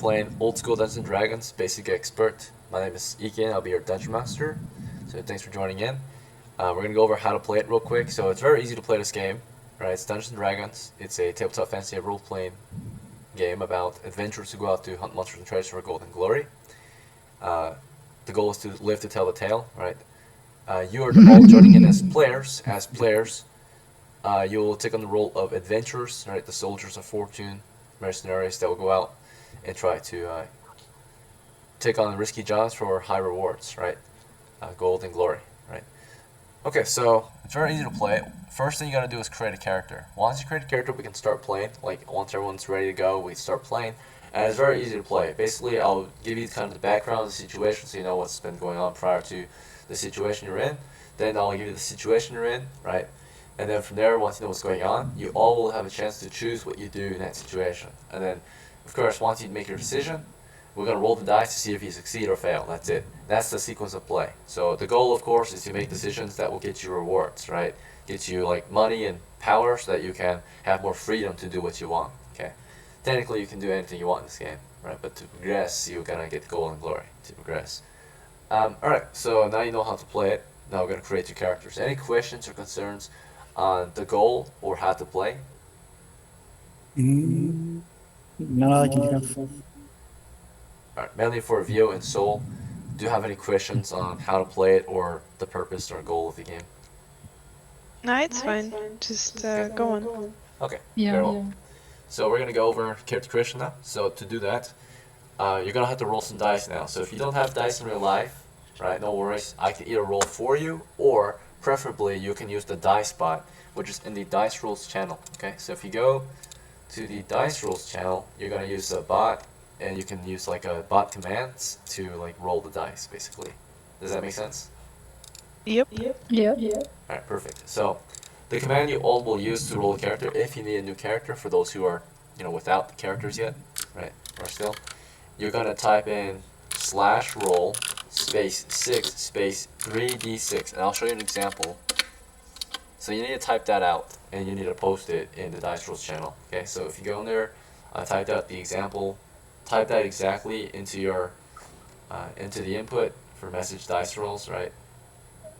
Playing old school Dungeons and Dragons, basic expert. My name is Iken. I'll be your dungeon master. So thanks for joining in. We're gonna go over how to play it real quick. So it's very easy to play this game, right? It's Dungeons and Dragons. It's a tabletop fantasy role playing game about adventurers who go out to hunt monsters and treasure for gold and glory. The goal is to live to tell the tale, right? You are all joining in as players. As players, you will take on the role of adventurers, right? The soldiers of fortune, mercenaries that will go out and try to take on risky jobs for high rewards, right? Gold and glory, right? Okay, so it's very easy to play. First thing you gotta do is create a character. Once you create a character, we can start playing. Like, once everyone's ready to go, we start playing. And it's very easy to play. Basically, I'll give you kind of the background of the situation so you know what's been going on prior to the situation you're in. Then I'll give you the situation you're in, right? And then from there, once you know what's going on, you all will have a chance to choose what you do in that situation. And then, of course, once you make your decision, we're going to roll the dice to see if you succeed or fail. That's it. That's the sequence of play. So the goal, of course, is to make decisions that will get you rewards, right? Get you like money and power so that you can have more freedom to do what you want. Okay. Technically, you can do anything you want in this game, right? But to progress, you're going to get gold and glory to progress. Alright, so now you know how to play it. Now we're going to create your characters. Any questions or concerns on the goal or how to play? Not all I can think of. Alright, mainly for Vio and Soul, do you have any questions on how to play it or the purpose or goal of the game? No, it's fine. Just go on. Okay, Yeah. very well. So we're going to go over character creation now. So to do that, you're going to have to roll some dice now. So if you don't have dice in real life, right, no worries. I can either roll for you or preferably you can use the dice bot, which is in the dice rolls channel. Okay, so if you go to the dice rolls channel, you're going to use a bot and you can use like a bot commands to like roll the dice basically. Does that make sense? Yep. Yeah. Alright, perfect. So the command you all will use to roll a character if you need a new character for those who are, without the characters yet, right? Or still. You're gonna type in /roll space 6 space 3d6 and I'll show you an example. So you need to type that out and you need to post it in the Dice Rolls channel. Okay, so if you go in there, type out the example, type that exactly into your into the input for message Dice Rolls, right?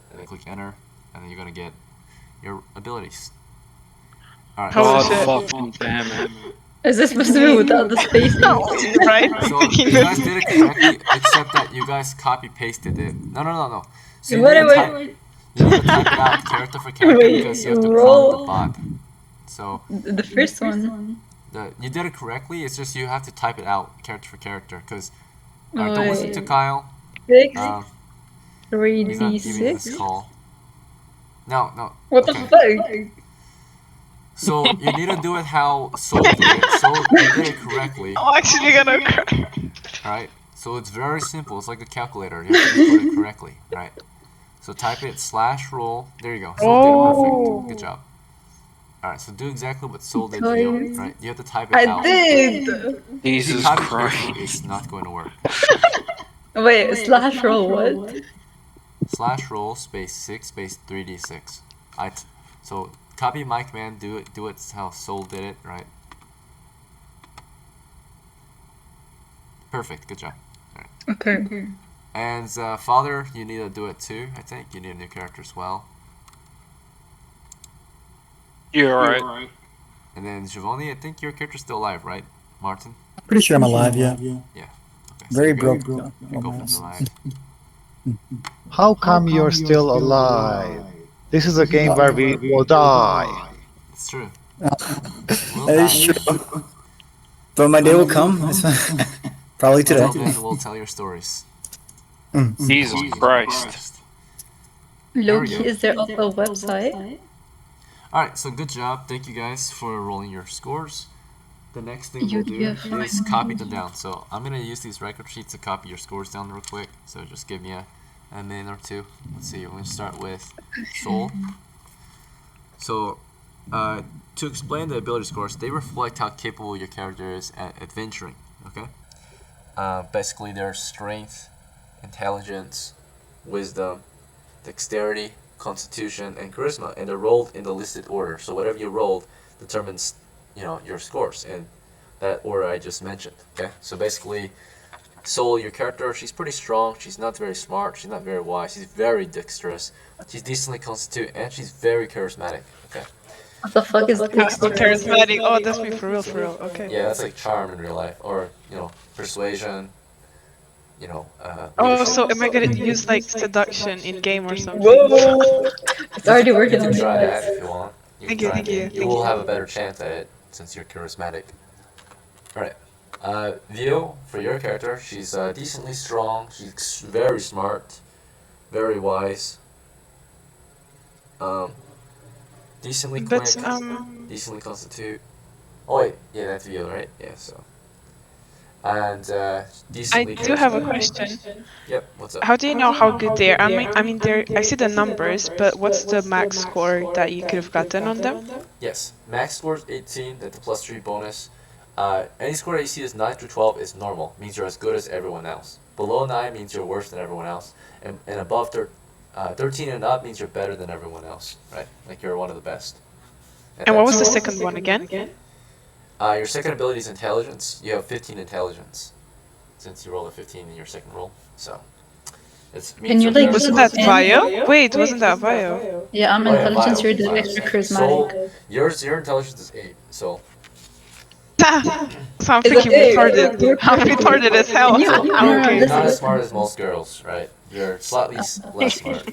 And then click enter, and then you're gonna get your abilities. Alright. How is God it? fucking damn it. Is this supposed to be without the space? Right? So you guys did it correctly, except that you guys copy pasted it. No. So you Wait, need to type, you need to type it out character for character Wait, because you have to roll. clone the bot. So The first one. you did it correctly. It's just you have to type it out character for character because don't listen to Kyle. 6, Um, he's not giving you this 3d6. call. No. What the fuck? So you need to do it how Soul did it. Soul, you did it correctly. I'm actually gonna cry. Alright, so it's very simple. It's like a calculator. You have to put it correctly, right? So type it /roll. There you go. Soul did it perfect. Good job. Alright, so do exactly what Soul did, Vio, right? You have to type it out. I did! If you Jesus copy Christ. correctly, it's not going to work. Wait, /roll what? /roll space 6 space 3d6. So copy my command, do it how Soul did it, right? Perfect, good job. Alright. Okay. And Father, you need to do it too, I think. You need a new character as well. You're right. And then Giovanni, I think your character's still alive, right? Martin? Pretty sure I'm alive, yeah. Yeah. Okay, so Very you go- broke. you go for the alive. How come you're still alive? This is a game where we will die. It's true. That is true. But my day will come. Probably today. Until then, we'll tell your stories. Jesus Christ. Loki, is there also a website? Alright, so good job. Thank you guys for rolling your scores. The next thing we'll do UTF. is copy them down. So I'm going to use these record sheets to copy your scores down real quick. So just give me a minute or two. Let's see, we're going to start with Soul. So to explain the ability scores, they reflect how capable your character is at adventuring. Okay. Basically, their strength, intelligence, wisdom, dexterity, constitution, and charisma, and they're rolled in the listed order. So whatever you rolled determines, your scores. And that order I just mentioned. Okay, so basically, Soul, your character, she's pretty strong. She's not very smart. She's not very wise. She's very dexterous. She's decently constituted, and she's very charismatic. Okay. What the fuck is dexterous? Charismatic. Oh, that's me for real, for real. Okay. Yeah, that's like charm in real life, or persuasion. Oh, Leadership. so am I gonna use like seduction in game or something? Whoa! It's already You working can on me, try that guys. if you want. You Thank can you, try thank it. you, You thank will you. have a better chance at it since you're charismatic. Alright. Vio, for your character, she's decently strong. She's very smart, very wise. Decently quick, But decently constitute. Oh wait, yeah, that's Vio, right? Yeah, so. And I decently do have a charismatic. question. Yep, what's up? How do you know how good they are? I mean, I see the numbers, but what's the max score that you could have gotten on them? Yes, max score is 18, that's a +3 bonus. Any score that you see is 9 through 12 is normal, means you're as good as everyone else. Below 9 means you're worse than everyone else. And above 13 and up means you're better than everyone else, right? Like you're one of the best. And what was the that's- second one again? Your second ability is intelligence. You have 15 intelligence, since you rolled a 15 in your second roll. So, Can you, like, Wasn't that Vio? Wait, wasn't that Vio? Yeah, I'm Oh, yeah, intelligence, Vio, you're the Vio. extra charismatic. Soul, your intelligence is 8, so So I'm freaking retarded. I'm retarded as hell. I'm You're okay. not as smart as most girls, right? You're slightly less smart.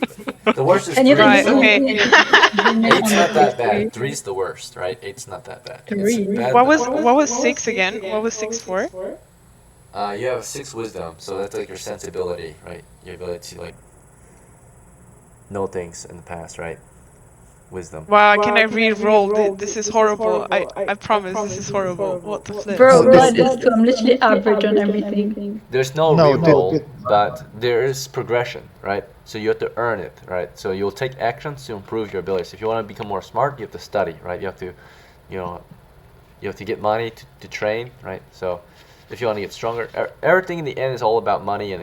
The worst is Can 3. you, Right, like, okay. Eight's not that bad. 3's the worst, right? 8's not that bad. It's 3. bad, What but- was 6 again? What was 6 for? You have 6 wisdom, so that's like your sensibility, right? Your ability to like know things in the past, right? Wisdom. Wow, can I re-roll? This is horrible. I promise this is horrible. What the flip? Bro, No, God, it's I'm literally average on everything. There's no No, reroll, but there is progression, right? So you have to earn it, right? So you'll take actions to improve your abilities. If you want to become more smart, you have to study, right? You have to, you have to get money to train, right? So if you want to get stronger, everything in the end is all about money and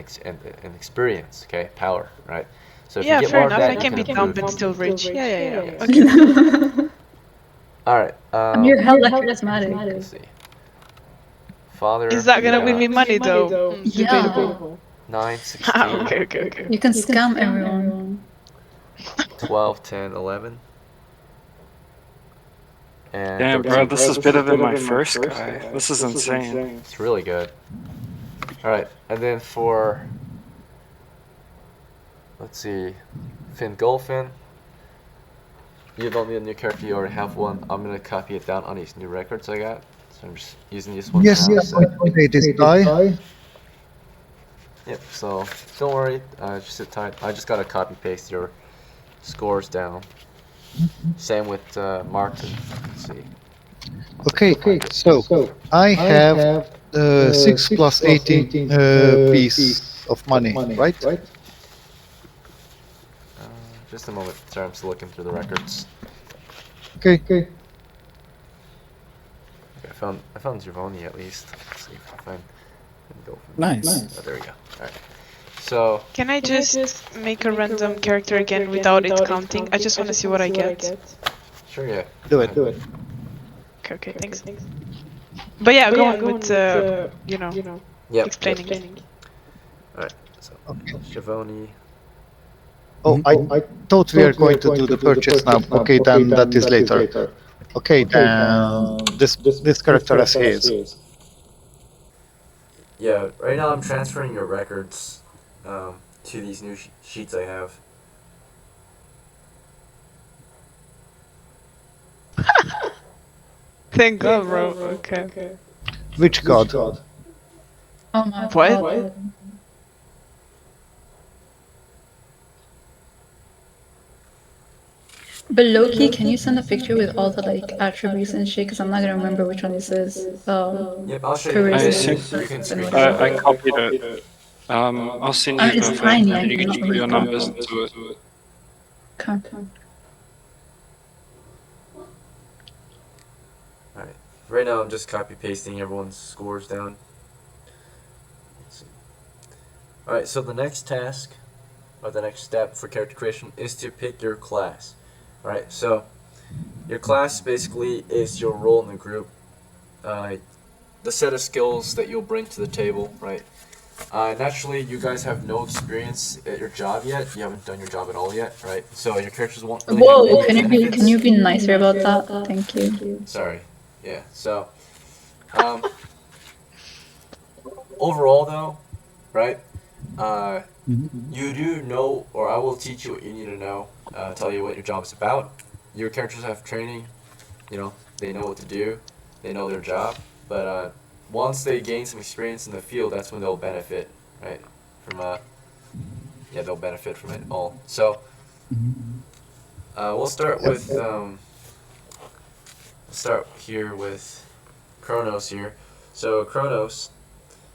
experience, okay? Power, right? So if Yeah, you get fair more of enough. that, I you can be dumb improve. but still rich. Yeah. Yeah. Okay. All right. You're hella charismatic. Let's see. Father. Is that gonna yeah, win me money though? Yeah. Debatable. 9, 16, Okay. You can scam everyone. 12, 10, 11. And Damn, 13. bro, this is better than my first guy. This is insane. It's really good. Alright, and then for, let's see, Finn Golfin. You don't need a new character, you already have one. I'm gonna copy it down on these new records I got. So I'm just using this one. Yes, now, yes, so- okay, this guy. Yep, so don't worry, just sit tight. I just gotta copy paste your scores down. Same with Martin. Let's see. Okay, so I have 6 plus 18 piece of money, right? Just a moment. Sorry, I'm still looking through the records. Okay. Okay, I found Giovanni at least. Let's see if I find Finn Golfin. Nice. Oh, there we go. Alright. So Can I just make a random character again without it counting? I just want to see what I get. sure, yeah. Do it. Okay, thanks. But yeah, go on with Yep. explaining. Alright. So Okay. Giovanni. Oh, I thought we are going to do the purchase now. Okay, then that is later. Okay, then this character as his. Yeah, right now I'm transferring your records to these new sheets I have. Thank God, bro. Okay. Which god? Oh my What? God. But Loki, can you send a picture with all the like attributes and shit? Because I'm not gonna remember which one this is. Yep, I'll show you. Charisma. You can screen I copied it. I'll send you it's the tiny, thing, I and you can cannot just put your read numbers that. into it. Okay. Alright. Right now I'm just copy pasting everyone's scores down. Let's see. Alright, so the next task, or the next step for character creation, is to pick your class. Alright, so your class basically is your role in the group. the set of skills that you'll bring to the table, right? Naturally, you guys have no experience at your job yet. You haven't done your job at all yet, right? So your characters won't really have Whoa, any benefits. can you be nicer about that? Thank you. Sorry. Yeah. So, overall, though, right? You do know, or I will teach you what you need to know. Tell you what your job is about. Your characters have training. You know, they know what to do. They know their job. But once they gain some experience in the field, that's when they'll benefit, right? From yeah, they'll benefit from it all. So we'll start with start here with Kronos here. So Kronos,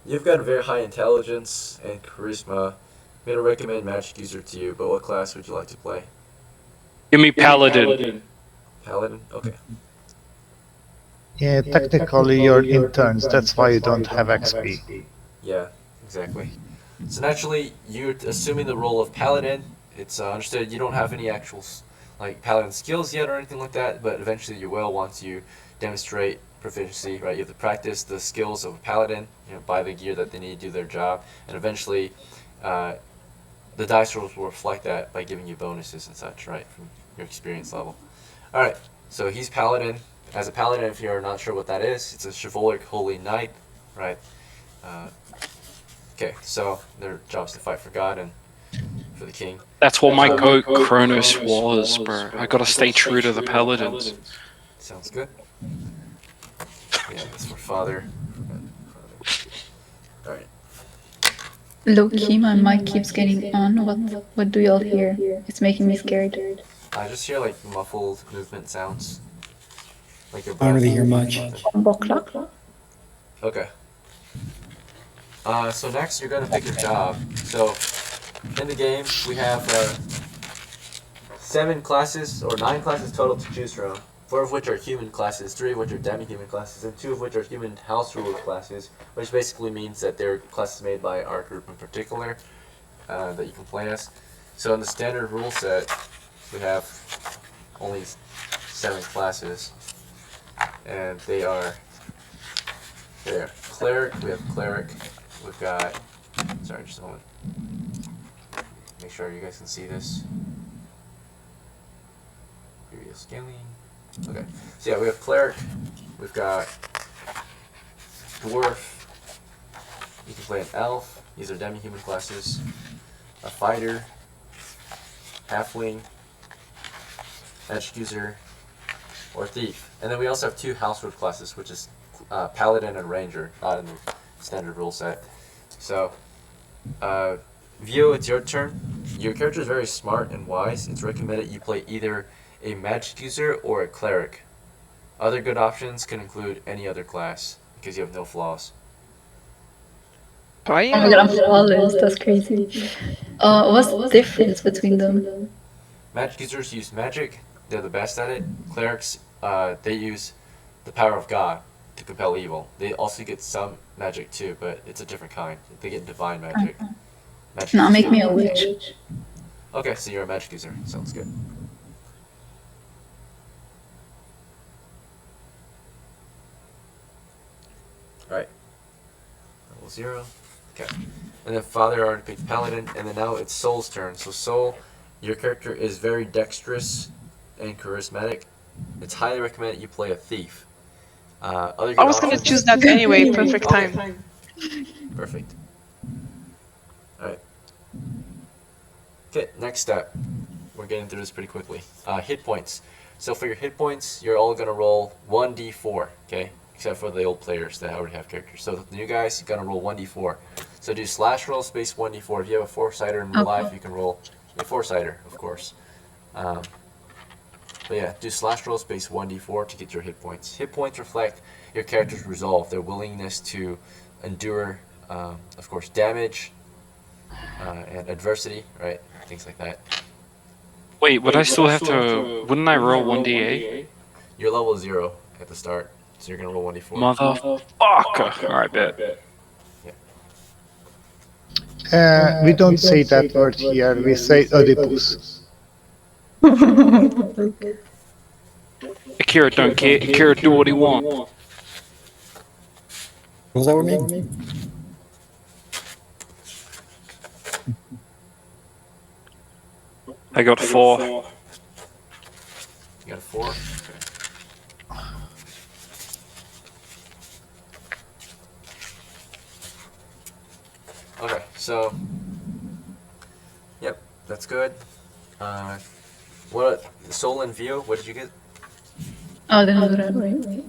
you've got a very high intelligence and charisma. I'm gonna recommend Magic User to you, but what class would you like to play? Give me Paladin. Paladin? Okay. Yeah, technically you're interns, that's why you don't have XP. Yeah, exactly. So naturally, you're assuming the role of Paladin. It's understood you don't have any actual like Paladin skills yet or anything like that, but eventually you will once you demonstrate proficiency, right? You have to practice the skills of a Paladin, you know, buy the gear that they need to do their job, and eventually the dice rolls will reflect that by giving you bonuses and such, right, from your experience level. Alright, so he's Paladin. As a Paladin, if you're not sure what that is, it's a chivalric holy knight, right? Okay, so their job's to fight for God and for the king. That's what my goat Kronos was, bro. I gotta stay true to the Paladins. Sounds good. Yeah, that's for father. Alright. Low key, my mic keeps getting on. What do y'all hear? It's making me scared. I just hear like muffled movement sounds. Like your I don't really hear much. Bokla? Okay. So next you're gonna pick your job. So in the game we have 7 classes or 9 classes total to choose from. 4 of which are human classes, 3 of which are demi-human classes, and 2 of which are human house ruler classes, which basically means that they're classes made by our group in particular that you can play as. So in the standard rule set, we have only 7 classes, and they are there. Cleric, we have cleric. We've got. Sorry, just a moment. Make sure you guys can see this. Video scaling. Okay, so yeah, we have cleric, we've got dwarf, you can play an elf, these are demi-human classes, a fighter, halfling, magic user, or thief. And then we also have 2 household classes, which is paladin and ranger, not in the standard rule set. So, Vio, it's your turn. Your character is very smart and wise. It's recommended you play either a magic user or a cleric. Other good options can include any other class because you have no flaws. Why? Oh my god, I'm flawless. That's crazy. What's the difference between them? Magic users use magic; they're the best at it. Clerics, they use the power of God to compel evil. They also get some magic too, but it's a different kind. They get divine magic. Magic Now user. make me a witch. Okay, so you're a magic user. Sounds good. Alright. Level 0. Okay. And then Father already picked Paladin, and then now it's Soul's turn. So Soul, your character is very dexterous and charismatic. It's highly recommended you play a thief. Other I was gonna options- choose that anyway. Perfect Okay. time. Perfect. Alright. Okay, next step. We're getting through this pretty quickly. Hit points. So for your hit points, you're all gonna roll 1d4, okay? Except for the old players that already have characters. So the new guys, you're gonna roll 1d4. So do slash roll space 1d4. If you have a 4-sider in real life, you can roll a 4-sider, of course. But yeah, do slash roll space 1d4 to get your hit points. Hit points reflect your character's resolve, their willingness to endure, of course, damage and adversity, right? Things like that. Wait, would I still have to... Wouldn't I roll 1d8? You're level 0 at the start, so you're gonna roll 1d4. Motherfucker. Alright, bet. We don't say that word here, we say Oedipus. Akira don't care. Akira do what he wants. What was that with me? I got 4. You got a 4? Okay, so, yep, that's good. What, Soul and Vio, what did you get? Oh, then what did I wait?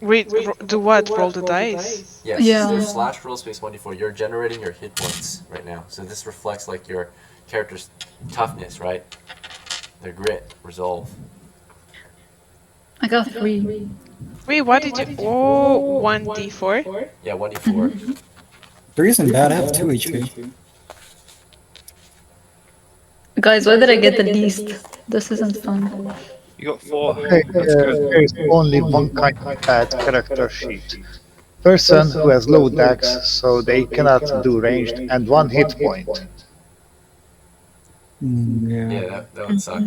Wait, do what? Roll the dice? Yes, Yeah. so slash roll space 1d4. You're generating your hit points right now. So this reflects like your character's toughness, right? Their grit, resolve. I got 3. Wait, what did you? Oh, 1d4? Yeah, 1d4. 3 isn't bad. I have 2 HP. Guys, why did I get the least? This isn't fun. You got 4. Okay, That's good. there is only one kind of bad character sheet. Person who has low dex, so they cannot do ranged, and 1 hit point. Yeah, that would suck.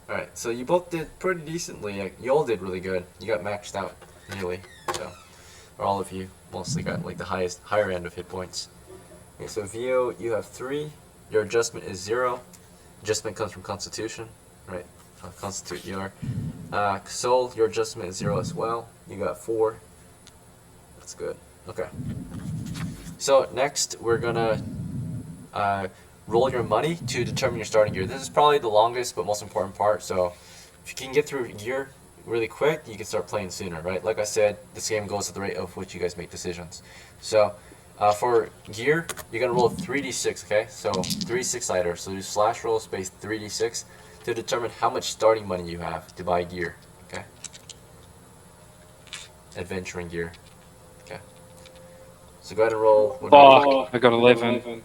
Alright, so you both did pretty decently. Like, you all did really good. You got maxed out, nearly. So, or all of you mostly got like the higher end of hit points. Okay, so Vio, you have 3. Your adjustment is 0. Adjustment comes from Constitution, right? Constitute your. Soul, your adjustment is 0 as well. You got 4. That's good. Okay. So next, we're gonna roll your money to determine your starting gear. This is probably the longest but most important part. So if you can get through gear really quick, you can start playing sooner, right? Like I said, this game goes at the rate of which you guys make decisions. So for gear, you're gonna roll 3d6, okay? So 3 6-sider. So you slash roll space 3d6 to determine how much starting money you have to buy gear, okay? Adventuring gear, okay? So go ahead and roll. Fuck, I got 11.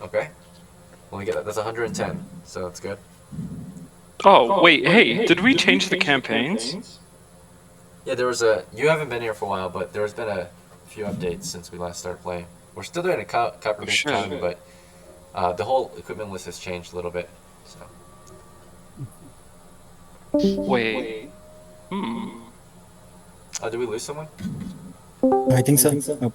Okay. Well, we get that. That's 110, so that's good. Oh, wait, hey, did we change the campaigns? Yeah, there was a. You haven't been here for a while, but there's been a few updates since we last started playing. We're still doing a copper-based shit. time, but the whole equipment list has changed a little bit. So. Wait. Did we lose someone? I think so.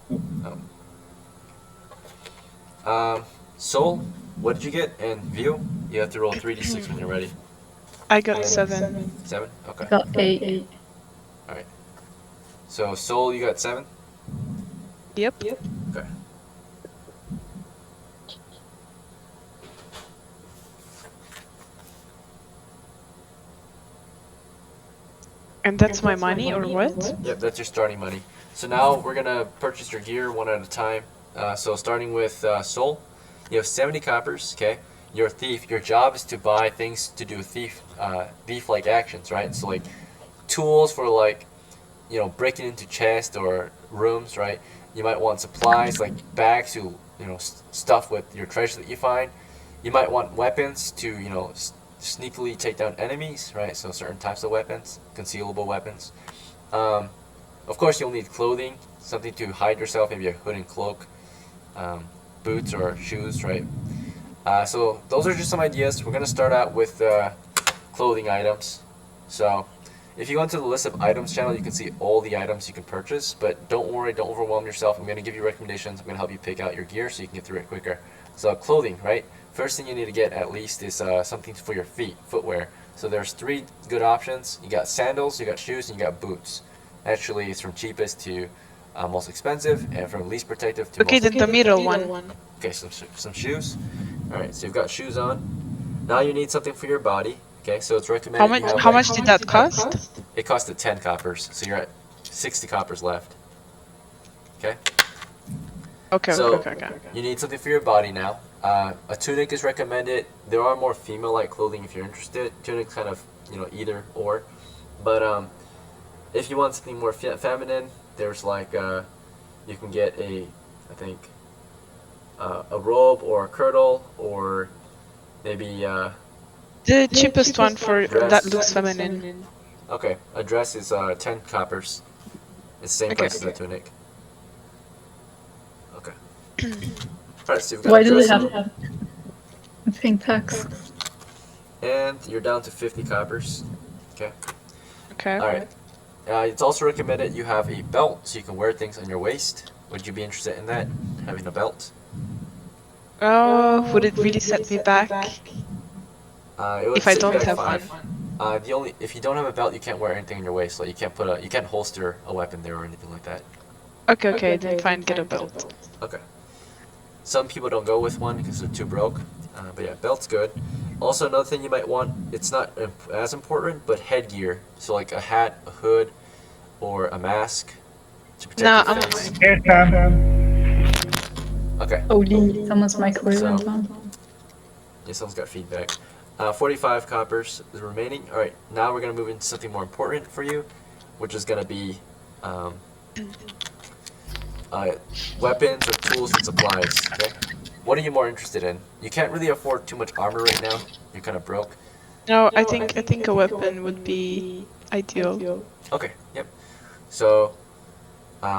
Soul, what did you get? And View, you have to roll 3d6 when you're ready. I got 7. 7? Okay. Got 8. Alright. So, Soul, you got 7? Yep. Okay. And that's my money, or what? Yep, that's your starting money. So now we're gonna purchase your gear one at a time. So starting with Soul, you have 70 coppers. Okay, you're a thief. Your job is to buy things to do thief-like actions, right? So like tools for like, you know, breaking into chests or rooms, right? You might want supplies like bags to, you know, stuff with your treasure that you find. You might want weapons to, you know, sneakily take down enemies, right? So certain types of weapons, concealable weapons. Of course, you'll need clothing, something to hide yourself, maybe a hood and cloak, boots or shoes, right? So those are just some ideas. We're gonna start out with clothing items. So if you go into the list of items channel, you can see all the items you can purchase, but don't worry, don't overwhelm yourself. I'm gonna give you recommendations. I'm gonna help you pick out your gear so you can get through it quicker. So clothing, right? First thing you need to get at least is something for your feet, footwear. So there's 3 good options. You got sandals, you got shoes, and you got boots. Actually, it's from cheapest to most expensive, and from least protective to Okay, most then the middle one. Okay, some shoes. All right, so you've got shoes on. Now you need something for your body. Okay, so it's recommended. How much did that cost? It costed 10 coppers, so you're at 60 coppers left. Okay. Okay, So okay. you need something for your body now. A tunic is recommended. There are more female-like clothing if you're interested. Tunic kind of, you know, either or. But if you want something more feminine, there's like you can get I think a robe or a kirtle, or maybe The cheapest one for dress. that looks feminine. Okay, a dress is 10 coppers. It's the same Okay, price as a tunic. Okay. Alright, so you've got Why a do they dress have pink packs? and you're down to 50 coppers. Okay. Okay. Alright. It's also recommended you have a belt so you can wear things on your waist. Would you be interested in that? Having a belt? Oh, would it really set me back It would if I set you don't back have 5. one? If you don't have a belt, you can't wear anything on your waist. Like you can't holster a weapon there or anything like that. Okay, then fine, get a belt. Okay. Some people don't go with one because they're too broke. But yeah, belt's good. Also, another thing you might want, it's not as important, but headgear. So like a hat, a hood, or a mask to protect No, your I'm face. fine. Okay. Holy, someone's microwave So- went on. Yeah, someone's got feedback. 45 coppers is remaining. All right, now we're gonna move into something more important for you, which is gonna be weapons or tools and supplies. Okay. What are you more interested in? You can't really afford too much armor right now. You're kind of broke. No, I think a weapon would be ideal. Okay. Yep. So,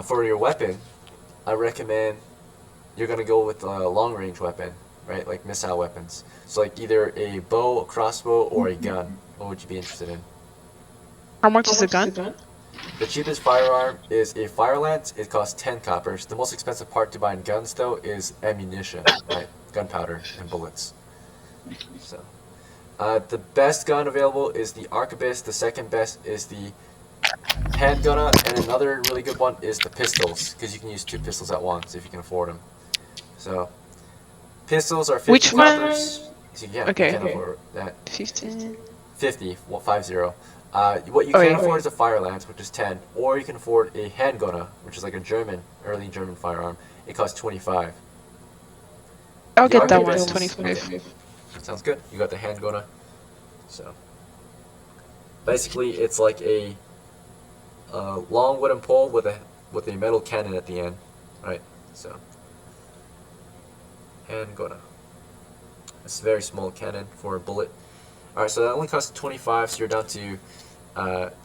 for your weapon, I recommend you're gonna go with a long-range weapon, right? Like missile weapons. So like either a bow, a crossbow, or a gun. What would you be interested in? How much is a gun? The cheapest firearm is a fire lance. It costs 10 coppers. The most expensive part to buy in guns, though, is ammunition, right? Gunpowder and bullets. So, the best gun available is the arquebus. The second best is the handgunner, and another really good one is the pistols, because you can use 2 pistols at once if you can afford them. So, pistols are 50 Which one? coppers. So, yeah, Okay. you can afford that. 15. 50, 50. What you Oh, can yeah. afford is a fire lance, which is 10, or you can afford a handgunner, which is like a early German firearm. It costs 25. I'll The get that one, arquebus is- 25. Sounds good. You got the handgunner. So basically, it's like a long wooden pole with a metal cannon at the end, right? So handgunner. It's a very small cannon for a bullet. All right, so that only costs 25, so you're down to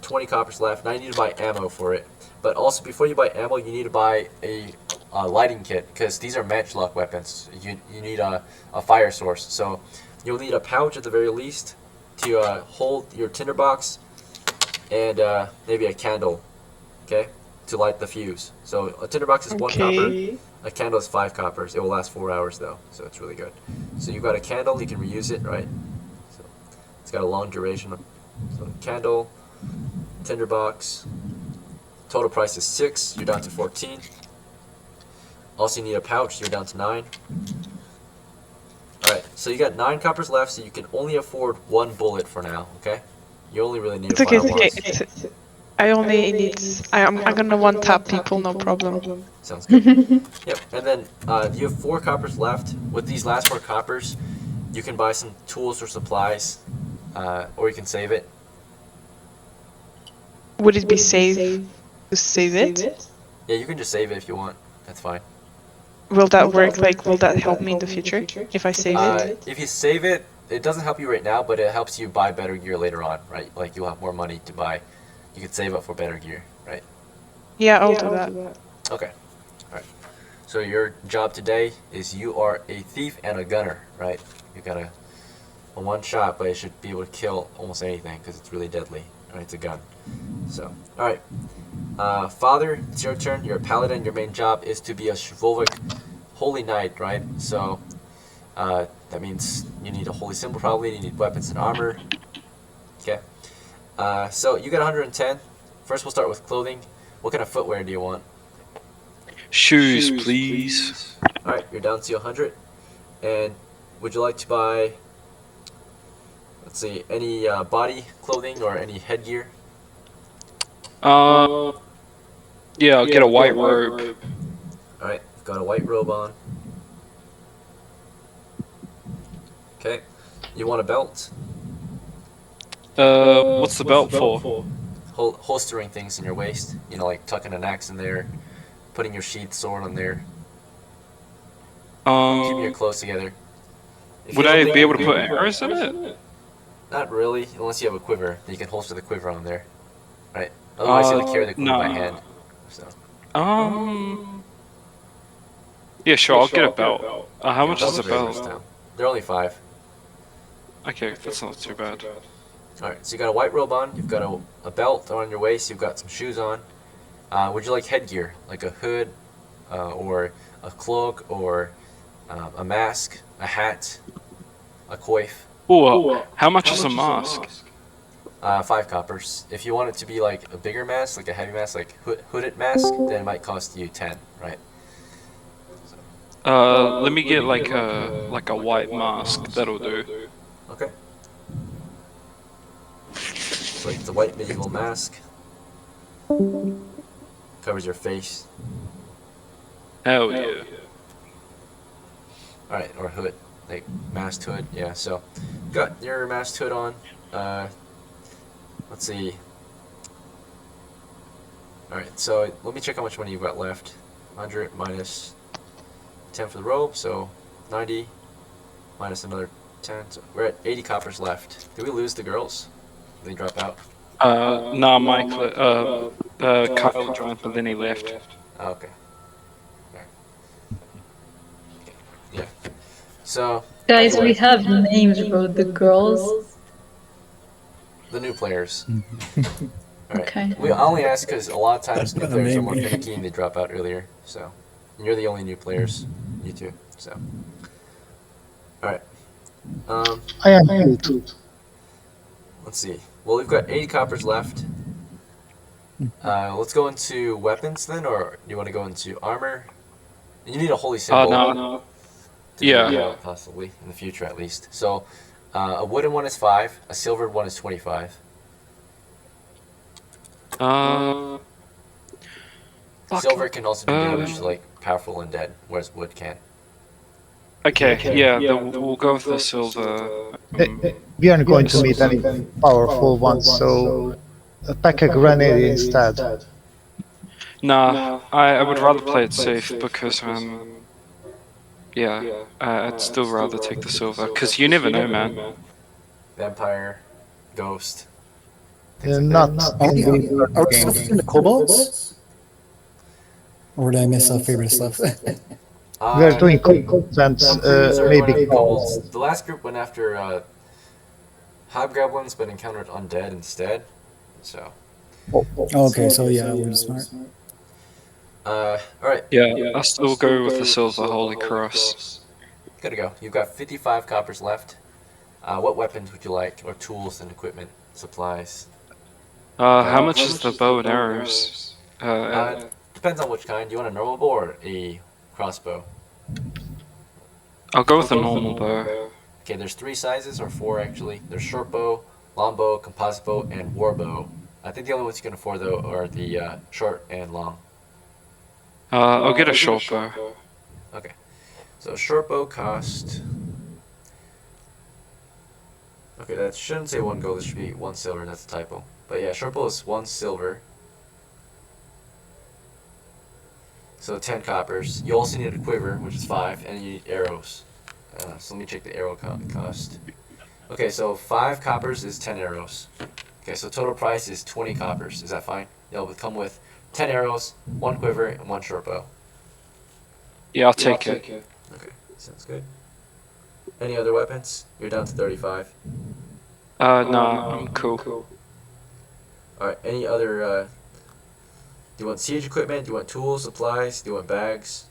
20 coppers left. Now you need to buy ammo for it. But also, before you buy ammo, you need to buy a lighting kit, because these are matchlock weapons. You need a fire source. So you'll need a pouch at the very least to hold your tinderbox, and maybe a candle, okay, to light the fuse. So a tinderbox is 1 copper. Okay. A candle is 5 coppers. It will last 4 hours though, so it's really good. So you've got a candle, you can reuse it, right? So it's got a long duration. So candle, tinderbox. Total price is 6. You're down to 14. Also, you need a pouch. You're down to 9. All right. So you got 9 coppers left. So you can only afford 1 bullet for now. Okay. You only really need It's to okay, fire it's okay. once. I only need. I'm gonna one tap people, no problem. Sounds good. Yep. And then you have 4 coppers left. With these last 4 coppers, you can buy some tools or supplies, or you can save it. Would it be safe to save it? Yeah, you can just save it if you want. That's fine. Will that work? Like, will that help me in the future if I save it? If you save it, it doesn't help you right now, but it helps you buy better gear later on, right? Like you'll have more money to buy. You can save up for better gear, right? Yeah, I'll do that. Okay. All right. So your job today is you are a thief and a gunner, right? You got a one shot, but it should be able to kill almost anything because it's really deadly. Right? It's a gun. So, all right. Father, it's your turn. You're a paladin. Your main job is to be a chivalric holy knight, right? So that means you need a holy symbol probably. You need weapons and armor. Okay. So you got 110. First, we'll start with clothing. What kind of footwear do you want? Shoes, please. All right, you're down to 100. And would you like to buy, let's see, any body clothing or any headgear? Yeah, I'll get a white robe. All right, you've got a white robe on. Okay. You want a belt? What's the belt for? Holstering things in your waist. You know, like tucking an axe in there, putting your sheath sword on there, keeping your clothes together. If Would you don't I think- be able to put arrows in it? Not really, unless you have a quiver. You can holster the quiver on there, right? Otherwise, you have to carry the quiver by no. hand. So. Yeah, sure, I'll get a belt. How much Belts is a are very belt? versatile. They're only 5. Okay, that's not too bad. Alright, so you got a white robe on, you've got a belt on your waist, you've got some shoes on. Would you like headgear, like a hood, or a cloak, or a mask, a hat, a coif? Ooh, how much is a mask? 5 coppers. If you want it to be like a bigger mask, like a heavy mask, like hooded mask, then it might cost you 10, right? Let me get like a white mask. That'll do. Okay. So like it's a white medieval mask. Covers your face. Hell yeah. Alright, or hood. Like masked hood, yeah, so got your masked hood on. Let's see. Alright, so let me check how much money you've got left. 100 minus 10 for the robe, so 90 minus another 10. So we're at 80 coppers left. Did we lose the girls? Did they drop out? Nah, Kyle joined, but then he left. Oh, okay. Alright. Okay. Yeah. So Guys, anyway, we have names, bro. The girls. the new players. Mhm. Alright. Okay. We only ask because a lot of times new Not a players are name. more finicky and they drop out earlier. So, and you're the only new players. You two. So. Alright. I am cute. Let's see. Well, we've got 80 coppers left. Let's go into weapons then, or do you want to go into armor? You need a holy symbol. No. To Yeah. do that, possibly in the future at least. So, a wooden one is 5. A silvered one is 25. Fuck. Silver can also do damage to like powerful undead, whereas wood can't. Okay, yeah, we'll go with the silver. We aren't going to meet any powerful ones, so pack a grenade instead. Nah, I would rather play it safe because yeah, I'd still rather take the silver because you never know, man. Vampire, ghost. Not Are we still in the kobolds? Or did I miss our favorite stuff? we're doing kobolds and maybe kobolds. cows. The last group went after hobgoblins, but encountered undead instead. So, Okay, so yeah, we're smart. all right, Yeah, I still go with the silver Holy Cross. good to go. You've got 55 coppers left. What weapons would you like, or tools and equipment, supplies? How much is the bow and arrows? Depends on which kind. Do you want a normal bow or a crossbow? I'll go with a normal bow. Okay, there's 3 sizes, or 4 actually. There's short bow, long bow, composite bow, and war bow. I think the only ones you can afford though are the short and long. I'll get a short bow. Okay, so short bow cost. Okay, that shouldn't say 1 gold. This should be 1 silver. That's a typo. But yeah, short bow is 1 silver. So 10 coppers. You also need a quiver, which is 5, and you need arrows. So let me check the arrow cost. Okay, so 5 coppers is 10 arrows. Okay, so total price is 20 coppers. Is that fine? It'll come with 10 arrows, 1 quiver, and 1 short bow. Yeah, I'll take it. Okay, sounds good. Any other weapons? You're down to 35. Nah, I'm cool. Alright, any other, do you want siege equipment? Do you want tools, supplies? Do you want bags?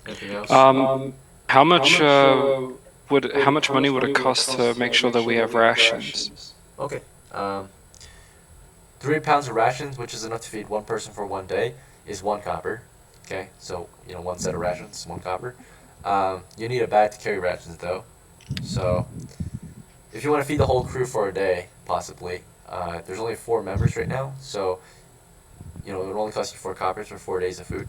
Anything else? How much money would it cost to make sure that we have rations? Okay. 3 pounds of rations, which is enough to feed 1 person for 1 day, is 1 copper. Okay, so, 1 set of rations, 1 copper. You need a bag to carry rations, though. So, if you want to feed the whole crew for a day, possibly, there's only 4 members right now, so, it would only cost you 4 coppers for 4 days of food.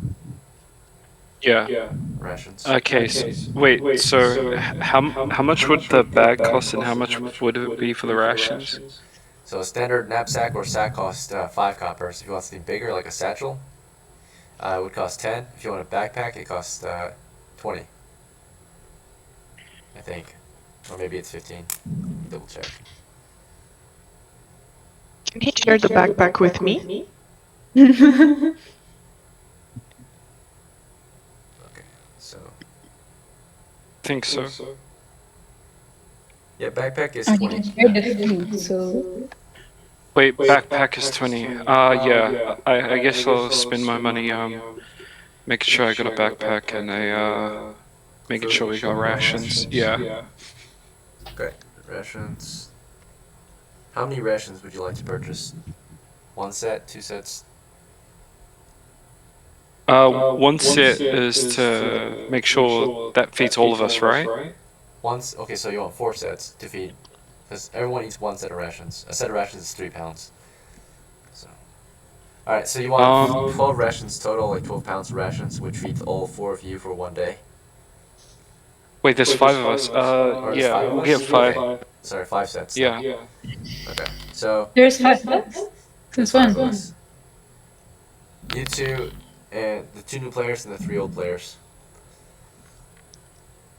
Yeah. Rations. Okay, wait, so how much would the bag cost and how much would it be for the rations? So a standard knapsack or sack costs 5 coppers. If you want something bigger, like a satchel, it would cost 10. If you want a backpack, it costs 20. I think. Or maybe it's 15. Double check. Can he share the backpack with me? Okay, so Think so. Yeah, backpack is I 20. mean, you share the food, so Wait, backpack is 20. Yeah. I guess I'll spend my money making sure I got a backpack and making Food? sure we got rations. Yeah. Okay, rations. How many rations would you like to purchase? One set, two sets? One set is to make sure that feeds all of us, right? Once. Okay, so you want 4 sets to feed, because everyone eats one set of rations. A set of rations is 3 pounds. So, all right. So you want 12 rations total, like 12 pounds of rations, which feeds all 4 of you for one day. Wait, there's 5 of us. Or there's Yeah, 5 of we'll us? get 5. Okay. Sorry, 5 sets. Then. Yeah. Okay. So there's 5 bucks. there's Since 5 when? of us. You two and the 2 new players and the 3 old players.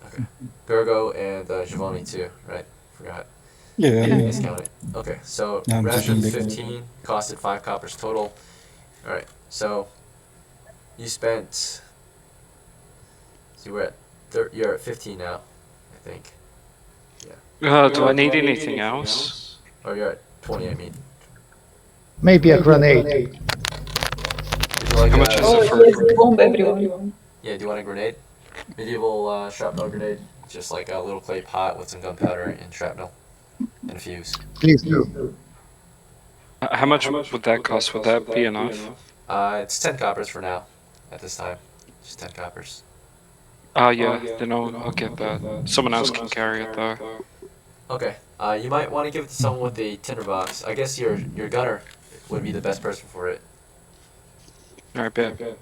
Okay. Virgo and Giovanni too, right? Forgot. Yeah. Discount it. Okay, so I'm rations thinking 15 costed 5 coppers total. All right, so you spent. So you're at 15 now, I think. Do I need anything else? Or you're at 20, I mean. Maybe a grenade. Would you like How much is Oh, it for? yes, bomb everyone. Yeah, do you want a grenade? Medieval shrapnel grenade. Just like a little clay pot with some gunpowder and shrapnel and a fuse. Please do. How much would that cost? Would that be enough? It's 10 coppers for now, at this time. Just 10 coppers. Yeah, then I'll get that. Someone else can carry it though. Okay. You might want to give it to someone with a tinderbox. I guess your gunner would be the best person for it. Alright, bet.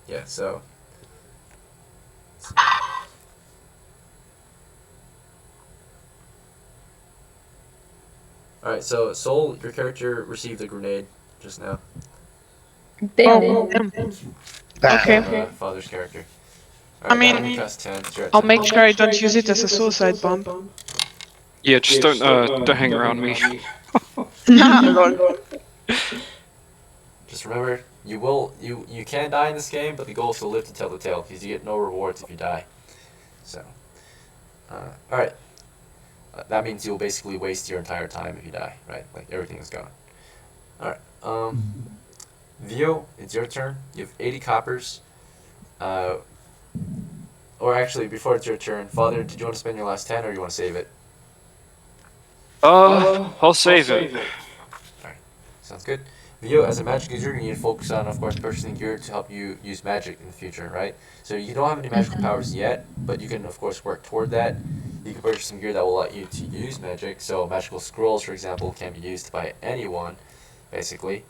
Yeah. So. All right. So Soul, your character received a grenade just now. Damn. Damn. Bam. Okay. Father's character. I mean, that only costs 10. You're at I'll 10. make sure I don't use it as a suicide bomb. Yeah, just don't hang around me. Lol. Just remember, you can die in this game, but the goal is to live to tell the tale because you get no rewards if you die. So, all right. That means you'll basically waste your entire time if you die, right? Like everything is gone. All right. Vio, it's your turn. You have 80 coppers. Or actually, before it's your turn, Father, did you want to spend your last 10 or you want to save it? I'll save it. Alright, sounds good. Vio, as a magic user, you need to focus on, of course, purchasing gear to help you use magic in the future, right? So you don't have any magical powers yet, but you can, of course, work toward that. You can purchase some gear that will allow you to use magic. So magical scrolls, for example, can be used by anyone, basically.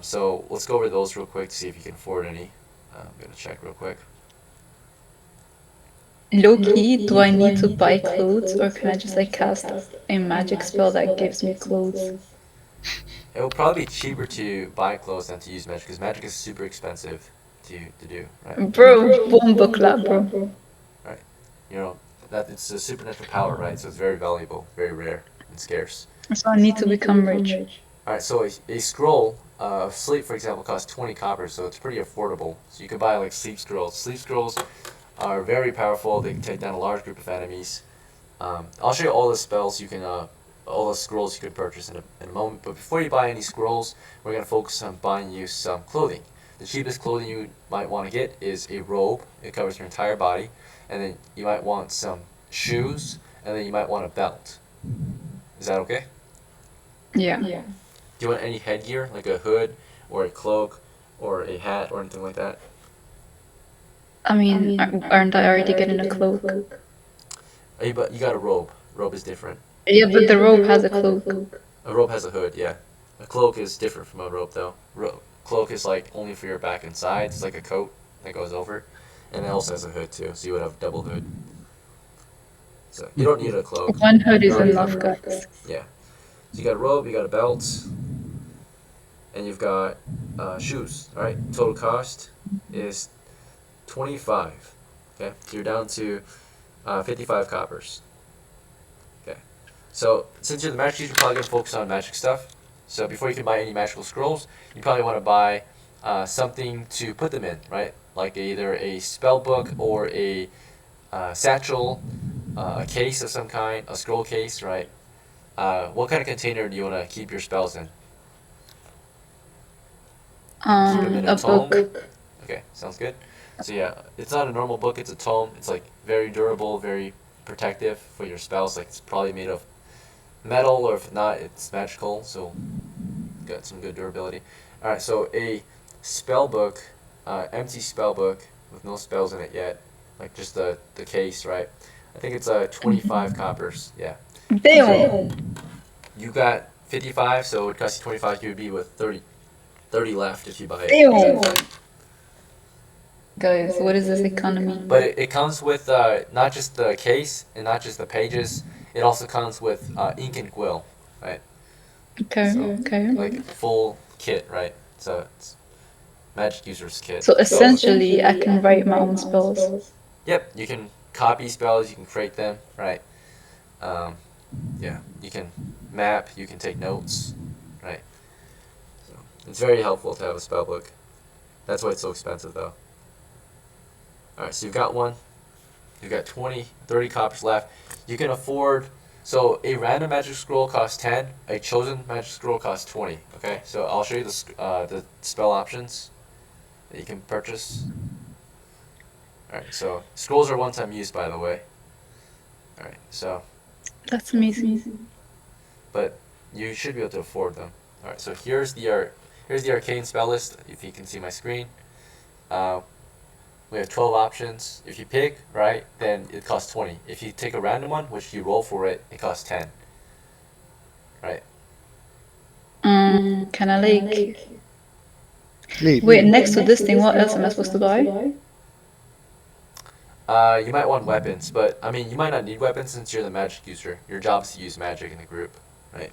So let's go over those real quick to see if you can afford any. I'm going to check real quick. Low key, do I need to buy clothes or can I just like cast a magic spell that gives me clothes? It will probably be cheaper to buy clothes than to use magic, because magic is super expensive to do, right? Bro, bomba clap, bro. Right. You know, that it's a supernatural power, right? So it's very valuable, very rare, and scarce. So I need to become rich. Alright, so a scroll of sleep, for example, costs 20 coppers, so it's pretty affordable. So you can buy like sleep scrolls. Sleep scrolls are very powerful. They can take down a large group of enemies. I'll show you all the spells you can, all the scrolls you can purchase in a moment. But before you buy any scrolls, we're going to focus on buying you some clothing. The cheapest clothing you might want to get is a robe. It covers your entire body. And then you might want some shoes, and then you might want a belt. Is that okay? Yeah. Do you want any headgear, like a hood, or a cloak, or a hat, or anything like that? I mean, aren't I already getting a cloak? But you got a robe. Robe is different. Yeah, but the robe has a cloak. A robe has a hood, yeah. A cloak is different from a robe, though. Cloak is like only for your back and sides. It's like a coat that goes over, and it also has a hood too. So you would have a double hood. So you don't need a cloak. One hood is You already enough, have- guys. Yeah. So you got a robe, you got a belt, and you've got shoes. All right. Total cost is 25. Okay. So you're down to 55 coppers. Okay. So since you're the magic user, you're probably gonna focus on magic stuff. So before you can buy any magical scrolls, you probably want to buy something to put them in, right? Like either a spell book or a satchel a case of some kind, a scroll case, right? What kind of container do you want to keep your spells in? Keep them in a A tome? book. Okay, sounds good. So yeah, it's not a normal book, it's a tome. It's like very durable, very protective for your spells. Like it's probably made of metal, or if not, it's magical, so got some good durability. Alright, so a spell book, empty spell book with no spells in it yet, like just the case, right? I think it's 25 coppers, yeah. Damn. You got 55, so it would cost you 25, you would be with 30 left if you buy it. Damn. Guys, what is this economy? But it comes with not just the case and not just the pages, it also comes with ink and quill, right? Okay, So, okay. like full kit, right? So it's magic user's kit. So essentially, I can write my own spells. Yep, you can copy spells, you can create them, right? Yeah, you can map, you can take notes, right? So it's very helpful to have a spell book. That's why it's so expensive, though. Alright, so you've got one. You've got 20, 30 copies left. You can afford... So a random magic scroll costs 10. A chosen magic scroll costs 20. Okay, so I'll show you the spell options that you can purchase. Alright, so scrolls are one-time use, by the way. Alright, so... That's amazing. But you should be able to afford them. Alright, so here's the arcane spell list, if you can see my screen. We have 12 options. If you pick, right, then it costs 20. If you take a random one, which you roll for it, it costs 10. Right? Can I like... Leave. Wait, next to this thing, what else am I supposed to buy? You might want weapons, but, I mean, you might not need weapons since you're the magic user. Your job is to use magic in the group, right?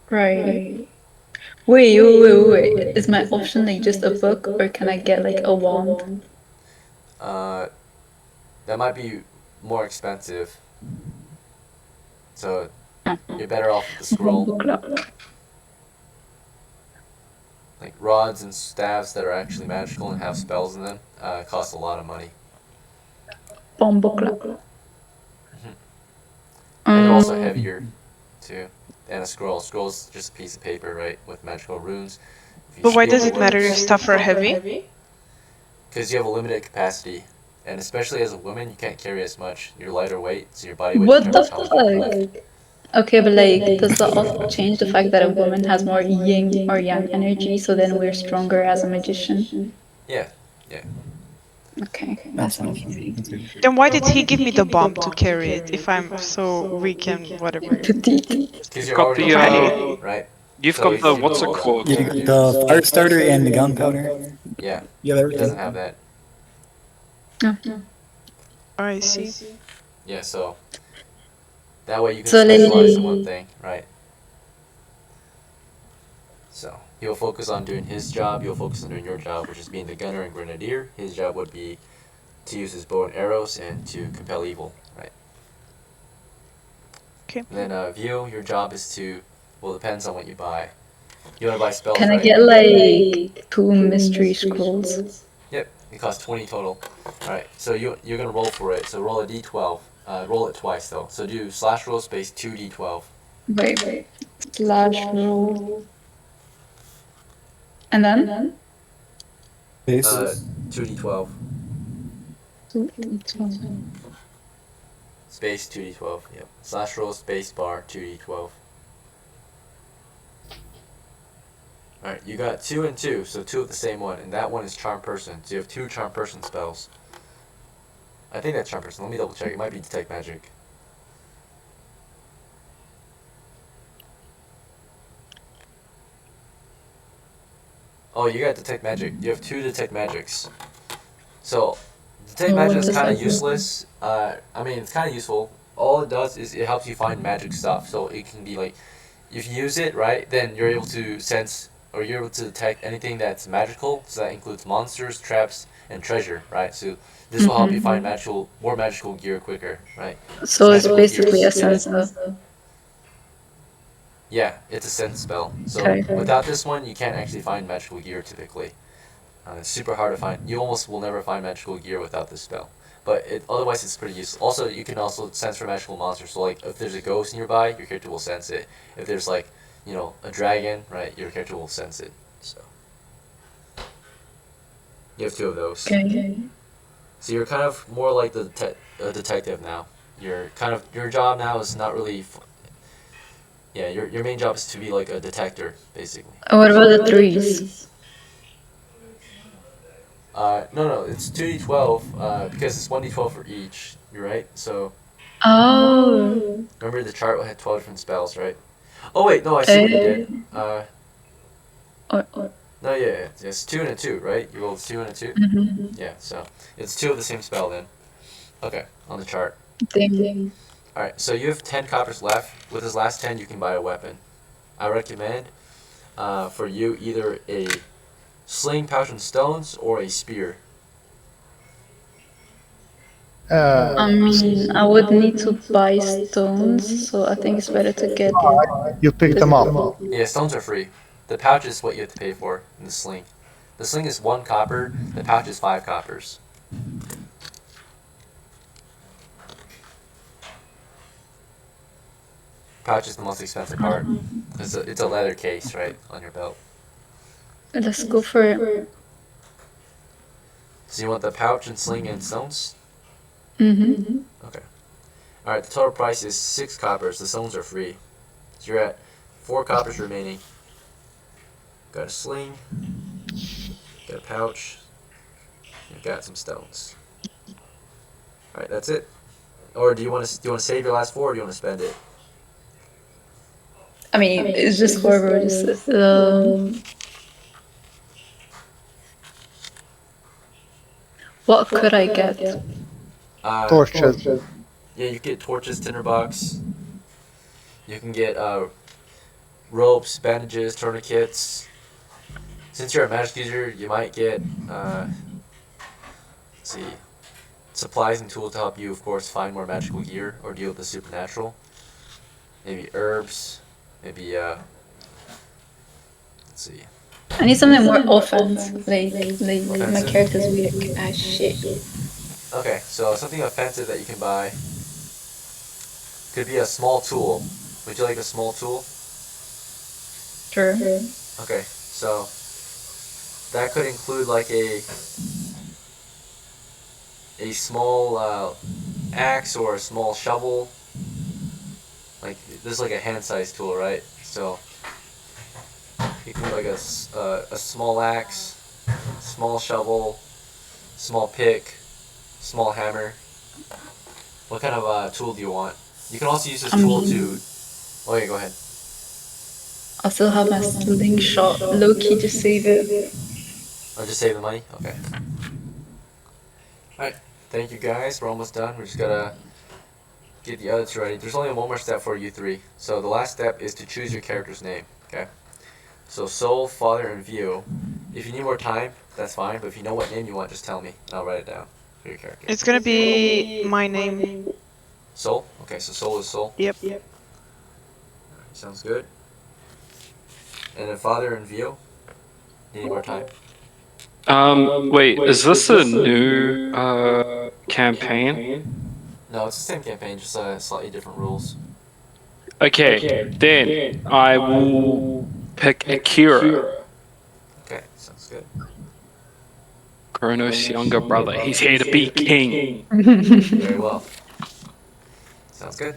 Right. Wait. Is my option like just a book, or can I get like a wand? That might be more expensive. So, you're better off with the scroll. Like, rods and staves that are actually magical and have spells in them cost a lot of money. Bombukla. And they're also heavier, too. And a scroll. Scroll's just a piece of paper, right, with magical runes. But why does it matter if stuff are heavy? Because you have a limited capacity. And especially as a woman, you can't carry as much. You're lighter weight, so your body weight What the determines how much you can lift. fuck? Okay, but like, does that also change the fact that a woman has more yin or yang energy, so then we're stronger as a magician? Yeah. Okay. That's fine. Then why did he give me the bomb to carry it if I'm so weak and whatever? Petite. Because you're Got already the, light, right? You've So got if the, you what's it go- called? You got the fire starter and the gunpowder. Yeah, You have it doesn't everything. have that. I see. Yeah, so that way you can So, like- specialize in one thing, right? So he'll focus on doing his job, you'll focus on doing your job, which is being the gunner and grenadier. His job would be to use his bow and arrows and to compel evil, right? Okay. And then Vio, your job is to, well, it depends on what you buy. You want to buy spells, Can I right? get like 2 mystery scrolls? Yep, it costs 20 total. Alright, so you're gonna roll for it. So roll a d12. Roll it twice though. So do slash roll space 2d12. Wait. Slash roll. And then? Base. 2d12. 2d12. Space 2d12. Yep. Slash roll space bar 2d12. Alright, you got 2 and 2, so 2 of the same one, and that one is Charm Person. So you have 2 Charm Person spells. I think that's Charm Person. Let me double check. It might be Detect Magic. Oh, you got Detect Magic. You have 2 Detect Magics. So, Detect Oh, Magic what is does kind that of do? useless. I mean, it's kind of useful. All it does is it helps you find magic stuff. So it can be like, if you use it, right, then you're able to sense, or you're able to detect anything that's magical. So that includes monsters, traps, and treasure, right? So this will help you find more magical gear quicker, right? So it's Magical basically a gears. sensor. Yeah, it's a sense spell. So Okay. without this one, you can't actually find magical gear typically. It's super hard to find. You almost will never find magical gear without this spell. but otherwise it's pretty useful. Also, you can also sense for magical monsters. So like if there's a ghost nearby, your character will sense it. If there's like a dragon, right, your character will sense it. So you have 2 of those. Okay. So you're kind of more like the detective now. Your job now is not really. Yeah, your main job is to be like a detector, basically. What about the threes? No, it's 2d12 because it's 1d12 for each. You're right. So Oh. remember the chart had 12 different spells, right? Oh wait, no, I see what you did. Or No, yeah, it's 2 and a 2, right? You rolled 2 and a 2. Yeah, so it's 2 of the same spell then. Okay, on the chart. Dang. All right, so you have 10 coppers left. With this last 10, you can buy a weapon. I recommend for you either a sling, pouch, and stones or a spear. I mean, I would need to buy stones, so I think it's better to get You picked them up. Yeah, stones are free. The pouch is what you have to pay for in the sling. The sling is 1 copper. The pouch is 5 coppers. Pouch is the most expensive part. It's a leather case, right, on your belt. Let's go for it. So you want the pouch and sling and stones? Mm-hmm. Okay. Alright, the total price is 6 coppers. The stones are free. So you're at 4 coppers remaining. Got a sling. Got a pouch. You've got some stones. Alright, that's it. Or do you want to save your last 4 or do you want to spend it? I mean, it's just horrible. Just what could I get? Torches. Yeah, you get torches, tinderbox. You can get ropes, bandages, tourniquets. Since you're a magic user, you might get let's see, supplies and tools to help you, of course, find more magical gear or deal with the supernatural. Maybe herbs. Maybe let's see. I need something more offense. Like my character's weak as shit. Okay, so something offensive that you can buy could be a small tool. Would you like a small tool? Sure. Okay, so that could include like a small axe or a small shovel. Like this is like a hand-sized tool, right? So you can like a small axe, small shovel, small pick, small hammer. What kind of tool do you want? You can also use this tool to. Oh yeah, go ahead. I still have my slingshot. Low key, just save it. Or just save the money. Okay. All right. Thank you guys. We're almost done. We just gotta get the other 2 ready. There's only one more step for you 3. So the last step is to choose your character's name. Okay. So Soul, Father, and View. If you need more time, that's fine. But if you know what name you want, just tell me, and I'll write it down for your character. It's gonna be my name. Soul. Okay. So Soul is Soul. Yep. Alright, sounds good. And then Father and View. Need more time. Wait, is this a new campaign? No, it's the same campaign, just slightly different rules. Okay, then I will pick Akira, Okay, sounds good. Kronos' younger brother. He's here to be king. Very well. Sounds good.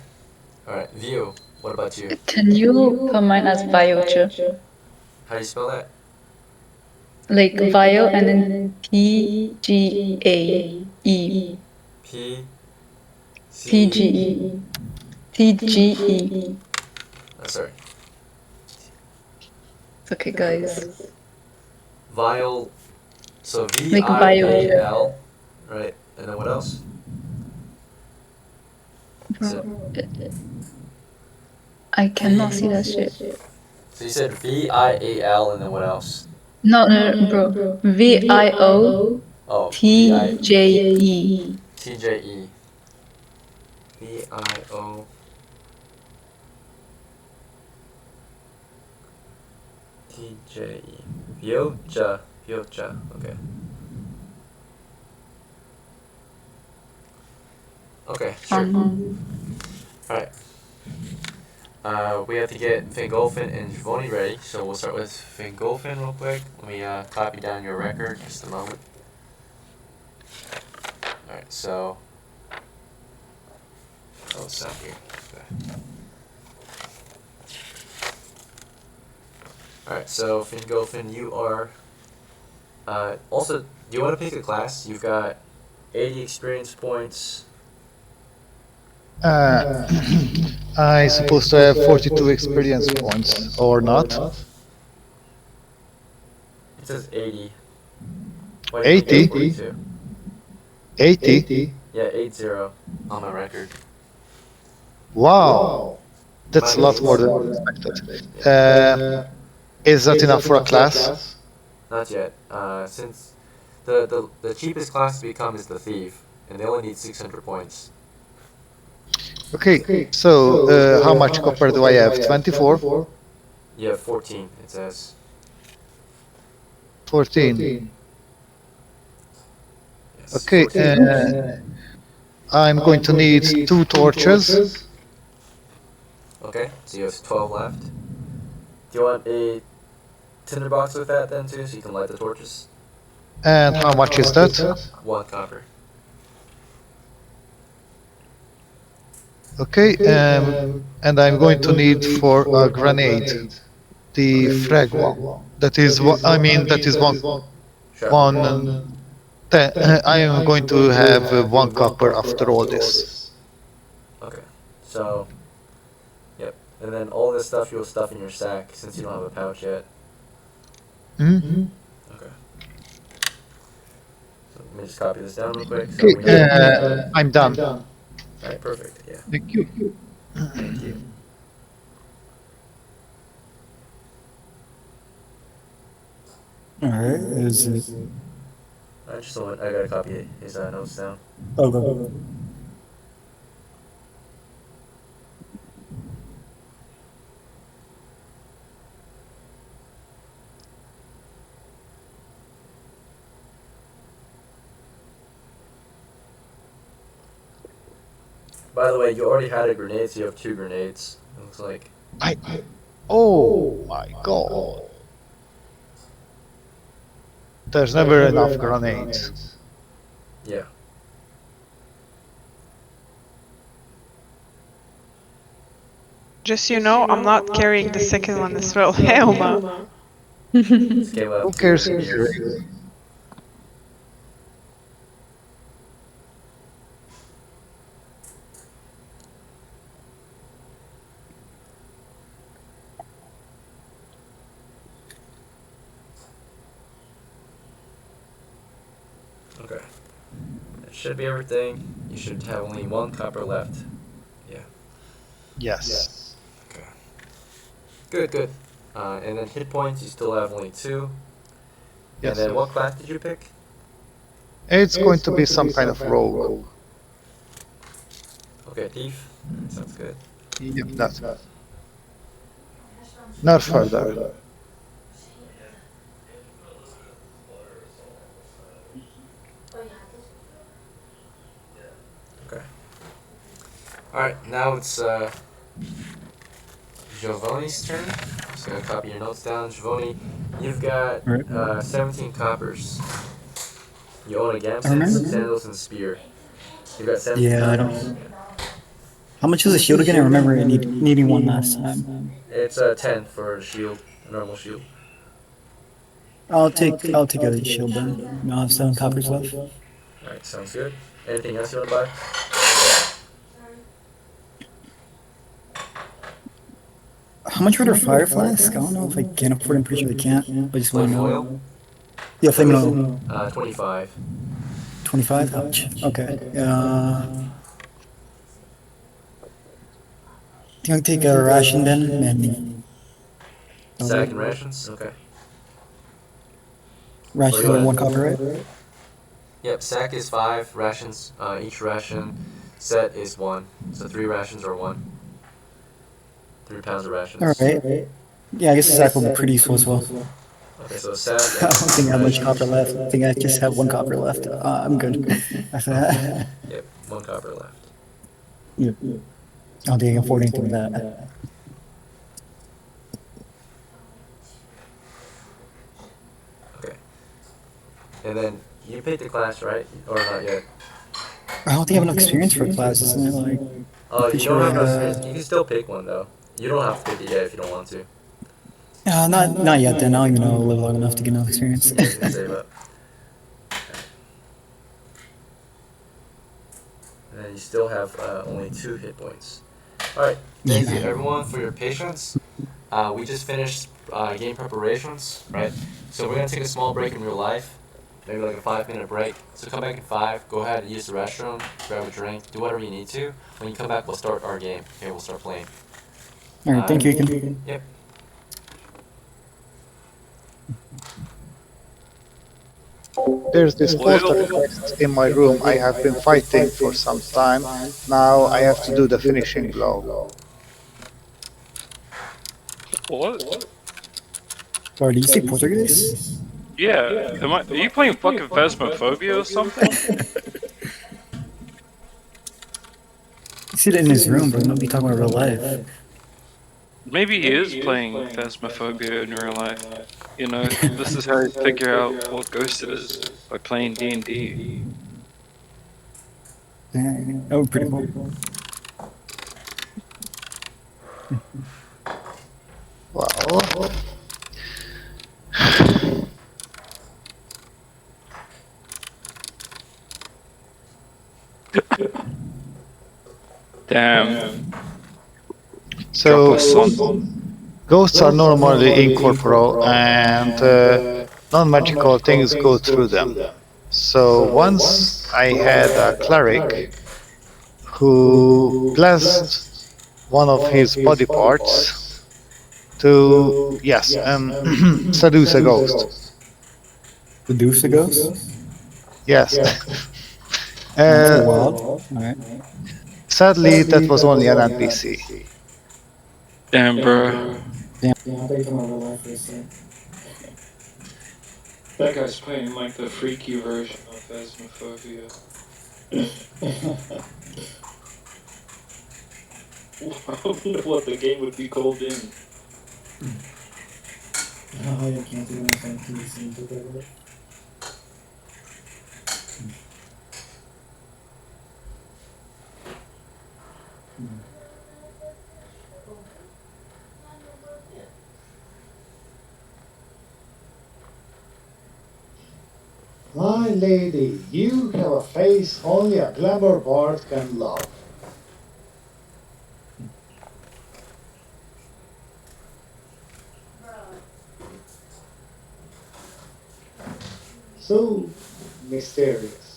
Alright, View, what about you? Can you put mine as Biocha? How do you spell that? Like Vio and then PGAE. P. C. PGE. TGE. Sorry. It's okay, guys. Vial. So Like VIAL. Right, and then what else? Bro, I cannot see that shit. So you said VIAL and then what else? No, bro. VIO Oh, TJE. TJE. VIO. TJE. Viocha. Okay. Okay, sure. Alright. We have to get Fingolfin and Javoni ready, so we'll start with Fingolfin real quick. Let me copy down your record just a moment. Alright, so. Oh, it's not here. Okay. Alright, so Fingolfin, you are. Also, do you want to pick a class? You've got 80 experience points. I supposed to have 42 experience points, or not? It says 80. Why 80? 42? 80? Yeah, 80 on my record. Wow, that's a lot more than expected. Is that enough for a class? Not yet. Since the cheapest class to become is the thief, and they only need 600 points. Okay, so how much copper do I have? 24? You have 14, it says. 14. Yes, Okay, 14. I'm going to need 2 torches. Okay, so you have 12 left. Do you want a tinderbox with that then too, so you can light the torches? And how much is that? 1 copper. Okay, and I'm going to need for a grenade the frag one. That is what I mean. That is Shrapnel. one. I am going to have 1 copper after all this. Okay, so, yep. And then all this stuff you'll stuff in your sack since you don't have a pouch yet. Hmm? Okay. So let me just copy this down real quick. So Okay, we have, I'm done. alright, perfect, yeah. Thank you. Thank you. Alright, is it? Alright, just a moment. I gotta copy his notes down. Oh, go. By the way, you already had a grenade, so you have 2 grenades. It looks like. Oh my god. There's never enough grenades. Yeah. Just so you know, I'm not carrying the second one as well. Hell no. Okay, well, Who cares? Here? Okay. That should be everything. You should have only 1 copper left. Yeah. Yes. Okay. Good, good. And then hit points, you still have only 2. Yes. And then what class did you pick? It's going to be some kind of rogue. Okay, thief. Sounds good. Yep, that's not further. Okay. Alright, now it's Giovanni's turn. Just gonna copy your notes down. Giovanni, you've got 17 coppers. You own a gamson, remember. sandals, and spear. You've got 17 Yeah, I coppers. don't. How much is a shield again? I remember needing one last time. It's 10 for a shield, a normal shield. I'll take a shield then. I'll have 7 coppers left. Alright, sounds good. Anything else you want to buy? How much were their fire flask? I don't know if I can afford it. I'm pretty sure they can't. I just want to Flame know. oil? Yeah, flame oil. 25. 25? Ouch. Okay. Think I'll take a ration then, and Sack and rations? Okay. ration for 1 copper, right? Yep, sack is 5, rations, each ration set is 1. So 3 rations are 1. 3 pounds of rations. Alright. Yeah, I guess the sack will be pretty useful as well. Okay, so sack. I don't think I have much copper left. I think I just have 1 copper left. I'm good after that. Yep, 1 copper left. Yeah. I don't think I can afford anything with that. Okay. And then you picked the class, right? Or not yet? I don't think I have enough experience for a class, isn't it? Like, Oh, you feature, don't have enough experience. You can still pick one though. You don't have to pick it yet if you don't want to. not yet. Then I don't even know live long enough to get enough experience. Yeah, you can save up. And then you still have only 2 hit points. Alright, thank you everyone for your patience. We just finished game preparations, right? So we're going to take a small break in real life, maybe like a 5-minute break. So come back in 5, go ahead and use the restroom, grab a drink, do whatever you need to. When you come back, we'll start our game. Okay, we'll start playing. All right, thank you, Iken. Yep. There's this poltergeist in my room. I have been fighting for some time. Now I have to do the finishing blow. What? Sorry, did you say Portuguese? Yeah. Are you playing fucking Phasmophobia or something? You see it in his room, but nobody talking about real life. Maybe he is playing Phasmophobia in real life. You know, this is how you figure out what ghost it is, by playing D&D. Yeah, that would be pretty cool. Well, Damn. so Son. ghosts are normally incorporeal and non-magical things go through them. So once I had a cleric who blessed one of his body parts to, yes, seduce a ghost. Seduce a ghost? Yes. That's wild. All right. Sadly, that was only an NPC. Damn, bro. Damn, I thought you were talking about real life for a second. That guy's playing like the freaky version of Phasmophobia. I wonder what the game would be called in. Oh, you can't do anything. My lady, you have a face only a glamour bard can love. So mysterious.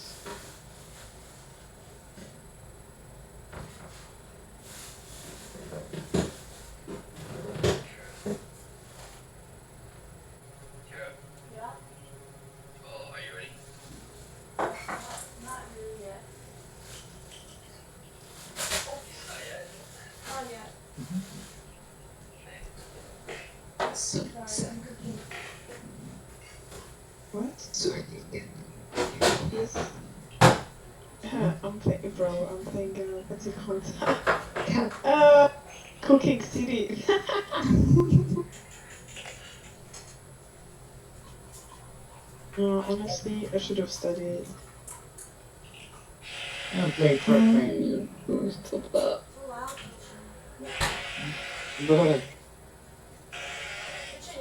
What? Yes. I'm playing, bro. I'm playing. What's it called? Cooking City. Honestly, I should have studied. I'm playing Trackman. Go ahead.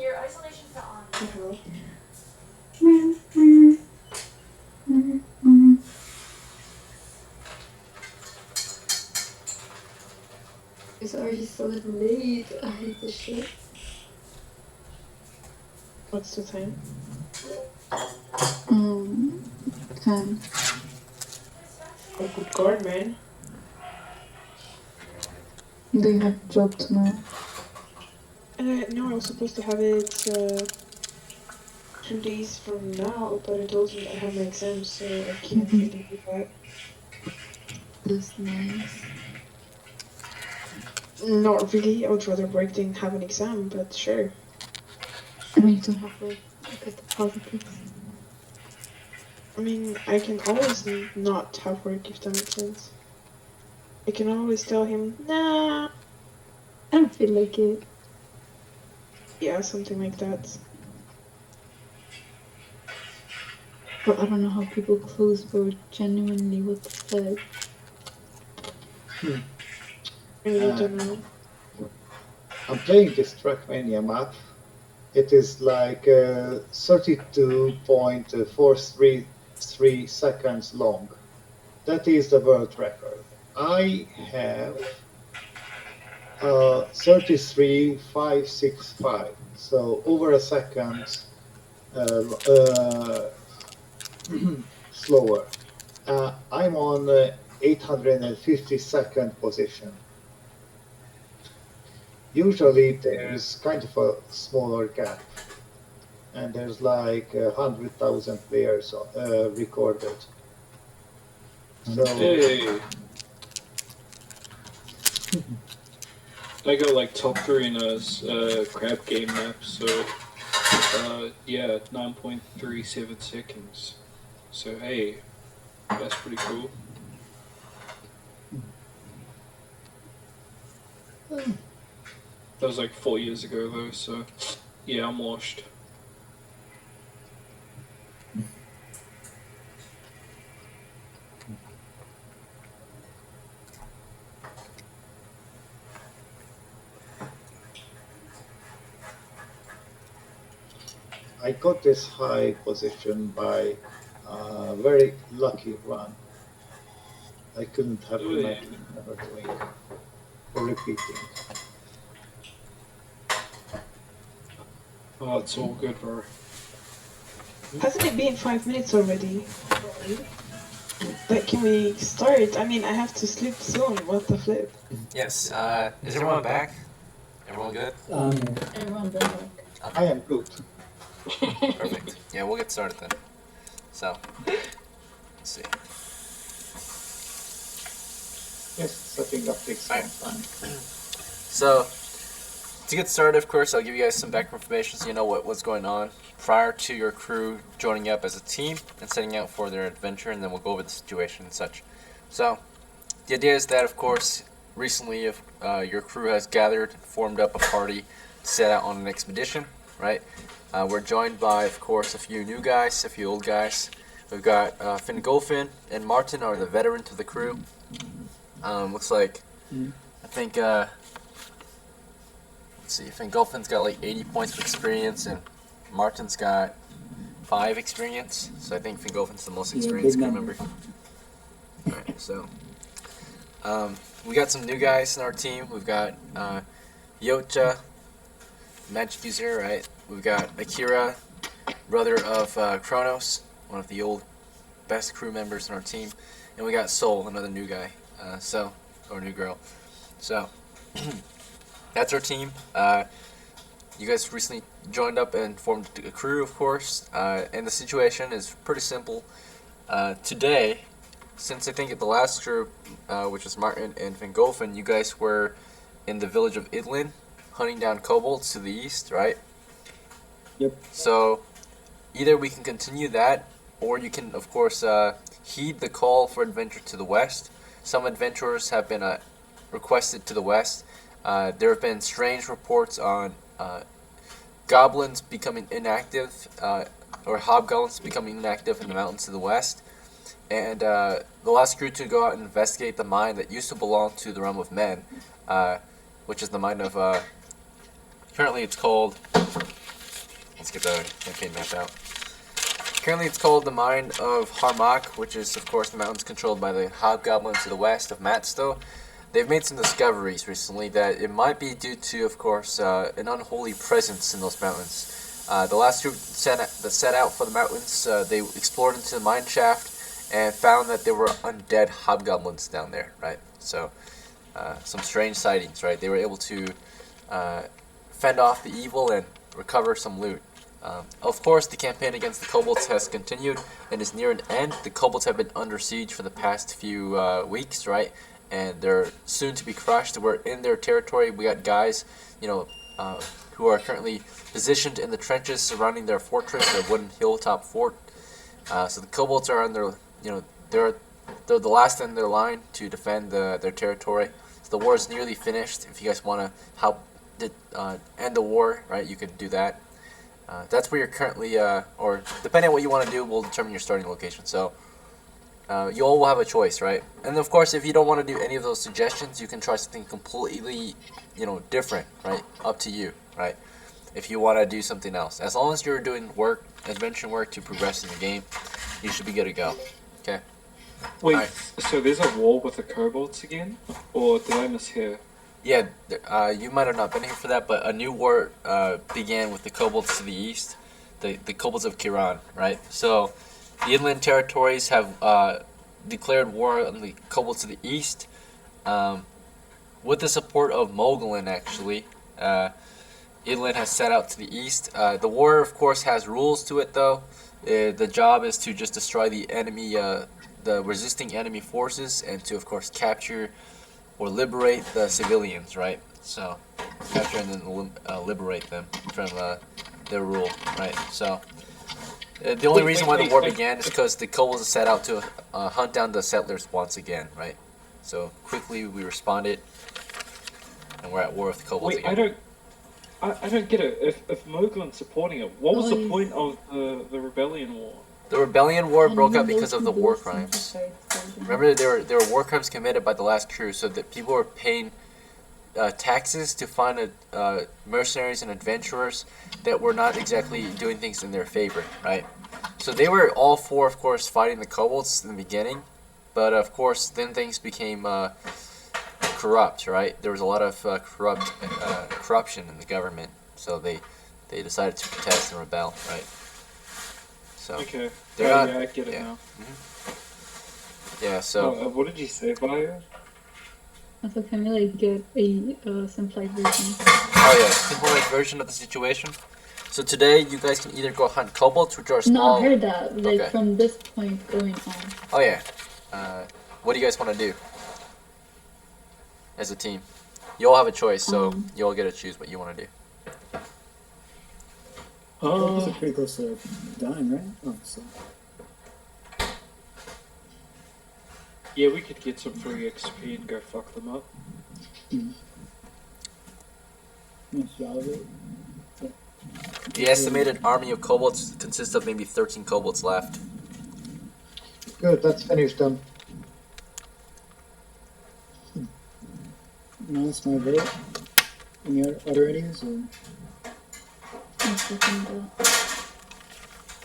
Your isolation's not on. It's already so late. I hate this shit. What's the time? 10. Oh, good God, man. Do you have job tomorrow? No, I was supposed to have it 2 days from now, but it doesn't. I have my exams, so I can't really do that. That's nice. Not really. I would rather work than have an exam, but sure. I mean, you don't have work. Look at the positives. I mean, I can always not have work if that makes sense. I can always tell him, nah. I don't feel like it. Yeah, something like that. But I don't know how people close board genuinely. What the fuck? I really don't know. I'm playing this Trackmania map. It is like 32.433 seconds long. That is the world record. I have 33.565, so over a second slower. I'm on 852nd position. Usually there's kind of a smaller gap, and there's like 100,000 players recorded. So Hey. I got like top 3 in a crab game map, so yeah, 9.37 seconds. So hey, that's pretty cool. That was like 4 years ago though, so yeah, I'm washed. I got this high position by a very lucky run. I couldn't have imagined ever doing or repeating. Oh, it's all good, bro. Hasn't it been 5 minutes already? Like, can we start? I mean, I have to sleep soon. What the flip? Yes. Is everyone back? Everyone good? Everyone been back. I am good. Perfect. Yeah, we'll get started then. So, let's see. Yes, setting up takes some time. So, to get started, of course, I'll give you guys some background information so you know what's going on prior to your crew joining up as a team and setting out for their adventure, and then we'll go over the situation and such. So, the idea is that, of course, recently if your crew has gathered and formed up a party to set out on an expedition, right? We're joined by, of course, a few new guys, a few old guys. We've got Fingolfin and Martin are the veterans of the crew. Looks like, I think, let's see, Fingolfin's got like 80 points of experience and Martin's got 5 experience. So I think Fingolfin's the most experienced crew member. Alright, so, we got some new guys in our team. We've got Yocha, magic user, right? We've got Akira, brother of Kronos, one of the old best crew members in our team, and we got Sol, another new guy, or new girl. So that's our team. You guys recently joined up and formed a crew, of course, and the situation is pretty simple. Today, since I think at the last crew, which was Martin and Fingolfin, you guys were in the village of Idlin, hunting down kobolds to the east, right? Yep. So, either we can continue that, or you can, of course, heed the call for adventure to the west. Some adventurers have been requested to the west. There have been strange reports on goblins becoming inactive, or hobgoblins becoming inactive in the mountains to the west. And the last crew to go out and investigate the mine that used to belong to the realm of men, which is the mine of, currently it's called, let's get the campaign map out. Currently it's called the mine of Harmach, which is of course the mountains controlled by the hobgoblins to the west of Matstow. They've made some discoveries recently that it might be due to, of course, an unholy presence in those mountains. The last group that set out for the mountains, they explored into the mine shaft and found that there were undead hobgoblins down there, right? So, some strange sightings, right? They were able to fend off the evil and recover some loot. Of course, the campaign against the kobolds has continued and is near an end. The kobolds have been under siege for the past few weeks, right? And they're soon to be crushed. We're in their territory. We got guys, who are currently positioned in the trenches surrounding their fortress, their wooden hilltop fort. So the kobolds are on their, they're they're the last in their line to defend their territory. So the war is nearly finished. If you guys want to help end the war, right, you can do that. That's where you're currently, or depending on what you want to do, will determine your starting location. So you all will have a choice, right? And of course, if you don't want to do any of those suggestions, you can try something completely, different, right? Up to you, right? If you want to do something else, as long as you're doing work, adventure work to progress in the game, you should be good to go. Okay. Wait, Alright. so there's a war with the kobolds again? Or did I mishear? Yeah, you might have not been here for that, but a new war began with the kobolds to the east, the kobolds of KEIRAN, right? So the inland territories have declared war on the kobolds to the east, with the support of Mogulin, actually. Inland has set out to the east. The war, of course, has rules to it, though. The job is to just destroy the enemy, the resisting enemy forces, and to, of course, capture or liberate the civilians, right? So, capture and then liberate them from their rule, right? So, the only reason why the war began is because the kobolds set out to hunt down the settlers once again, right? So, quickly we responded, and we're at war with the kobolds again. I don't get it. If Moglin's supporting it, what was the point of the rebellion war? The rebellion war broke out because of the war crimes. Remember, there were war crimes committed by the last crew, so that people were paying taxes to find mercenaries and adventurers that were not exactly doing things in their favor, right? So they were all for, of course, fighting the kobolds in the beginning, but of course, then things became corrupt, right? There was a lot of corruption in the government, so they decided to protest and rebel, right? So Okay. they're Yeah, not, I get it yeah. now. Yeah, so What did you say, Bio? Also, can we like get a simplified version? oh yeah, simplified version of the situation. So today you guys can either go hunt kobolds, which are small. No, I heard that. Like Okay. from this point going on. Oh yeah. What do you guys want to do as a team? You all have a choice, so you all get to choose what you want to do. These are pretty close to dying, right? Oh, so. Yeah, we could get some free XP and go fuck them up. Nice job of it. The estimated army of kobolds consists of maybe 13 kobolds left. Good, that's finished then. No, that's my vote. Any other ideas? Or?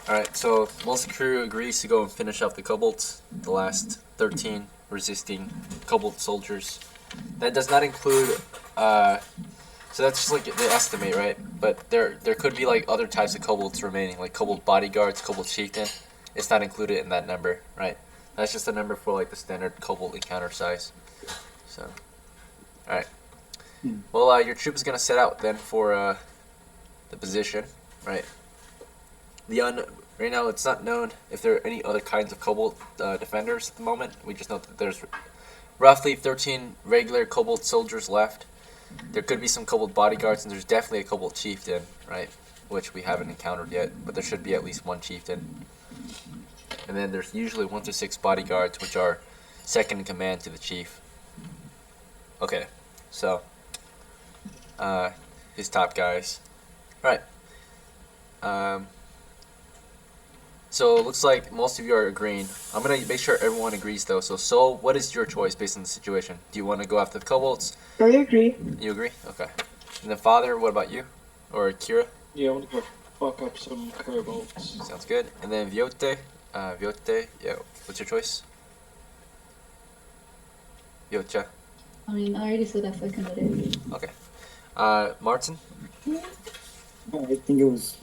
Alright, so most of the crew agrees to go and finish off the kobolds, the last 13 resisting kobold soldiers. That does not include, so that's just like the estimate, right? But there could be like other types of kobolds remaining, like kobold bodyguards, kobold chieftain. It's not included in that number, right? That's just a number for like the standard kobold encounter size. So, alright. Well, your troop is gonna set out then for the position, right? Right now, it's not known if there are any other kinds of kobold defenders at the moment. We just know that there's roughly 13 regular kobold soldiers left. There could be some kobold bodyguards, and there's definitely a kobold chieftain, right? Which we haven't encountered yet, but there should be at least one chieftain. And then there's usually 1 to 6 bodyguards, which are second in command to the chief. Okay, so his top guys. Right. So it looks like most of you are agreeing. I'm gonna make sure everyone agrees though. So what is your choice based on the situation? Do you want to go after the kobolds? I agree. You agree? Okay. And then Father, what about you? Or Kira? Yeah, I want to go fuck up some kobolds. Sounds good. And then Vyote? Vyote, yeah, what's your choice? Vyocha. I mean, I already said I seconded it. Okay. Martin? Oh, I think it was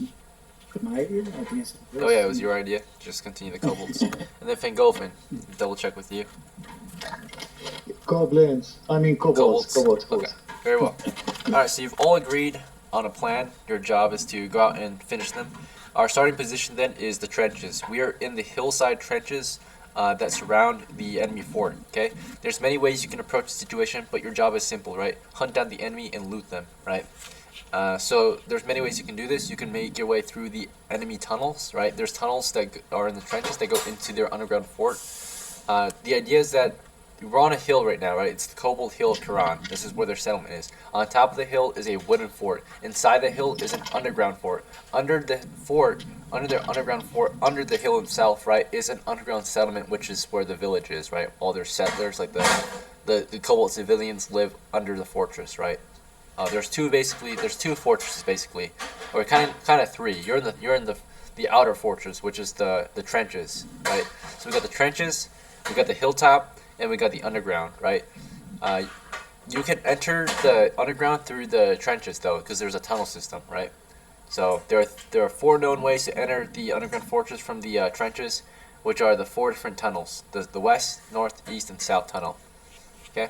my idea. I think it's Oh yeah, it was your idea. Just continue the kobolds. And then Fingolfin, double check with you. Goblins. I mean kobolds. Okay, very well. Alright, so you've all agreed on a plan. Your job is to go out and finish them. Our starting position then is the trenches. We are in the hillside trenches that surround the enemy fort, okay? There's many ways you can approach the situation, but your job is simple, right? Hunt down the enemy and loot them, right? So there's many ways you can do this. You can make your way through the enemy tunnels, right? There's tunnels that are in the trenches that go into their underground fort. The idea is that we're on a hill right now, right? It's the Cobalt Hill of KEIRAN. This is where their settlement is. On top of the hill is a wooden fort. Inside the hill is an underground fort. Under the fort, under their underground fort, under the hill itself, right, is an underground settlement, which is where the village is, right? All their settlers, like the Cobalt civilians, live under the fortress, right? There's two fortresses basically, or kind of three. You're in the outer fortress, which is the trenches, right? So we got the trenches, we got the hilltop, and we got the underground, right? You can enter the underground through the trenches though, because there's a tunnel system, right? So there are 4 known ways to enter the underground fortress from the trenches, which are the 4 different tunnels: the west, north, east, and south tunnel. Okay.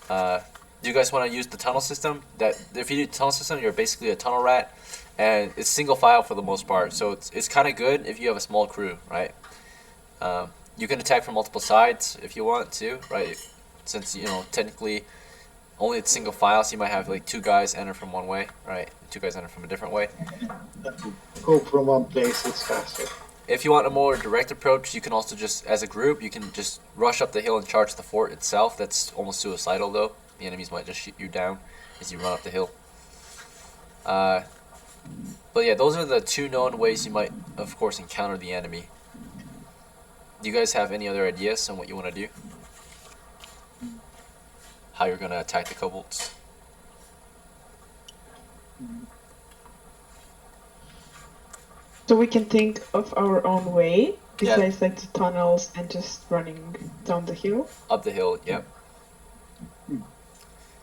Do you guys want to use the tunnel system? That if you do the tunnel system, you're basically a tunnel rat, and it's single file for the most part. So it's kind of good if you have a small crew, right? You can attack from multiple sides if you want to, right? Since technically only it's single file, so you might have like 2 guys enter from one way, right? 2 guys enter from a different way. Go from one place, it's faster. If you want a more direct approach, you can also just, as a group, you can just rush up the hill and charge the fort itself. That's almost suicidal though. The enemies might just shoot you down as you run up the hill. But yeah, those are the 2 known ways you might, of course, encounter the enemy. Do you guys have any other ideas on what you want to do? How you're going to attack the kobolds? So we can think of our own way, Yeah. besides like the tunnels and just running down the hill. Up the hill, yep.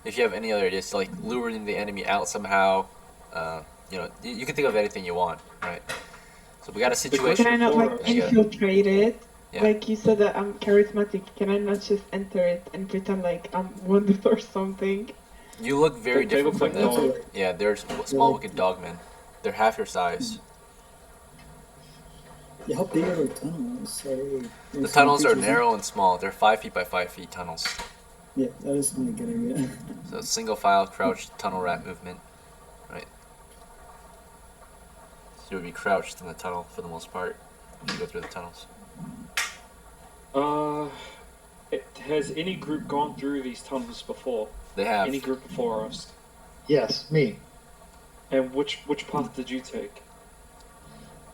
If you have any other ideas, like luring the enemy out somehow, you can think of anything you want, right? So we got a situation. Can I not like infiltrate it? Yeah. Like you said that I'm charismatic. Can I not just enter it and pretend like I'm wounded or something? You look very They different look from like them. dog. Yeah, they're small wicked dogmen. They're half your size. Yeah, how big are the tunnels? The tunnels are narrow and small. They're 5 feet by 5 feet tunnels. Yeah, that is not good idea. So single file crouched tunnel rat movement, right? So you would be crouched in the tunnel for the most part when you go through the tunnels. Has any group gone through these tunnels before? They have. Any group before us? Yes, me. And which path did you take?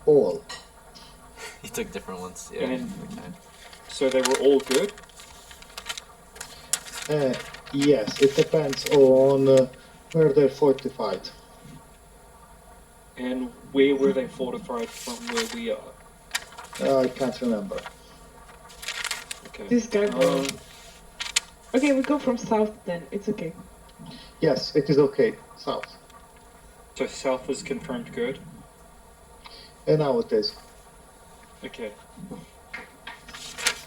All. He took different ones. Yeah. And so they were all good? Yes, it depends on where they're fortified. And where were they fortified from where we are? I can't remember. Okay. This guy. Okay, we go from south then. It's okay. Yes, it is okay. South. So south is confirmed good? And now it is. Okay.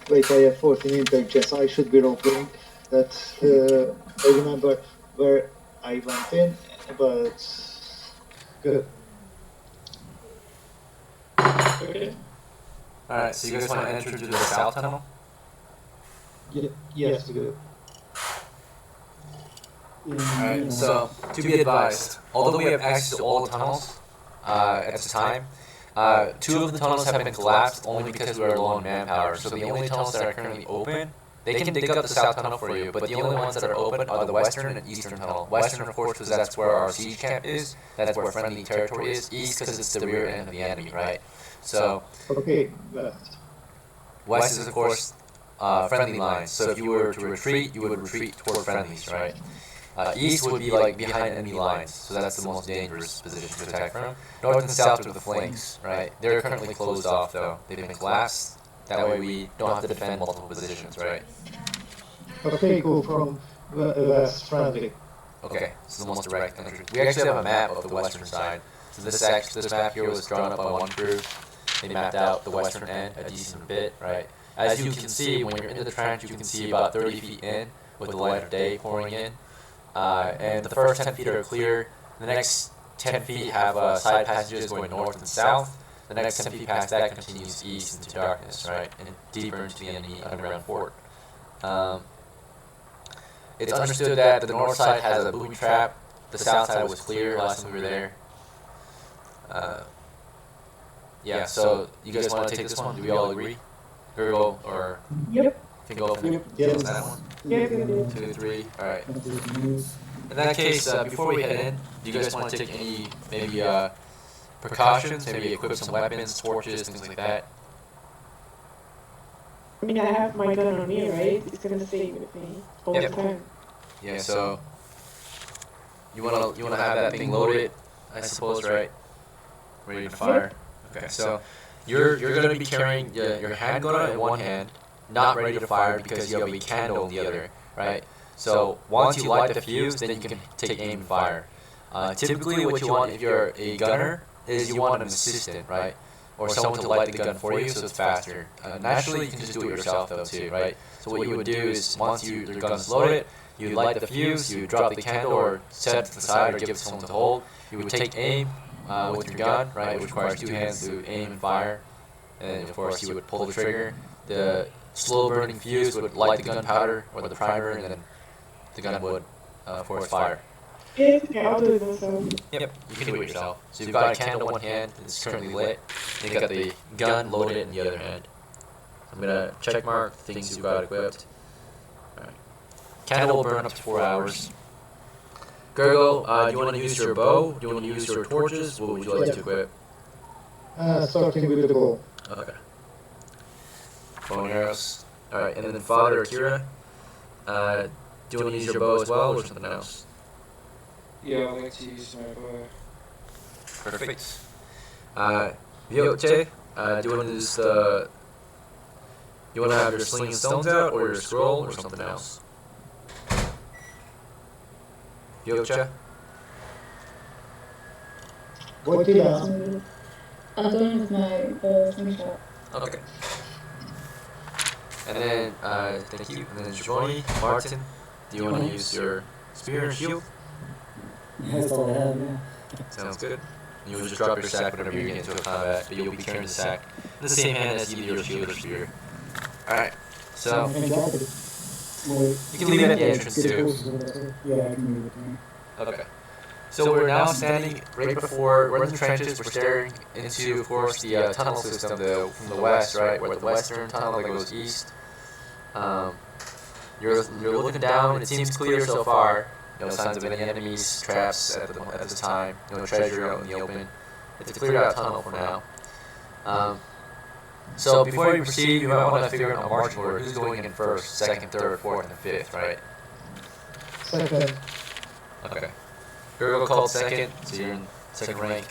Wait, I have 14 intelligence. I should be rolling that. I remember where I went in, but good. Okay. Alright, so you guys want to enter through the south tunnel? Yes, good. Alright, so to be advised, although we have access to all the tunnels at this time, 2 of the tunnels have been collapsed only because we are low on manpower. So the only tunnels that are currently open, they can dig up the south tunnel for you, but the only ones that are open are the western and eastern tunnel. Western, of course, because that's where our siege camp is, that's where friendly territory is. East, because it's the rear end of the enemy, right? So Okay, left. west is, of course, friendly lines. So if you were to retreat, you would retreat toward friendlies, right? East would be like behind enemy lines, so that's the most dangerous position to attack from. North and south are the flanks, right? They're currently closed off though. They've been collapsed. That way we don't have to defend multiple positions, right? Okay, go from west friendly. Okay, this is the most direct entry. We actually have a map of the western side. So this map here was drawn up by one crew. They mapped out the western end a decent bit, right? As you can see, when you're in the trench, you can see about 30 feet in with the light of day pouring in. And the first 10 feet are clear. The next 10 feet have side passages going north and south. The next 10 feet past that continues east into darkness, right? And deeper into the enemy underground fort. It's understood that the north side has a booby trap. The south side was clear last time we were there. Yeah, so you guys want to take this one? Do we all agree? Gurgle, or Yep. can go from Yep. that one? Yep. Yep. 2, 3. All right. In that case, before we head in, do you guys want to take any maybe precautions? Maybe equip some weapons, torches, things like that. I mean, I have my gun on me, right? It's gonna stay with me all Yep. the time. Yeah. So you wanna have that thing loaded, I suppose, right? Ready to fire. Okay. So you're gonna be carrying your handgun in one hand, not ready to fire because you have a candle in the other, right? So once you light the fuse, then you can take aim and fire. Typically, what you want if you're a gunner is you want an assistant, right? Or someone to light the gun for you so it's faster. Naturally, you can just do it yourself though too, right? So what you would do is once your gun's loaded, you light the fuse, you drop the candle or set it to the side or give it to someone to hold. You would take aim with your gun, right? Which requires 2 hands to aim and fire. And of course, you would pull the trigger. The slow burning fuse would light the gunpowder or the primer, and then the gun would, of course, fire. Yeah, okay, I'll do it myself. Yep, you can do it yourself. So you've got a candle in one hand, it's currently lit. Then you've got the gun loaded in the other hand. I'm gonna check mark things you've got equipped. Alright. Candle will burn up to 4 hours. Gurgle, do you want to use your bow? Do you want to use your torches? What would you like to equip? Starting with the bow. Okay. Bow and arrows. Alright, and then Father Akira, do you want to use your bow as well or something else? Yeah, I like to use my bow. Perfect. Vyote, do you want to use the... You want to have your sling and stones out or your scroll or something else? Vyote? What did I ask? I'm going with my slingshot. Okay. And then, thank you. And then Giovanni, Martin, do you want to use your spear and shield? That's all I have, yeah. Sounds good. You will just drop your sack whenever you get into a combat, but you'll be carrying the sack in the same hand as either your shield or spear. Alright, so I can drop it. Wait. you can leave it at the entrance too. Yeah, I can leave it there. Okay. So we're now standing right before, we're in the trenches, we're staring into, of course, the tunnel system from the west, right? Where the western tunnel that goes east. You're looking down, and it seems clear so far. No signs of any enemies, traps at this time. No treasure out in the open. It's a cleared out tunnel for now. So before we proceed, you might want to figure out a marching order. Who's going in first, second, third, fourth, and fifth, right? Second. Okay. Gurgle called second, so you're in second rank.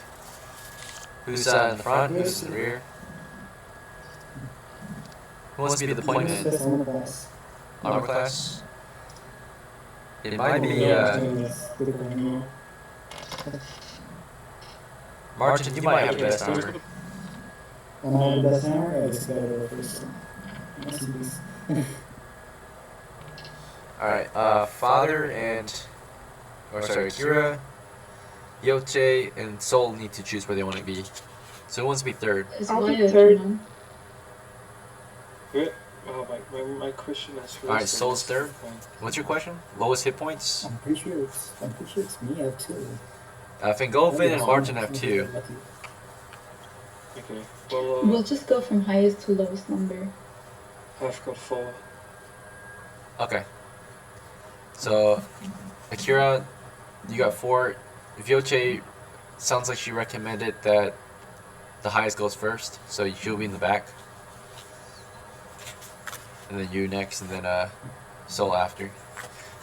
Who's in the front? Who's in the rear? Who wants to be the point man? That's armor class. Armor class? It might be, Martin, you might have the best armor. I have the best armor, I just gotta go first. Alright, Father Kira, Yote, and Soul need to choose where they want to be. So who wants to be third? Is I'll why be a third. turn Oh, my question is Alright, Soul's third. What's your question? Lowest hit points? I'm pretty sure it's me, I have 2. Fingolfin and Martin have 2. Okay, well, We'll just go from highest to lowest number. I've got 4. Okay. So, Akira, you got 4. Vyoche sounds like she recommended that the highest goes first, so she'll be in the back. And then you next, and then Soul after.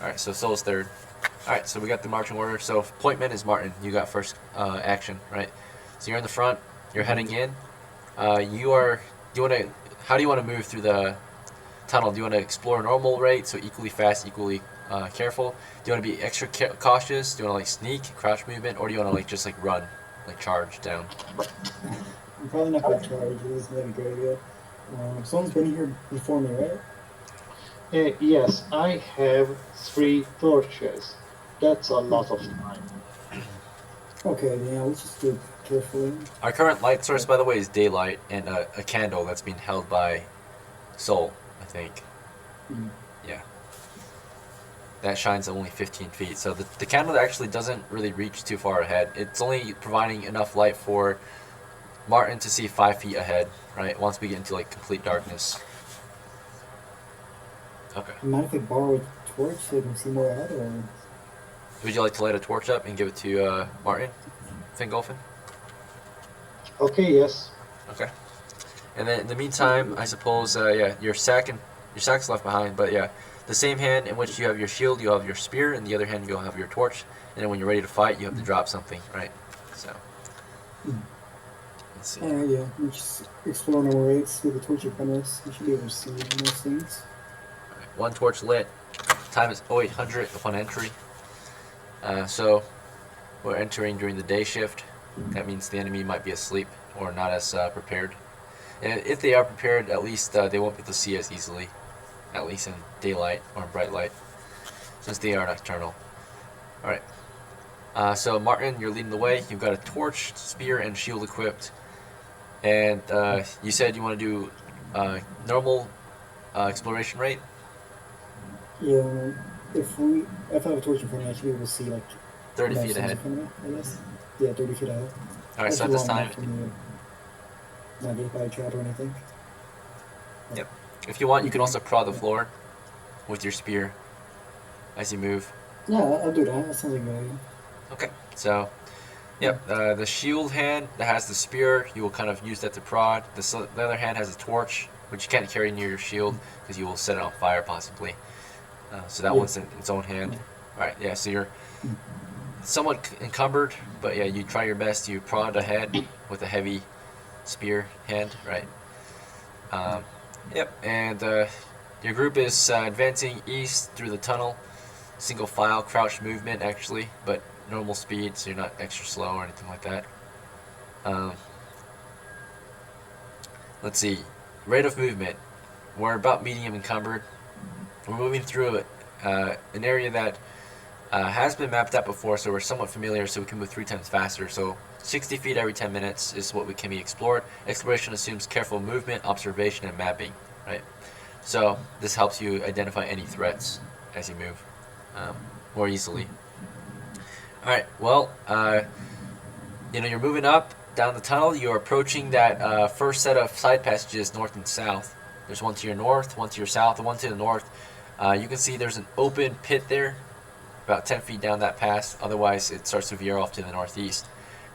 Alright, so Soul's third. Alright, so we got the marching order. So pointman is Martin. You got first action, right? So you're in the front. You're heading in. How do you want to move through the tunnel? Do you want to explore normal rate, so equally fast, equally careful? Do you want to be extra cautious? Do you want to like sneak, crouch movement, or do you want to like just like run, like charge down? I'm probably not gonna charge, this is not a good idea. Someone's been here before me, right? Yes, I have 3 torches. That's a lot of time. Okay, then yeah, let's just do it carefully. Our current light source, by the way, is daylight and a candle that's being held by Soul, I think. Mm. Yeah. That shines only 15 feet, so the candle actually doesn't really reach too far ahead. It's only providing enough light for Martin to see 5 feet ahead, right? Once we get into like complete darkness. Okay. Mind if I borrow a torch so I can see more ahead, or? Would you like to light a torch up and give it to Martin Fingolfin? Okay, yes. Okay. And then in the meantime, I suppose, yeah, your sack's left behind, but yeah, the same hand in which you have your shield, you'll have your spear, and the other hand you'll have your torch. And then when you're ready to fight, you have to drop something, right? So, let's see. Alright, yeah. We just explore number 8 with the torch in front of us. We should be able to see most things. Right, 1 torch lit. Time is 0800 upon entry. So, we're entering during the day shift. That means the enemy might be asleep or not as prepared. And if they are prepared, at least they won't be able to see us easily, at least in daylight or in bright light, since they are nocturnal. Alright, so Martin, you're leading the way. You've got a torch, spear, and shield equipped. And you said you want to do normal exploration rate? Yeah, if I have a torch in front of me, I should be able to see like 30 most feet things ahead. in front of me, I guess. Yeah, 30 feet ahead. Alright, so at That's this long time, enough for me to not get by a trap or anything. yep. If you want, you can also prod the floor with your spear as you move. Yeah, I'll do that. That sounds like a good idea. Okay, so, yep, the shield hand that has the spear, you will kind of use that to prod. The other hand has a torch, which you can't carry near your shield because you will set it on fire possibly. So that one's in its own hand. Alright, yeah, so you're somewhat encumbered, but yeah, you try your best. You prod ahead with a heavy spear hand, right? Yep, and your group is advancing east through the tunnel. Single file, crouch movement actually, but normal speed, so you're not extra slow or anything like that. Let's see, rate of movement. We're about medium encumbered. We're moving through an area that has been mapped out before, so we're somewhat familiar, so we can move 3 times faster. So 60 feet every 10 minutes is what can be explored. Exploration assumes careful movement, observation, and mapping, right? So this helps you identify any threats as you move more easily. Alright, well, you're moving up down the tunnel. You're approaching that first set of side passages north and south. There's one to your north, one to your south, and one to the north. You can see there's an open pit there, about 10 feet down that pass. Otherwise, it starts to veer off to the northeast.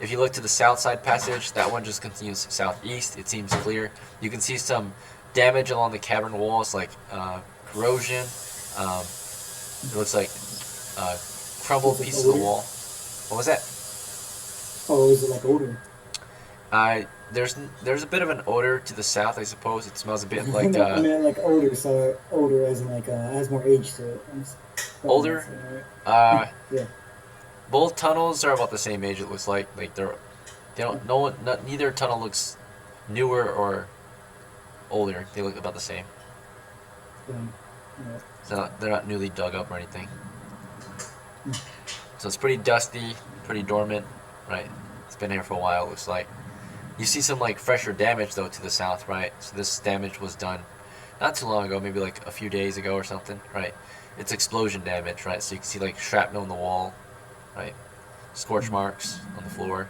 If you look to the south side passage, that one just continues southeast. It seems clear. You can see some damage along the cavern walls, like corrosion. It looks like crumbled pieces of the wall. What was that? Oh, is it like odor? There's a bit of an odor to the south, I suppose. It smells a bit like I mean, like odor, so odor as in like has more age to it. older. Yeah. Both tunnels are about the same age. It looks like neither tunnel looks newer or older. They look about the same. Yeah. So they're not newly dug up or anything. So it's pretty dusty, pretty dormant, right? It's been here for a while, it looks like. You see some like fresher damage though to the south, right? So this damage was done not too long ago, maybe like a few days ago or something, right? It's explosion damage, right? So you can see like shrapnel in the wall, right? Scorch marks on the floor.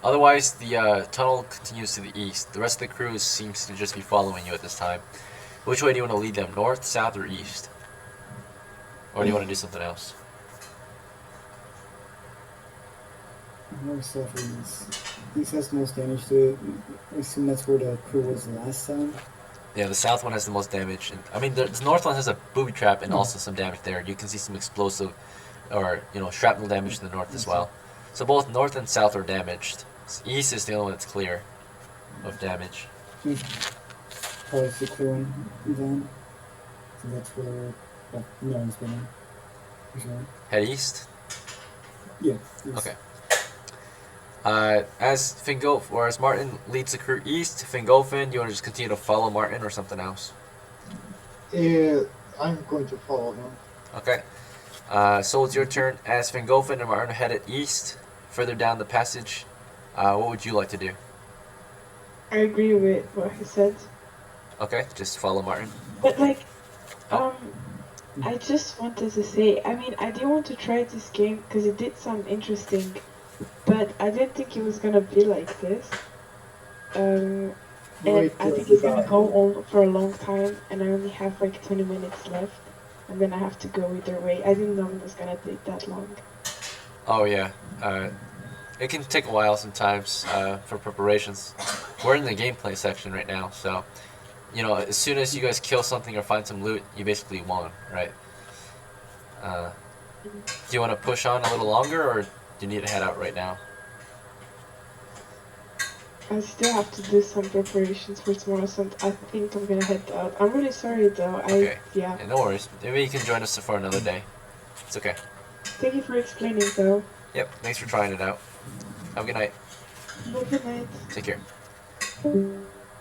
Otherwise, the tunnel continues to the east. The rest of the crew seems to just be following you at this time. Which way do you want to lead them? North, south, or east? Or do you want to do something else? North, south, or east. East has the most damage to it. I assume that's where the crew was last time. Yeah, the south one has the most damage. I mean, the north one has a booby trap and also some damage there. You can see some explosive or, shrapnel damage to the north as well. So both north and south are damaged. East is the only one that's clear of damage. Probably the clear one then. So that's where no one's been in. For sure. Head east? Yeah. East. Okay. As Martin leads the crew east, Fingolfin, do you want to just continue to follow Martin or something else? Yeah, I'm going to follow him. Okay. So it's your turn. As Fingolfin and Martin are headed east, further down the passage, what would you like to do? I agree with what he said. Okay, just follow Martin. But I just wanted to say, I mean, I did want to try this game because it did sound interesting. but I didn't think it was gonna be like this. And Wait I till think you it's gonna die. go on for a long time, and I only have like 20 minutes left, and then I have to go either way. I didn't know it was gonna take that long. Oh yeah. It can take a while sometimes for preparations. We're in the gameplay section right now, so as soon as you guys kill something or find some loot, you basically won, right? Do you want to push on a little longer, or do you need to head out right now? I still have to do some preparations for tomorrow, so I think I'm gonna head out. I'm really sorry though. Okay. Yeah. Yeah, no worries. Maybe you can join us for another day. It's okay. Thank you for explaining though. Yep. Thanks for trying it out. Have a good night. Good night. Take care.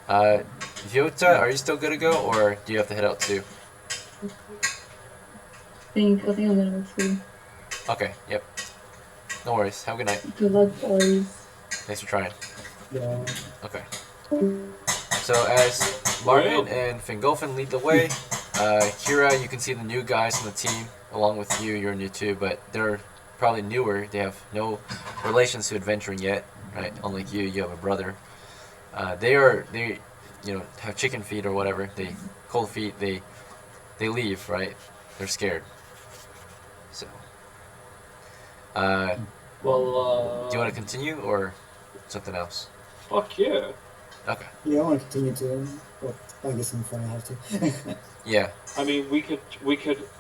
Vyota, are you still good to go, or do you have to head out too? I think I'm gonna go too. Okay. Yep. No worries. Have a good night. Good luck, boys. Thanks for trying. Yeah. Okay. So as Martin and Fingolfin lead the way, Kira, you can see the new guys on the team. Along with you, you're new too, but they're probably newer. They have no relations to adventuring yet, right? Unlike you have a brother. They have chicken feet or whatever. They cold feet. They leave, right? They're scared. So, Well, do you want to continue or something else? fuck yeah. Okay. Yeah, I want to continue to. Well, I guess I'm fine. I have to. Yeah. I mean, we could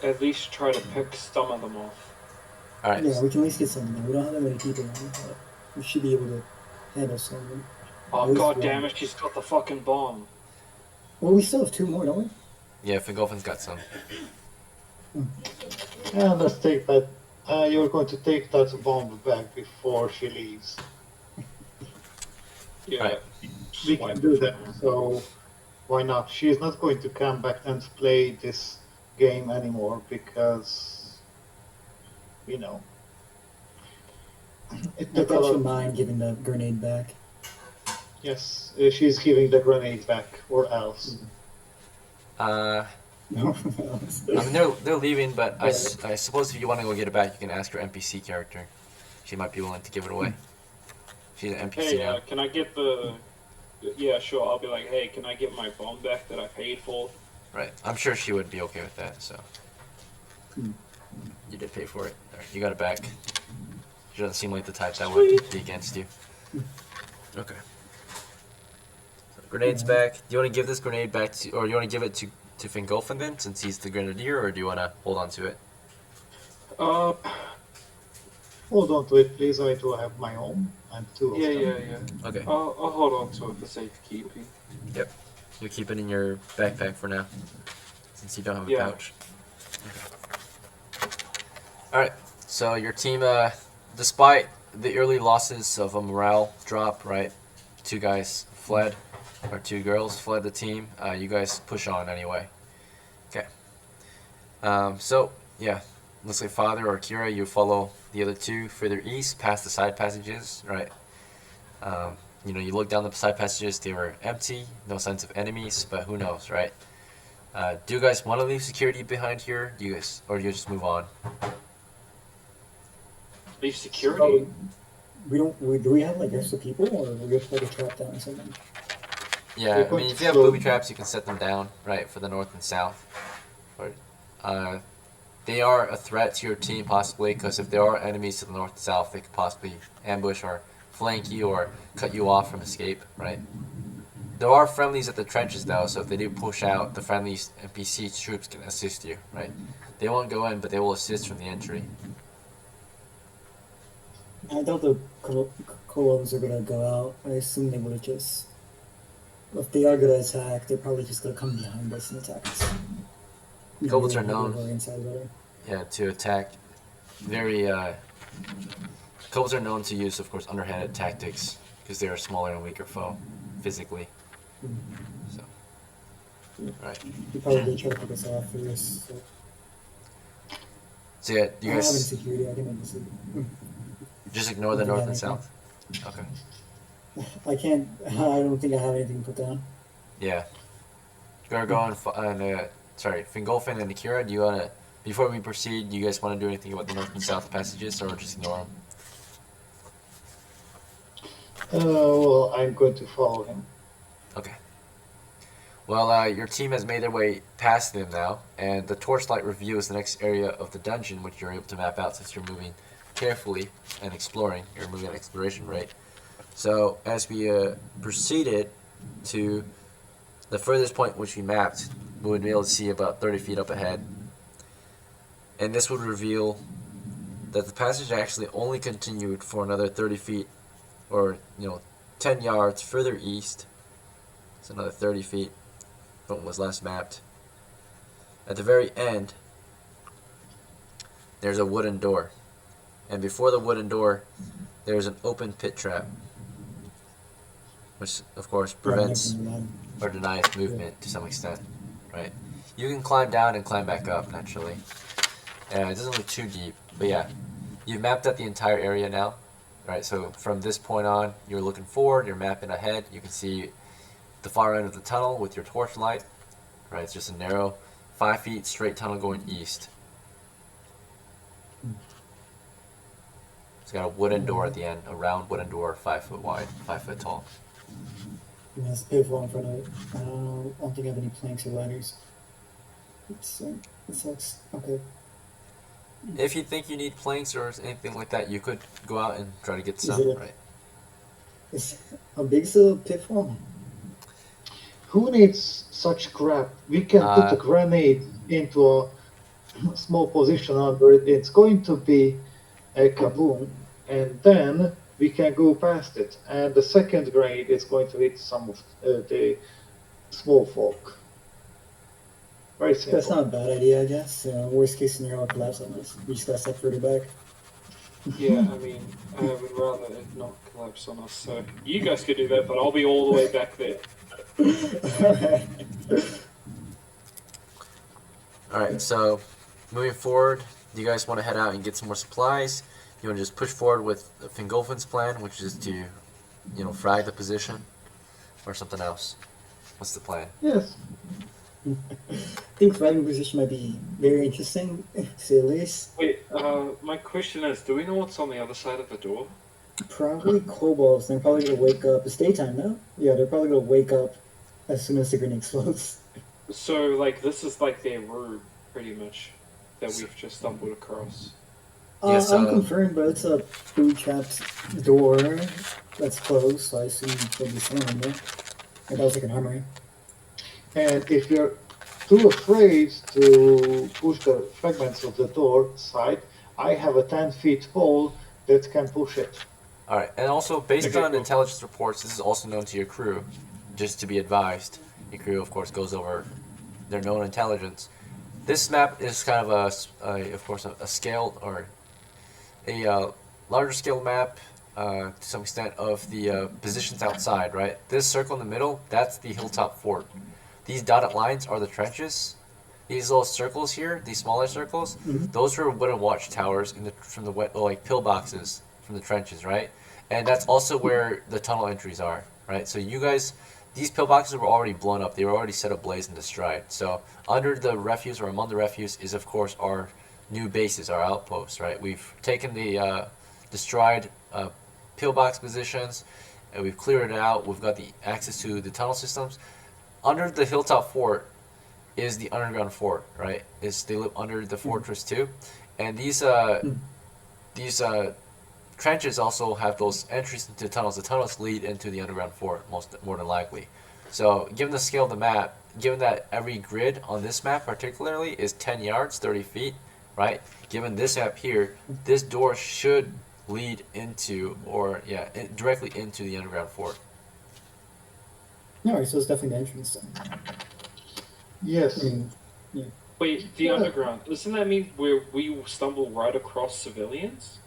at least try to pick some of them off. All right. Yeah, we can at least get some. We don't have that many people now, but we should be able to handle some of them. Oh At least god one. damn it, she's got the fucking bomb. Well, we still have 2 more, don't we? Yeah, Fingolfin's got some. Yeah, let's take that. You're going to take that bomb back before she leaves. Yeah. Right. We can do that, so why not? She's not going to come back and play this game anymore because, it I took a thought you lot. mind giving the grenade back. Yes, she's giving the grenade back, or else. No, I mean, they're leaving, but I suppose if you want to go get it back, you can ask your NPC character. She might be willing to give it away. She's an NPC Hey, now. can I get the... Yeah, sure, I'll be like, hey, can I get my bomb back that I paid for? Right. I'm sure she would be okay with that, so. Hmm. You did pay for it. Alright, you got it back. She doesn't seem like the type that would be against you. Okay. So, grenade's back. Do you want to give this grenade back to, or you want to give it to Fingolfin then, since he's the grenadier, or do you want to hold on to it? Hold on to it, please. I do have my own, and 2 of them. Yeah. Okay. I'll hold on to it for safekeeping. Yep. You keep it in your backpack for now, since you don't have a Yeah. pouch. Alright, so your team, despite the early losses of a morale drop, right? 2 guys fled, or 2 girls fled the team. You guys push on anyway. Okay. So, yeah. Looks like Father or Kira, you follow the other 2 further east, past the side passages, right? You look down the side passages, they were empty, no signs of enemies, but who knows, right? Do you guys want to leave security behind here? Do you just move on? Leave security? Do we have like extra people, or we have to like a trap down or something? Yeah, I mean, if you have booby traps, you can set them down, right, for the north and south. But they are a threat to your team, possibly, because if there are enemies to the north and south, they could possibly ambush or flank you or cut you off from escape, right? There are friendlies at the trenches, though, so if they do push out, the friendly NPC troops can assist you, right? They won't go in, but they will assist from the entry. I doubt the Kolos are gonna go out. I assume they would have just. If they are gonna attack, they're probably just gonna come behind us and attack us. Kobolds are We're known, inside better. yeah, to attack. Kobolds are known to use, of course, underhanded tactics because they are a smaller and weaker foe, physically. So, right. He probably did try to pick us off for this. So yeah, I you don't have any guys security. I can make this. just ignore the I don't north think and I have south. Okay. I can't. I don't think I have anything to put down. Yeah. Gargon and Fingolfin and Akira, do you wanna, before we proceed, do you guys want to do anything about the north and south passages, or just ignore them? Well, I'm going to follow him. Okay. Well, your team has made their way past them now, and the torchlight reveals the next area of the dungeon, which you're able to map out since you're moving carefully and exploring. You're moving at exploration rate. So as we proceeded to the furthest point which we mapped, we would be able to see about 30 feet up ahead. And this would reveal that the passage actually only continued for another 30 feet, or 10 yards further east. It's another 30 feet from what was last mapped. At the very end, there's a wooden door. And before the wooden door, there's an open pit trap, which of course prevents or denies movement to some extent, right? You can climb down and climb back up naturally. It doesn't look too deep, but yeah, you've mapped out the entire area now, right? So from this point on, you're looking forward, you're mapping ahead. You can see the far end of the tunnel with your torchlight, right? It's just a narrow 5 feet straight tunnel going east. It's got a wooden door at the end, a round wooden door, 5 foot wide, 5 foot tall. Yeah, it's painful in front of it. I don't think I have any planks or ladders. It sucks. Okay. If you think you need planks or anything like that, you could go out and try to get Is some, it right? How big is the pitfall? Who needs such crap? We can put a grenade into a small position under it. It's going to be a kaboom, and then we can go past it. And the second grenade is going to hit some of the small folk. Very simple. That's not a bad idea, I guess. Worst case scenario, collapse on us. We just got step further back. Yeah, I mean, I would rather it not collapse on us. So you guys could do that, but I'll be all the way back there. Alright, so moving forward, do you guys want to head out and get some more supplies? You want to just push forward with Fingolfin's plan, which is to, frag the position, or something else? What's the plan? Yes. I think fragging position might be very interesting, to say the least. Wait, my question is, do we know what's on the other side of the door? Probably kobolds. They're probably gonna wake up. It's daytime now. Yeah, they're probably gonna wake up as soon as the grenade explodes. So, like, this is like their room, pretty much, that we've just stumbled across. Yes, I'm confirmed, but it's a bootstrapped door that's closed, so I assume there'll be someone in there. And that was like an armory. And if you're too afraid to push the fragments of the door side, I have a 10 feet pole that can push it. Alright, and also, based on intelligence reports, this is also known to your crew, just to be advised. Your crew, of course, goes over their known intelligence. This map is kind of a scale, or a larger scale map, to some extent, of the positions outside, right? This circle in the middle, that's the hilltop fort. These dotted lines are the trenches. These little circles here, these smaller circles, those are wooden watchtowers from the pillboxes from the trenches, right? And that's also where the tunnel entries are, right? So you guys, these pillboxes were already blown up. They were already set ablaze and destroyed. So under the refuse, or among the refuse, is of course our new bases, our outposts, right? We've taken the destroyed pillbox positions, and we've cleared it out. We've got the access to the tunnel systems. Under the hilltop fort is the underground fort, right? They live under the fortress too, and these trenches also have those entries into tunnels. The tunnels lead into the underground fort, more than likely. So, given the scale of the map, given that every grid on this map particularly is 10 yards, 30 feet, right? Given this map here, this door should lead into, directly into the underground fort. Alright, so it's definitely the entrance then. Yes. Wait, the underground, doesn't that mean where we stumble right across civilians?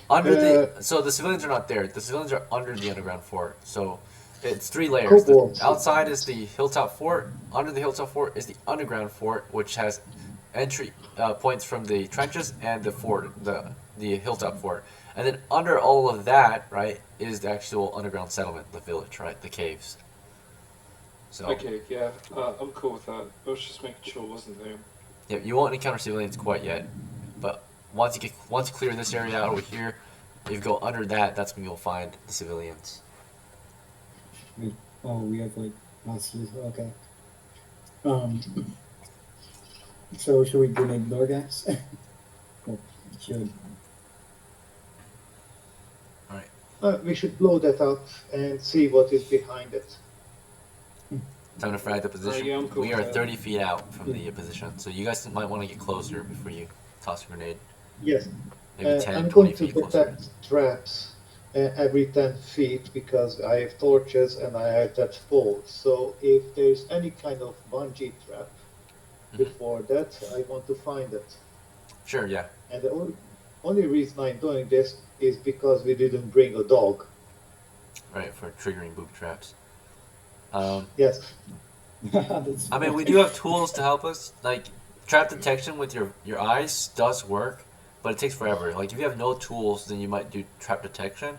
So the civilians are not there. The civilians are under the underground fort. So it's 3 layers. Outside is the hilltop fort. Under the hilltop fort is the underground fort, which has entry points from the trenches and the fort, the hilltop fort. And then under all of that, right, is the actual underground settlement, the village, right, the caves. So, okay, yeah, I'm cool with that. I was just making sure it wasn't there. Yeah, you won't encounter civilians quite yet, but once you clear this area out over here, If you go under that, that's when you'll find the civilians. Oh, we have like lots of okay. So should we grenade door gas? Well, it should. We should blow that up and see what is behind it. Time to frag the position. yeah, I'm cool We with are that. 30 feet out from the position, so you guys might want to get closer before you toss a grenade. Yes. Maybe 10, I'm 20 going to feet closer. detect traps every 10 feet because I have torches and I have that pole. So if there's any kind of bungee trap before that, I want to find it. Sure, yeah. And the only reason I'm doing this is because we didn't bring a dog. Right, for triggering booby traps. Yes. I mean, we do have tools to help us. Like, trap detection with your eyes does work, but it takes forever. Like, if you have no tools, then you might do trap detection.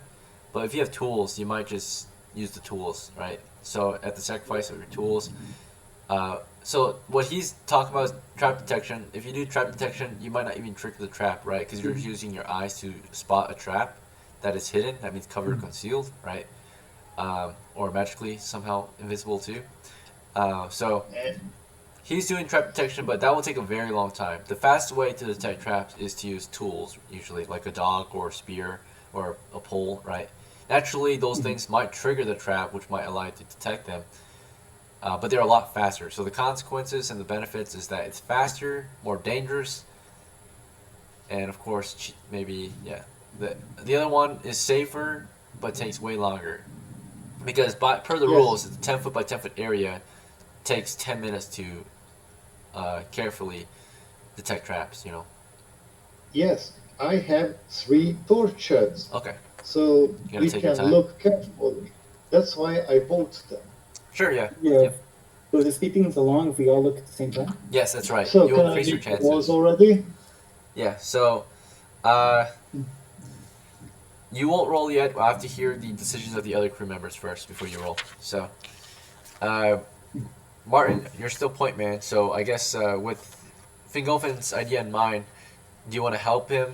But if you have tools, you might just use the tools, right? So, at the sacrifice of your tools. So, what he's talking about is trap detection. If you do trap detection, you might not even trigger the trap, right? Because you're using your eyes to spot a trap that is hidden. That means covered or concealed, right? Or magically somehow invisible too. So he's doing trap detection, but that will take a very long time. The fastest way to detect traps is to use tools, usually like a dog or a spear or a pole, right? Naturally, those things might trigger the trap, which might allow you to detect them, but they're a lot faster. So the consequences and the benefits is that it's faster, more dangerous, and of course, maybe, yeah. The other one is safer, but takes way longer. Because per the rules, it's a 10 foot by 10 foot area. Takes 10 minutes to carefully detect traps, you know. Yes, I have 3 torches. Okay. So we take your can time. look carefully. That's why I bought them. Sure, yeah. Yeah. Yep. So is speed things along if we all look at the same time? Yes, that's right. So You'll can I increase your leave the chances. walls already? Yeah, so you won't roll yet. I'll have to hear the decisions of the other crew members first before you roll. So, Martin, you're still point man, so I guess with Fingolfin's idea in mind, do you want to help him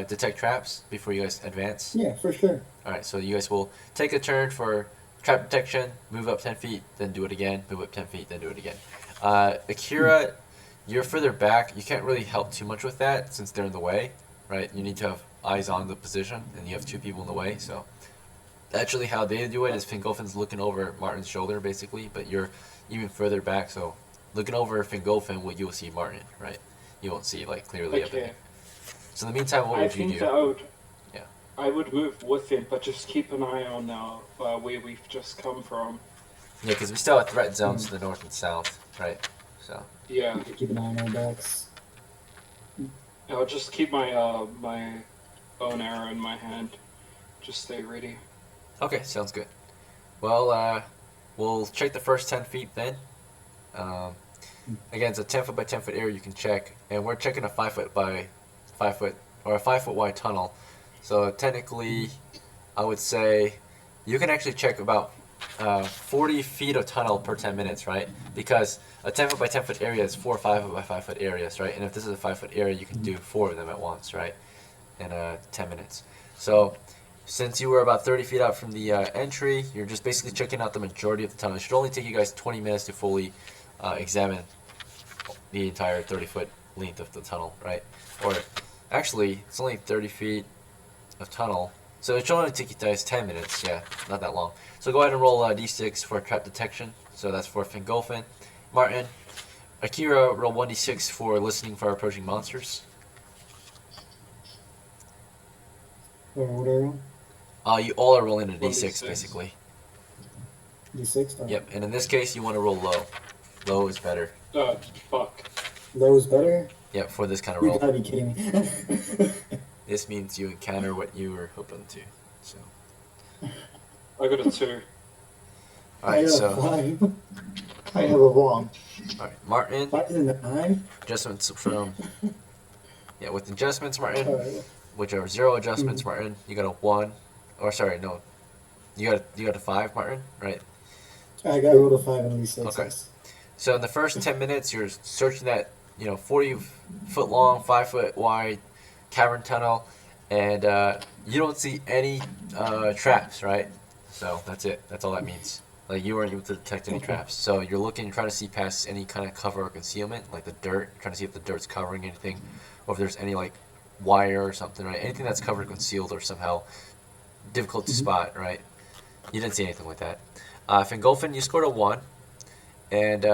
detect traps before you guys advance? Yeah, for sure. Alright, so you guys will take a turn for trap detection, move up 10 feet, then do it again, move up 10 feet, then do it again. Akira, you're further back. You can't really help too much with that since they're in the way, right? You need to have eyes on the position, and you have 2 people in the way, so actually how they do it is Fingolfin's looking over Martin's shoulder, basically, but you're even further back, so looking over Fingolfin, what you will see Martin, right? You won't see, like, clearly Okay. everything. So in the meantime, what would you think do? that Yeah. I would move with him, but just keep an eye on where we've just come from. Yeah, because we still have threat zones to the north and south, right? So. Yeah. Keep an eye on our backs. I'll just keep my my bow and arrow in my hand. Just stay ready. Okay, sounds good. Well, we'll check the first 10 feet then. Again, it's a 10 foot by 10 foot area you can check, and we're checking a 5 foot by 5 foot, or a 5 foot wide tunnel. So technically, I would say you can actually check about 40 feet of tunnel per 10 minutes, right? Because a 10 foot by 10 foot area is 4 5 foot by 5 foot areas, right? And if this is a 5 foot area, you can do 4 of them at once, right? In 10 minutes. So since you were about 30 feet out from the entry, you're just basically checking out the majority of the tunnel. It should only take you guys 20 minutes to fully examine the entire 30 foot length of the tunnel, right? Or actually, it's only 30 feet of tunnel. So it should only take you guys 10 minutes, yeah, not that long. So go ahead and roll d6 for trap detection. So that's for Fingolfin. Martin, Akira, roll 1d6 for listening for approaching monsters. Or whatever. You all are rolling a d6, 1d6. basically. D6? Oh. Yep, and in this case, you want to roll low. Low is better. Fuck. Low is better? Yep, for this kind of You roll. gotta be kidding me. This means you encounter what you were hoping to. So. I got a 2. Alright, so. 5. I have a 1. Alright, Martin. 5 and a 9? Adjustments from. Yeah, with adjustments, Martin. Alright. Whichever 0 adjustments, Martin. You got a 1. Or sorry, no. You got a 5, Martin, right? I got rolled a 5 and D6. Okay. Yes. So in the first 10 minutes, you're searching that 40 foot long, 5 foot wide cavern tunnel, and you don't see any traps, right? So that's it. That's all that means. Like you weren't able to detect any traps. So you're looking, trying to see past any kind of cover or concealment, like the dirt, trying to see if the dirt's covering anything, or if there's any like wire or something, right? Anything that's covered, concealed, or somehow difficult to spot, right? You didn't see anything like that. Fingolfin, you scored a 1, and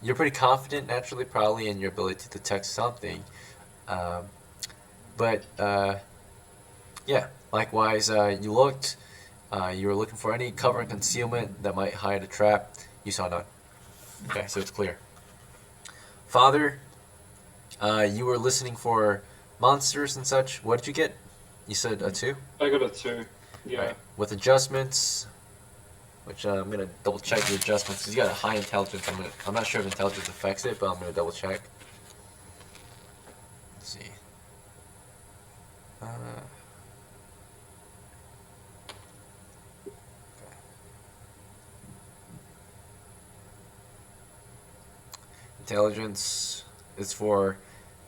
you're pretty confident, naturally, probably, in your ability to detect something. But yeah, likewise, you looked. You were looking for any cover and concealment that might hide a trap. You saw none. Okay, so it's clear. Father, you were listening for monsters and such. What did you get? You said a 2? I got a 2. Yeah. Right. With adjustments, which I'm gonna double check the adjustments because you got a high intelligence. I'm not sure if intelligence affects it, but I'm gonna double check. Let's see. Intelligence is for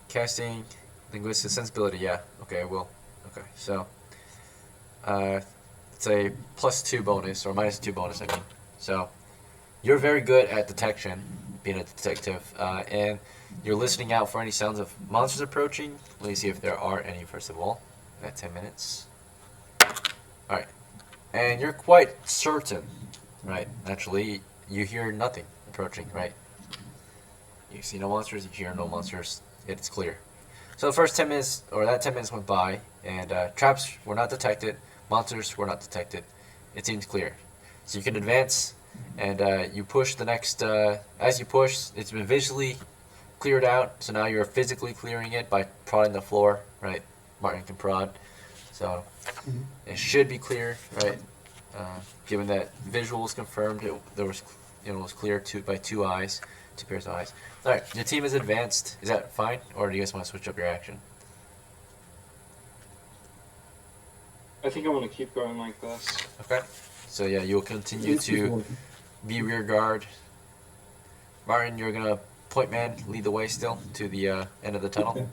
casting linguistic sensibility. Yeah. Okay, I will. Okay, so it's a +2 bonus or -2 bonus. I mean, so you're very good at detection, being a detective, and you're listening out for any sounds of monsters approaching. Let me see if there are any. First of all, at 10 minutes. All right, and you're quite certain, right? Naturally, you hear nothing approaching, right? You see no monsters, you hear no monsters, it's clear. So the first 10 minutes, or that 10 minutes went by, and traps were not detected, monsters were not detected. It seems clear. So you can advance, and you push the next, as you push, it's been visually cleared out, so now you're physically clearing it by prodding the floor, right? Martin can prod. So it should be clear, right? Given that visual was confirmed, it was clear by 2 eyes. 2 pairs of eyes. Alright, your team is advanced. Is that fine? Or do you guys want to switch up your action? I think I want to keep going like this. Okay. So yeah, you'll continue to be rear guard. Martin, you're gonna point man, lead the way still to the end of the tunnel. Okay.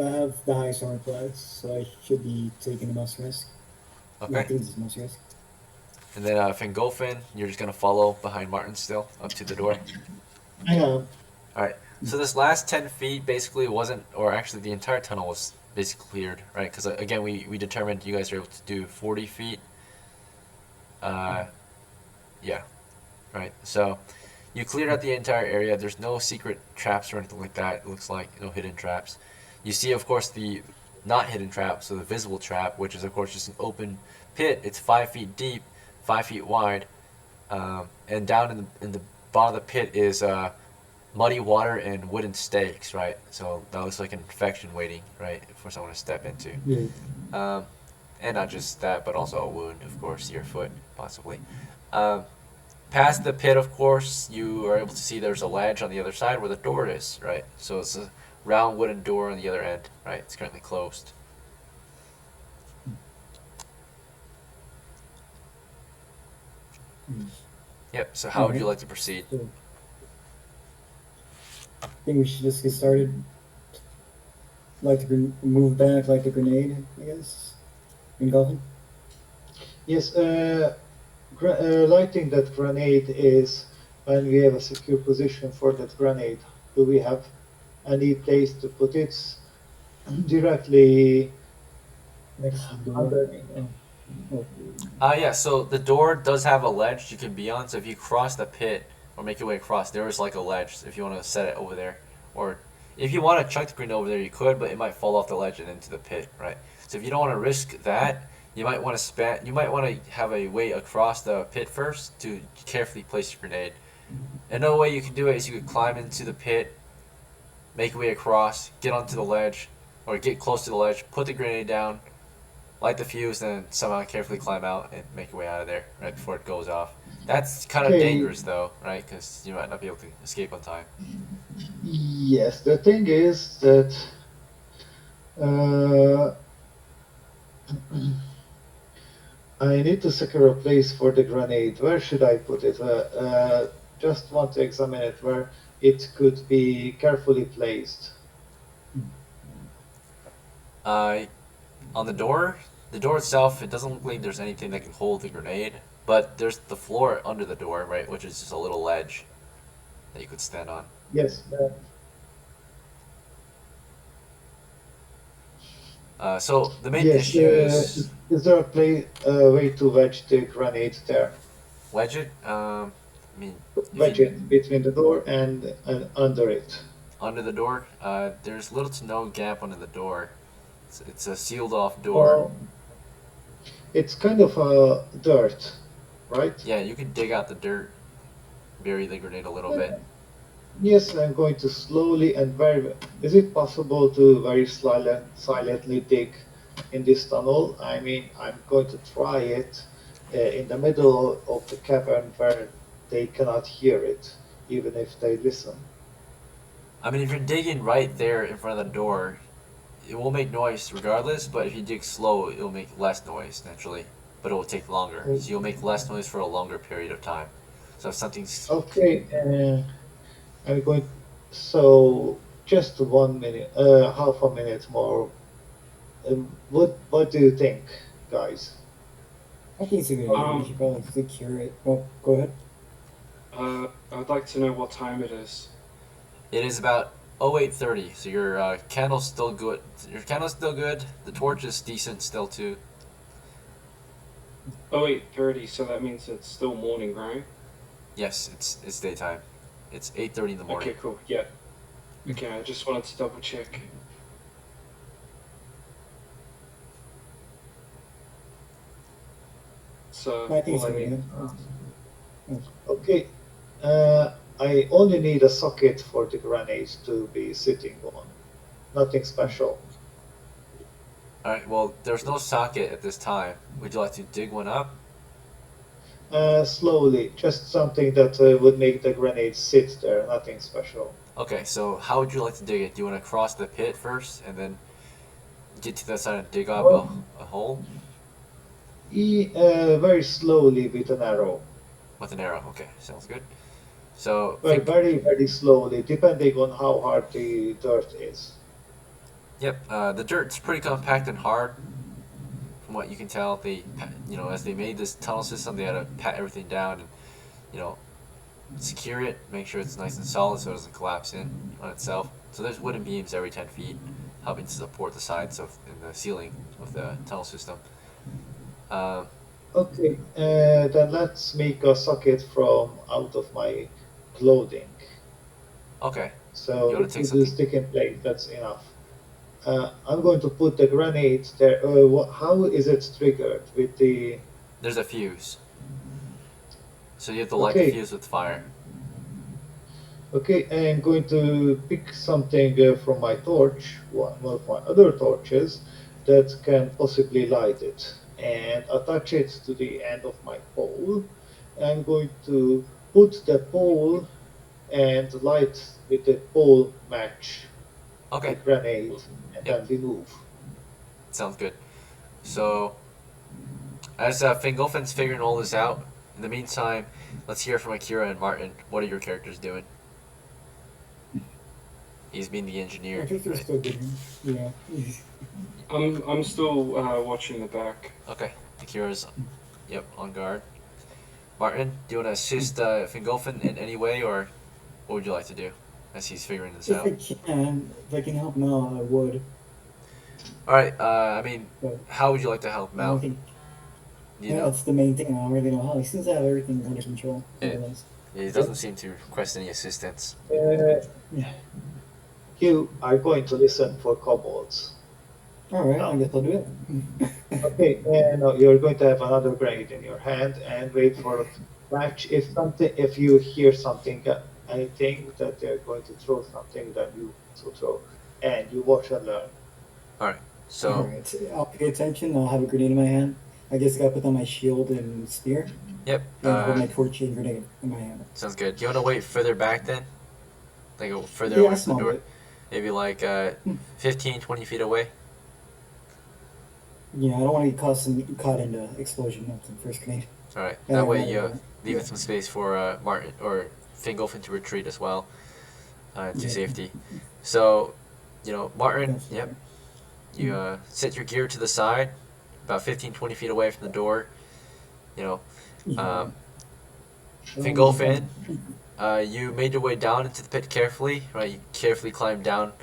I have the highest armor class, so I should be taking the most risk. Okay. I think it's the most risk. And then Fingolfin, you're just gonna follow behind Martin still up to the door. I know. Alright, so this last 10 feet basically wasn't, or actually the entire tunnel was basically cleared, right? Because again, we determined you guys are able to do 40 feet. Yeah, right. So you cleared out the entire area. There's no secret traps or anything like that. It looks like no hidden traps. You see, of course, the not hidden trap, so the visible trap, which is of course just an open pit. It's 5 feet deep, 5 feet wide, and down in the bottom of the pit is muddy water and wooden stakes, right? So that looks like an infection waiting, right, for someone to step into. Yeah. And not just that, but also a wound, of course, to your foot, possibly. Past the pit, of course, you are able to see there's a ledge on the other side where the door is, right? So it's a round wooden door on the other end, right? It's currently closed. Yep, so how would you like to proceed? So, I think we should just get started. Like to move back like a grenade, I guess. Engulfing. Yes, lighting that grenade is when we have a secure position for that grenade. Do we have any place to put it directly Next to the door. under? Yeah, so the door does have a ledge you can be on, so if you cross the pit or make your way across, there is like a ledge if you want to set it over there. Or if you want to chuck the grenade over there, you could, but it might fall off the ledge and into the pit, right? So if you don't want to risk that, you might want to have a way across the pit first to carefully place your grenade. Another way you can do it is you could climb into the pit, make your way across, get onto the ledge, or get close to the ledge, put the grenade down, light the fuse, then somehow carefully climb out and make your way out of there right before it goes off. That's kind of dangerous though, right? Because you might not be able to escape on time. Yes, the thing is that I need to secure a place for the grenade. Where should I put it? Just want to examine it where it could be carefully placed. On the door itself, it doesn't look like there's anything that can hold the grenade, but there's the floor under the door, right, which is just a little ledge that you could stand on. Yes. So the main Yes. issue is Is there a way to wedge the grenade there? wedge it. I mean, Wedge it between the door and under it. Under the door, there's little to no gap under the door. It's a sealed off door. It's kind of dirt, right? Yeah, you can dig out the dirt, bury the grenade a little bit. Yes, I'm going to slowly and very. Is it possible to very silently dig in this tunnel? I mean, I'm going to try it in the middle of the cavern where they cannot hear it, even if they listen. I mean, if you're digging right there in front of the door, it will make noise regardless, but if you dig slow, it'll make less noise naturally, but it will take longer. So you'll make less noise for a longer period of time. So if something's... Okay, I'm going. So just 1 minute, half a minute more. What do you think, guys? I think it's a good idea. We should probably secure it. Oh, go ahead. I'd like to know what time it is. It is about 08:30, so your candle's still good. Your candle's still good. The torch is decent still too. 08:30, so that means it's still morning, right? Yes, it's daytime. It's 8:30 in the morning. Okay, cool. Yeah. Okay, I just wanted to double check. So, I think it's all a I good need. idea. Okay, I only need a socket for the grenade to be sitting on. Nothing special. Alright, well, there's no socket at this time. Would you like to dig one up? Slowly, just something that would make the grenade sit there. Nothing special. Okay, so how would you like to dig it? Do you want to cross the pit first and then get to that side and dig up a hole? Very slowly with an arrow. With an arrow, okay, sounds good. So, Well, very, very slowly, depending on how hard the dirt is. yep, the dirt's pretty compact and hard. From what you can tell, they, as they made this tunnel system, they had to pat everything down and, secure it, make sure it's nice and solid so it doesn't collapse in on itself. So there's wooden beams every 10 feet, helping to support the sides of and the ceiling of the tunnel system. Okay, then let's make a socket from out of my clothing. Okay. So You wanna if take you something? do stick and plate, that's enough. I'm going to put the grenade there. How is it triggered with the? There's a fuse. So you have to light the Okay. fuse with fire. Okay, I'm going to pick something from my torch, one of my other torches, that can possibly light it, and attach it to the end of my pole. I'm going to put the pole and light with the pole match the Okay, grenade, and then we move. sounds good. So, as Fingolfin's figuring all this out, in the meantime, let's hear from Akira and Martin. What are your characters doing? He's being the engineer. I think they're Right? still digging. Yeah. I'm still watching the back. Okay, Akira's, on guard. Martin, do you want to assist Fingolfin in any way, or what would you like to do as he's figuring this If out? I can help him out, I would. All right. I mean, But how would you like to help him I don't out? think You know, that's the main thing. I don't really know how. He seems to have everything under control. Yeah. more or less. he doesn't seem to request any assistance. Yeah. You are going to listen for kobolds. All right. I guess I'll do it. Okay, and you're going to have another grenade in your hand and wait for a match. If you hear something, anything that they're going to throw something, then you to throw, and you watch and learn. All right. So, All right. I'll pay attention. I'll have a grenade in my hand. I guess I gotta put on my shield and spear, yep. and hold my torch and grenade in my hand. Sounds good. Do you want to wait further back then? Like go further Yeah, away a from small the door? bit. Maybe like 15, 20 feet away? Yeah, I don't want to get caught in the explosion of the first grenade. All right. Yeah, That way yeah, you leave some space for Martin or Fingolfin to retreat as well to Yeah. safety. So, Martin, That's yep. fine. You set your gear to the side, about 15-20 feet away from the door. You know, Yeah. Fingolfin, you made your way down into the pit carefully, right? You carefully climb down.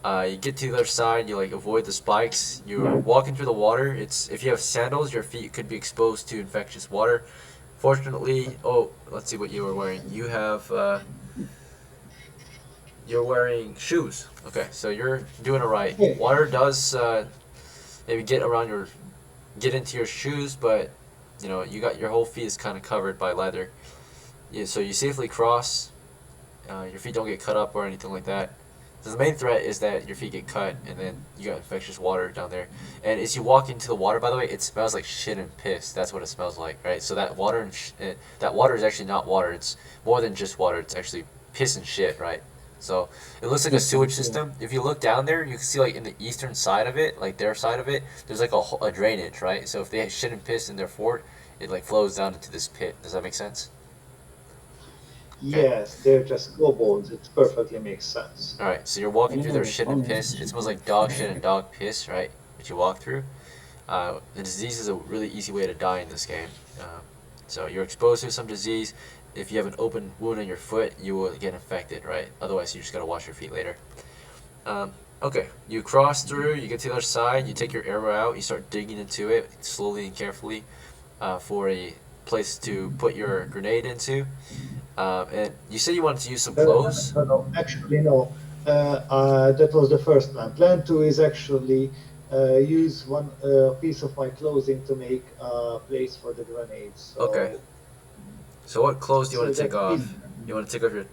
You get to the other side. You like avoid the spikes. You're walking through the water. It's if you have sandals, your feet could be exposed to infectious water. Fortunately, oh, let's see what you were wearing. You have you're wearing shoes. Okay, so you're doing it right. Water does maybe get into your shoes, but you know you got your whole feet is kind of covered by leather. Yeah, so you safely cross. Your feet don't get cut up or anything like that. So the main threat is that your feet get cut and then you got infectious water down there. And as you walk into the water, by the way, it smells like shit and piss. That's what it smells like, right? So that water that water is actually not water. It's more than just water. It's actually piss and shit, right? So it looks like a sewage system. If you look down there, you can see like in the eastern side of it, like their side of it, there's like a drainage, right? So if they had shit and piss in their fort, it like flows down into this pit. Does that make sense? Yes, they're just kobolds. It perfectly makes sense. Alright, so you're walking through their shit and piss. It smells like dog shit and dog piss, right? That you walk through. The disease is a really easy way to die in this game. So you're exposed to some disease. If you have an open wound on your foot, you will get infected, right? Otherwise, you just gotta wash your feet later. Okay, you cross through, you get to the other side, you take your arrow out, you start digging into it slowly and carefully for a place to put your grenade into. And you said you wanted to use some clothes? No, actually, no. That was the first plan. Plan 2 is actually use one piece of my clothing to make a place for the grenades. So, okay. So what clothes do you want to so take that off? is- You want to take off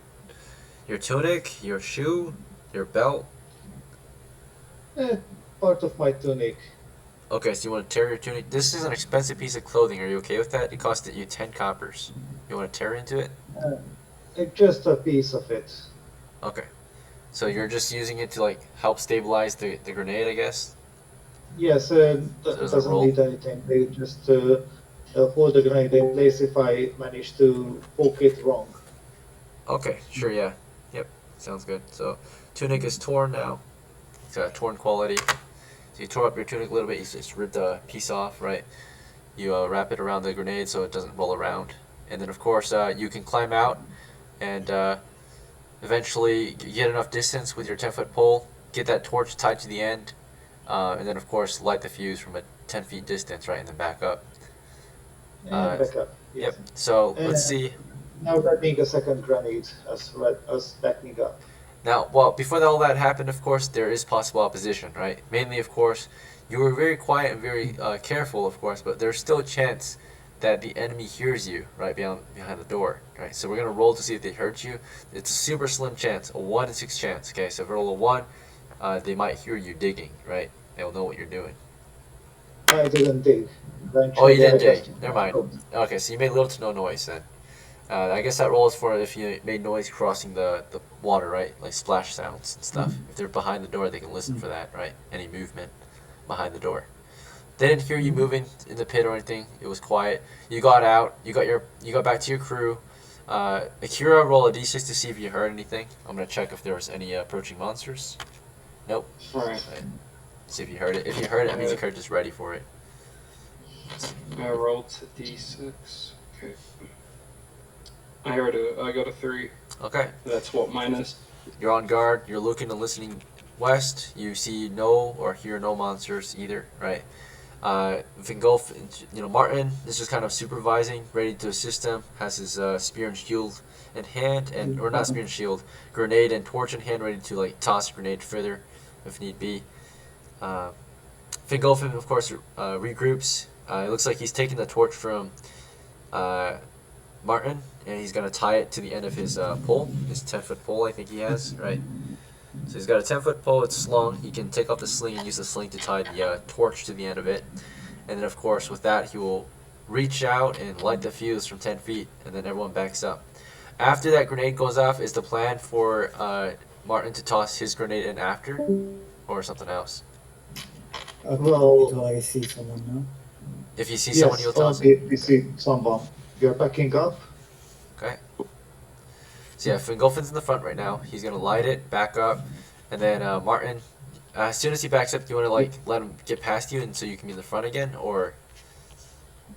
your tunic, your shoe, your belt? Part of my tunic. Okay, so you want to tear your tunic. This is an expensive piece of clothing. Are you okay with that? It cost you 10 coppers. You want to tear into it? Just a piece of it. Okay. So you're just using it to like help stabilize the grenade, I guess? Yes, there's a doesn't roll. need anything. They just hold the grenade in place if I manage to poke it wrong. Okay, sure, yeah. Yep, sounds good. So tunic is torn now. It's got a torn quality. So you tore up your tunic a little bit, you just ripped a piece off, right? You wrap it around the grenade so it doesn't roll around. And then of course you can climb out and eventually get enough distance with your 10-foot pole, get that torch tied to the end, and then of course light the fuse from a 10 feet distance, right, and then back up. And back up. Yes. Yep, so let's see. Now that being a second grenade as backing up. Now, well, before all that happened, of course, there is possible opposition, right? Mainly, of course, you were very quiet and very careful, of course, but there's still a chance that the enemy hears you right behind the door, right? So we're gonna roll to see if they heard you. It's a super slim chance, a 1 in 6 chance. Okay, so if you roll a 1, they might hear you digging, right? They'll know what you're doing. I didn't dig. Oh, you didn't I dig. just- Never mind. Okay, so you made little to no noise then. I guess that roll is for if you made noise crossing the water, right? Like splash sounds and stuff. If they're behind the door, they can listen for that, right? Any movement behind the door. They didn't hear you moving in the pit or anything. It was quiet. You got out. You got back to your crew. Akira, roll a d6 to see if you heard anything. I'm gonna check if there was any approaching monsters. Nope. Alright. See if you heard it. If you heard it, that means you're just ready for it. I rolled a d6. Okay. I got a 3. Okay. That's what mine is. You're on guard. You're looking and listening west. You see no or hear no monsters either, right? Vingolf, Martin is just kind of supervising, ready to assist him. Has his spear and shield in hand, or not spear and shield, grenade and torch in hand, ready to like toss a grenade further if need be. Fingolfin, of course, regroups. It looks like he's taking the torch from Martin, and he's going to tie it to the end of his pole, his 10-foot pole I think he has, right? So he's got a 10-foot pole, it's slung. He can take off the sling and use the sling to tie the torch to the end of it. And then, of course, with that, he will reach out and light the fuse from 10 feet, and then everyone backs up. After that grenade goes off, is the plan for Martin to toss his grenade in after, or something else? Well, until I see someone now. If you see someone, you'll toss it? If we see someone. You're backing up? Okay. So yeah, Fingolfin's in the front right now. He's gonna light it, back up, and then Martin, as soon as he backs up, do you want to like let him get past you and so you can be in the front again, or?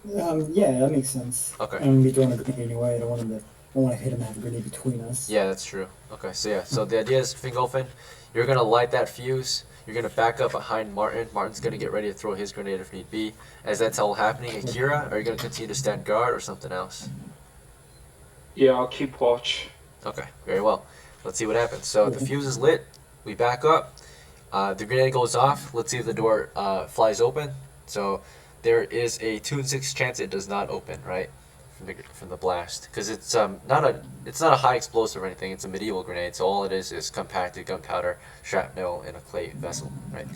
Yeah, that makes sense. Okay. I'm gonna be throwing a grenade anyway. I don't want to hit him and have a grenade between us. Yeah, that's true. Okay, so yeah, so the idea is, Fingolfin, you're gonna light that fuse. You're gonna back up behind Martin. Martin's gonna get ready to throw his grenade if need be. As that's all happening, Akira, are you gonna continue to stand guard or something else? Yeah, I'll keep watch. Okay, very well. Let's see what happens. So the fuse is lit. We back up. The grenade goes off. Let's see if the door flies open. So there is a 2 in 6 chance it does not open, right? From the blast, because it's not a high explosive or anything. It's a medieval grenade, so all it is compacted gunpowder, shrapnel in a clay vessel, right?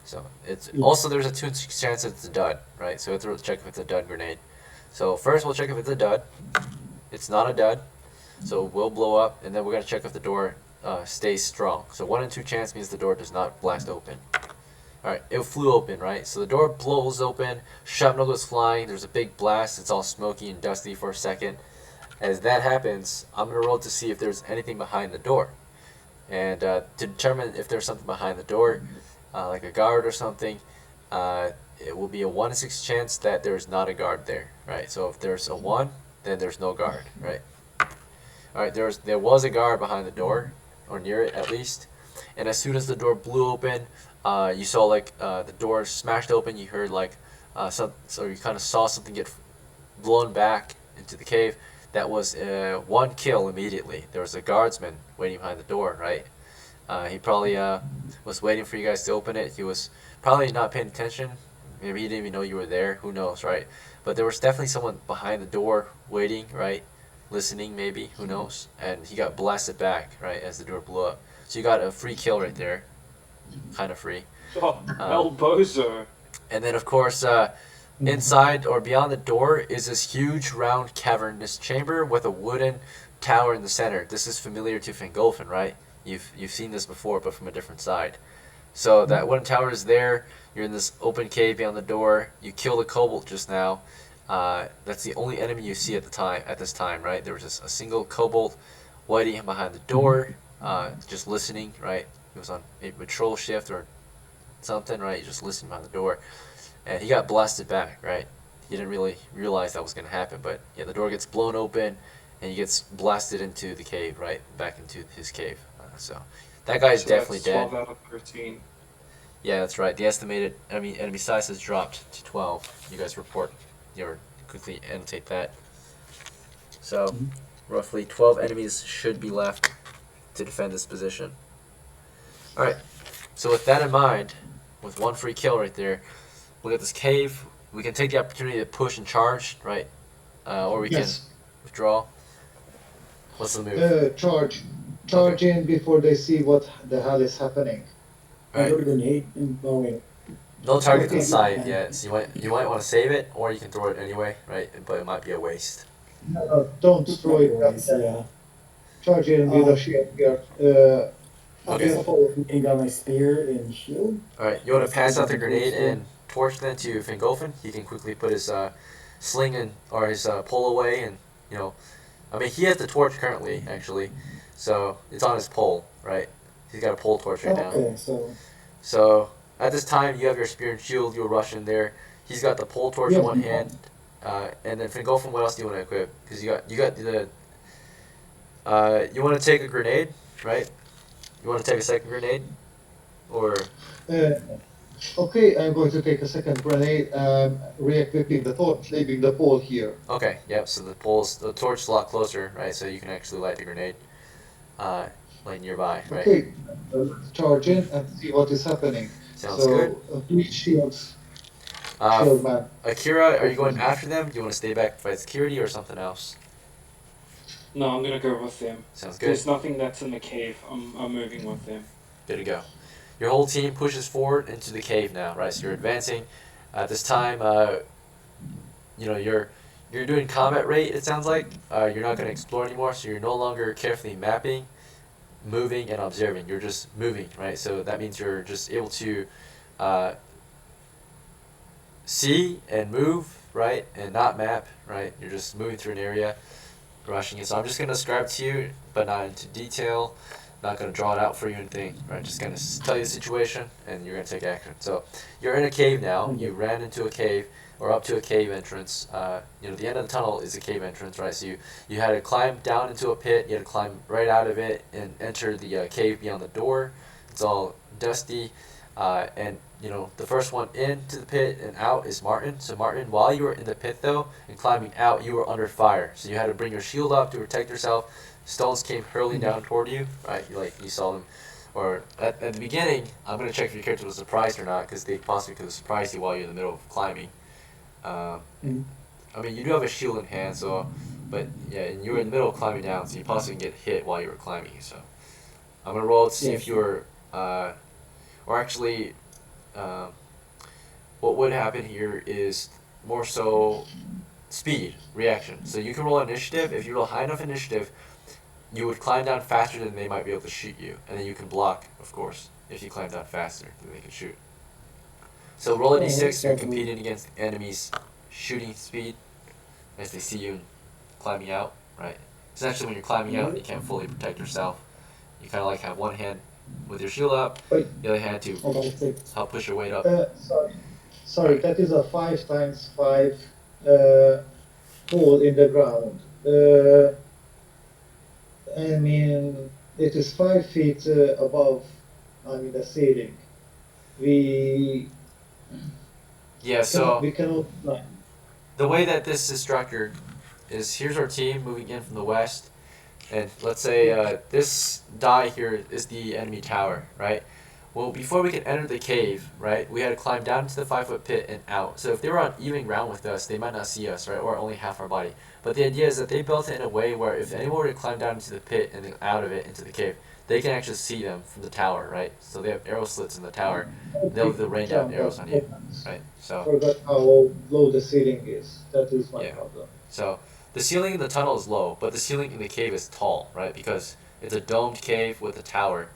So it's also, there's a 2 in 6 chance it's a dud, right? So we have to check if it's a dud grenade. So first we'll check if it's a dud. It's not a dud, so we'll blow up, and then we're gonna check if the door stays strong. So 1 in 2 chance means the door does not blast open. Alright, it flew open, right? So the door blows open, shrapnel goes flying, there's a big blast, it's all smoky and dusty for a second. As that happens, I'm going to roll to see if there's anything behind the door. And to determine if there's something behind the door, like a guard or something, it will be a 1 in 6 chance that there's not a guard there, right? So if there's a 1, then there's no guard, right? Alright, there was a guard behind the door, or near it at least. And as soon as the door blew open, you saw like the door smashed open. You heard like so you kind of saw something get blown back into the cave. That was 1 kill immediately. There was a guardsman waiting behind the door, right? He probably was waiting for you guys to open it. He was probably not paying attention. Maybe he didn't even know you were there. Who knows, right? But there was definitely someone behind the door waiting, right? Listening, maybe. Who knows? And he got blasted back, right, as the door blew up. So you got a free kill right there. Kind of free. Oh, El Bozo. And then, of course, inside or beyond the door is this huge, round, cavernous chamber with a wooden tower in the center. This is familiar to Fingolfin, right? You've seen this before, but from a different side. So that wooden tower is there. You're in this open cave beyond the door. You killed a kobold just now. That's the only enemy you see at this time, right? There was just a single kobold waiting behind the door, just listening, right? He was on a patrol shift or something, right? He just listened behind the door, and he got blasted back, right? He didn't really realize that was going to happen, but yeah, the door gets blown open, and he gets blasted into the cave, right? Back into his cave. So that guy is definitely dead. 12 out of 13. Yeah, that's right. The estimated enemy size has dropped to 12. You guys report, quickly annotate that. So, roughly 12 enemies should be left to defend this position. Alright, so with that in mind, with 1 free kill right there, look at this cave. We can take the opportunity to push and charge, right? Or we can withdraw. What's the move? Charge in before they see what the hell is happening. I got a grenade. Oh wait. No target in sight yet, so you might want to save it, or you can throw it anyway, right? But it might be a waste. No, don't throw it. Yeah. Charge in with a shield here. And got my spear and shield. Alright, you want to pass out the grenade and torch then to Fingolfin? He can quickly put his sling in, or his pole away, and I mean, he has the torch currently, actually, so it's on his pole, right? He's got a pole torch right now. Okay, so at this time, you have your spear and shield. You'll rush in there. He's got the pole torch in one hand, and then Fingolfin, what else do you want to equip? Because you got the you want to take a grenade, right? You want to take a second grenade, or? Okay, I'm going to take a second grenade, re-equipping the torch, leaving the pole here. Okay, yep, so the torch is a lot closer, right, so you can actually light the grenade like nearby, right? Okay, let's charge in and see what is happening. Sounds good. Please shields. Shield man. Akira, are you going after them? Do you want to stay back and fight security or something else? No, I'm gonna go with them. Sounds good. There's nothing that's in the cave. I'm moving with them. Good to go. Your whole team pushes forward into the cave now, right? So you're advancing. At this time, you're doing combat rate. It sounds like you're not going to explore anymore. So you're no longer carefully mapping, moving, and observing. You're just moving, right? So that means you're just able to see and move, right, and not map, right? You're just moving through an area, rushing it. So I'm just going to describe to you, but not into detail. Not going to draw it out for you or anything, right? Just going to tell you the situation, and you're going to take action. So you're in a cave now. You ran into a cave, or up to a cave entrance. The end of the tunnel is a cave entrance, right? So you had to climb down into a pit. You had to climb right out of it and enter the cave beyond the door. It's all dusty, and the first one into the pit and out is Martin. So Martin, while you were in the pit though and climbing out, you were under fire. So you had to bring your shield up to protect yourself. Stones came hurling down toward you, right? You saw them. Or at the beginning, I'm going to check if your character was surprised or not, because they possibly could have surprised you while you're in the middle of climbing. I mean, you do have a shield in hand, but yeah, and you were in the middle of climbing down, so you possibly can get hit while you were climbing. So I'm going to roll to see if you were, or actually, what would happen here is more so speed, reaction. So you can roll initiative. If you roll high enough initiative, you would climb down faster than they might be able to shoot you. And then you can block, of course, if you climb down faster than they can shoot. So roll a d6, you're competing against enemies' shooting speed as they see you climbing out, right? Essentially when you're climbing out, you can't fully protect yourself. You kind of like have one hand with your shield up, the other hand to help push your weight up. Sorry, that is a 5x5 hole in the ground. I mean, it is 5 feet above, the ceiling. We cannot climb. The way that this is structured is here's our team moving in from the west, and let's say this die here is the enemy tower, right? Well, before we could enter the cave, right, we had to climb down into the 5-foot pit and out. So if they were on even ground with us, they might not see us, right, or only half our body. But the idea is that they built it in a way where if anyone were to climb down into the pit and then out of it into the cave, they can actually see them from the tower, right? So they have arrow slits in the tower. They'll rain down arrows on you, right? So. Forgot how low the ceiling is. That is my problem. So the ceiling in the tunnel is low, but the ceiling in the cave is tall, right? Because it's a domed cave with a tower,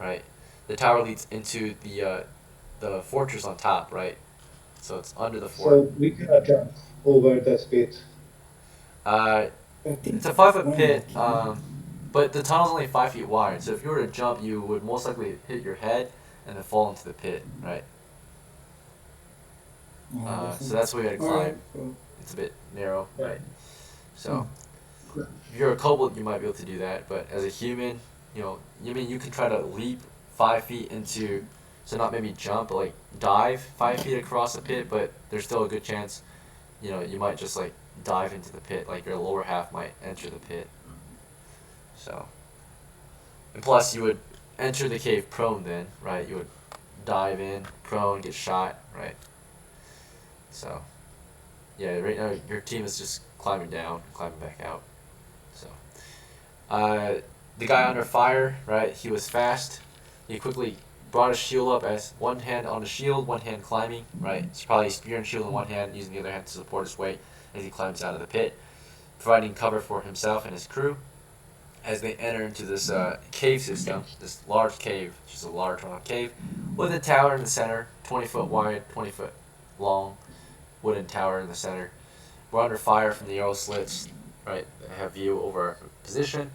right? The tower leads into the fortress on top, right? So it's under the fort. So we cannot jump over that pit. It's a 5-foot pit, but the tunnel's only 5 feet wide. So if you were to jump, you would most likely hit your head and then fall into the pit, right? So that's where you had to climb. It's a bit narrow, right? So if you're a kobold, you might be able to do that, but as a human, you can try to leap 5 feet into, so not maybe jump, but like dive 5 feet across the pit, but there's still a good chance, you might just like dive into the pit, like your lower half might enter the pit. So, and plus you would enter the cave prone then, right? You would dive in, prone, get shot, right? So, yeah, right now your team is just climbing down, climbing back out. So, the guy under fire, right? He was fast. He quickly brought his shield up as one hand on the shield, one hand climbing, right? It's probably spear and shield in one hand, using the other hand to support his weight as he climbs out of the pit, providing cover for himself and his crew as they enter into this cave system, this large cave, just a large round cave, with a tower in the center, 20-foot wide, 20-foot long, wooden tower in the center. We're under fire from the arrow slits, right? I have view over our position.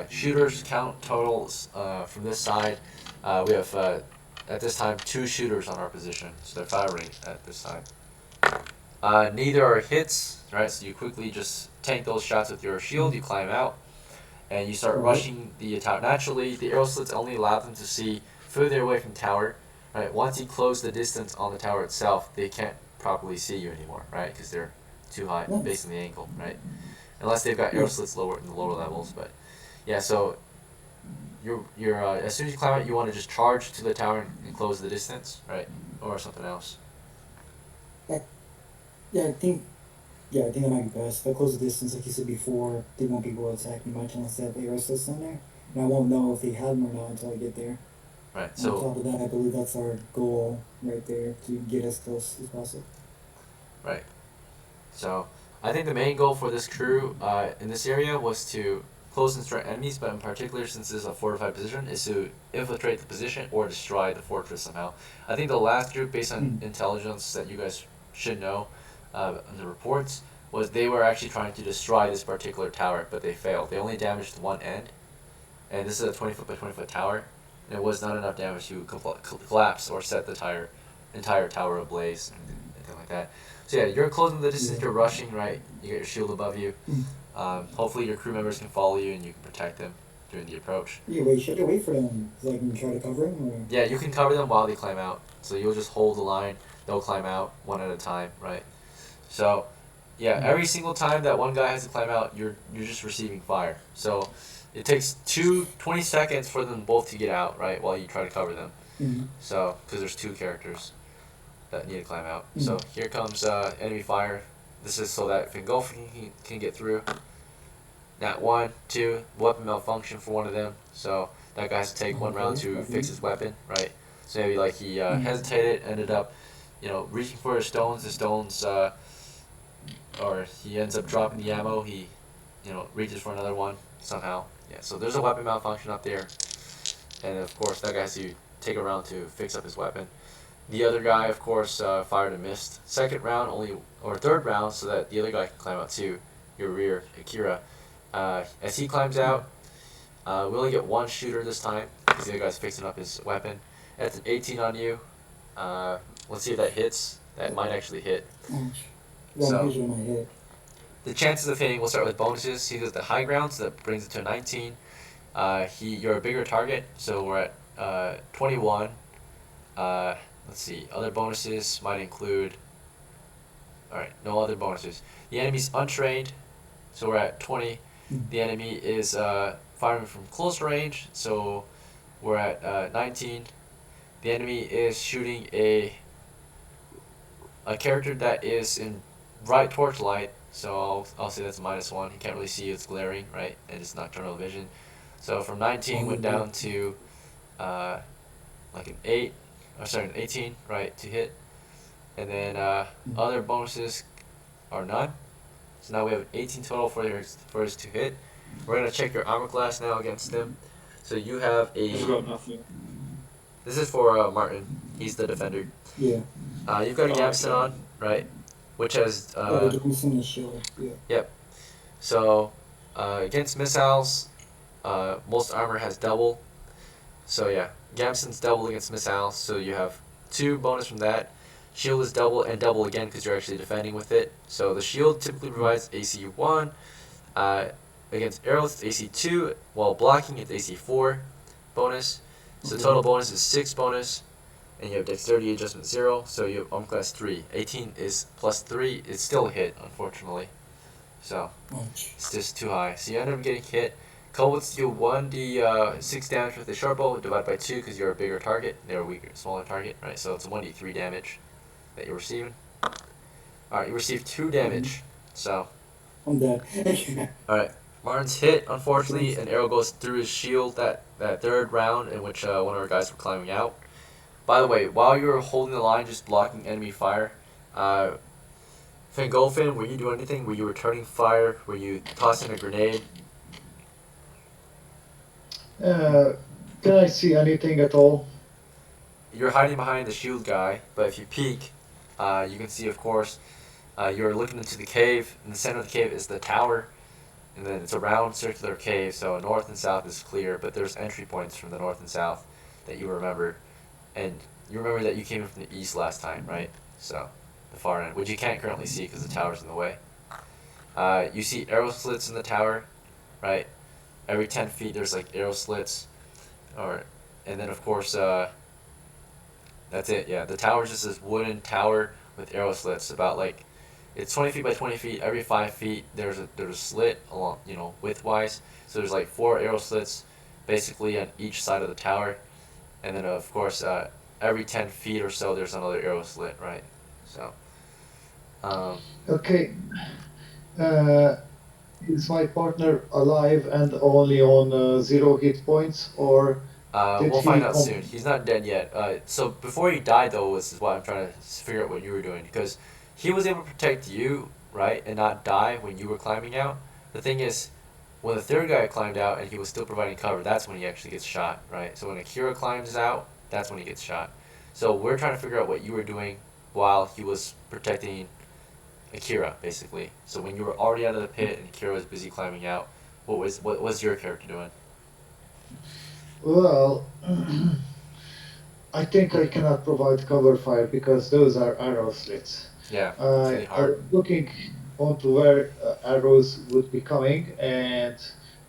Shooters count totals from this side. We have at this time 2 shooters on our position, so they're firing at this time. Neither are hits, right? So you quickly just tank those shots with your shield. You climb out, and you start rushing the tower. Naturally, the arrow slits only allow them to see further away from the tower, right? Once you close the distance on the tower itself, they can't properly see you anymore, right? Because they're too high, based on the angle, right? Unless they've got arrow slits lower in the lower levels, but yeah. So you're as soon as you climb out, you want to just charge to the tower and close the distance, right? Or something else. I think that might be best. If I close the distance, like you said before, they won't be able to attack me much unless they have arrow slits on there. And I won't know if they have them or not until I get there. Right. So on top of that, I believe that's our goal right there, to get as close as possible. Right. So I think the main goal for this crew in this area was to close and strike enemies, but in particular, since this is a fortified position, is to infiltrate the position or destroy the fortress somehow. I think the last group, based on intelligence that you guys should know, in the reports, was they were actually trying to destroy this particular tower, but they failed. They only damaged one end, and this is a 20 foot by 20 foot tower, and it was not enough damage to collapse or set the entire tower ablaze, anything like that. So yeah, you're closing the distance. You're rushing, right? You got your shield above you. Hopefully your crew members can follow you and you can protect them during the approach. Yeah, wait, should I wait for them so I can try to cover him? Or? Yeah, you can cover them while they climb out. So you'll just hold the line. They'll climb out one at a time, right? So, yeah, every single time that one guy has to climb out, you're just receiving fire. So it takes 20 seconds for them both to get out, right, while you try to cover them. Mm-hmm. So, because there's two characters that need to climb out. Mm-hmm. So here comes enemy fire. This is so that Fingolfin can get through. That 1, 2, weapon malfunction for one of them. So that guy has to take one round to fix his weapon, right? So maybe like he hesitated, ended up, reaching for his stones. The stones, or he ends up dropping the ammo. He, reaches for another one somehow. Yeah. So there's a weapon malfunction up there, and of course that guy has to take a round to fix up his weapon. The other guy, of course, fired and missed. Second round or third round, so that the other guy can climb out too. Your rear, Akira. As he climbs out, we only get one shooter this time because the other guy's fixing up his weapon. That's an 18 on you. Let's see if that hits. That might actually hit. So, the chances of hitting, we'll start with bonuses. He does the high ground, so that brings it to a 19. You're a bigger target, so we're at 21. Let's see, other bonuses might include... Alright, no other bonuses. The enemy's untrained, so we're at 20. The enemy is firing from close range, so we're at 19. The enemy is shooting a character that is in bright torchlight, so I'll say that's a -1. He can't really see, it's glaring, right? And it's nocturnal vision. So from 19 went down to like an 18, right, to hit. And then other bonuses are none. So now we have 18 total for us to hit. We're gonna check your armor class now against them. So you have I've got nothing. This is for Martin. He's the defender. Yeah. You've got a Yamsen on, right? Which has Yep. So against missiles, most armor has double. So yeah, Gamson's double against missiles. So you have 2 bonus from that. Shield is double and double again because you're actually defending with it. So the shield typically provides AC 1. Against arrows, it's AC 2. While blocking, it's AC 4 bonus. So total bonus is 6 bonus. And you have dexterity adjustment 0. So you have armor class 3. 18 is plus 3. It's still a hit, unfortunately. So it's just too high. So you end up getting hit. Culprits deal 1d6 damage with the sharp bow divided by 2 because you're a bigger target. They're a weaker, smaller target, right? So it's 1d3 damage that you're receiving. Alright, you receive 2 damage. So I'm dead. Alright. Martin's hit, unfortunately, an arrow goes through his shield that third round in which one of our guys were climbing out. By the way, while you were holding the line, just blocking enemy fire, Fingolfin, were you doing anything? Were you returning fire? Were you tossing a grenade? Can I see anything at all? You're hiding behind the shield guy, but if you peek, you can see, of course, you're looking into the cave. In the center of the cave is the tower, and then it's a round circular cave, so north and south is clear, but there's entry points from the north and south that you remember. And you remember that you came in from the east last time, right? So, the far end, which you can't currently see because the tower's in the way. You see arrow slits in the tower, right? Every 10 feet there's like arrow slits, and then of course that's it. Yeah, the tower's just this wooden tower with arrow slits. About like it's 20 feet by 20 feet. Every 5 feet there's a slit along, widthwise. So there's like 4 arrow slits, basically on each side of the tower, and then of course every 10 feet or so there's another arrow slit, right? So. Okay. Is my partner alive and only on 0 hit points, or we'll find out soon. He's not dead yet. So before he died, though, is why I'm trying to figure out what you were doing, because he was able to protect you, right, and not die when you were climbing out. The thing is, when the third guy climbed out and he was still providing cover, that's when he actually gets shot, right? So when Akira climbs out, that's when he gets shot. So we're trying to figure out what you were doing while he was protecting Akira, basically. So when you were already out of the pit and Akira was busy climbing out, what was your character doing? Well, I think I cannot provide cover fire because those are arrow slits. Yeah, it's really hard. I'm looking onto where arrows would be coming, and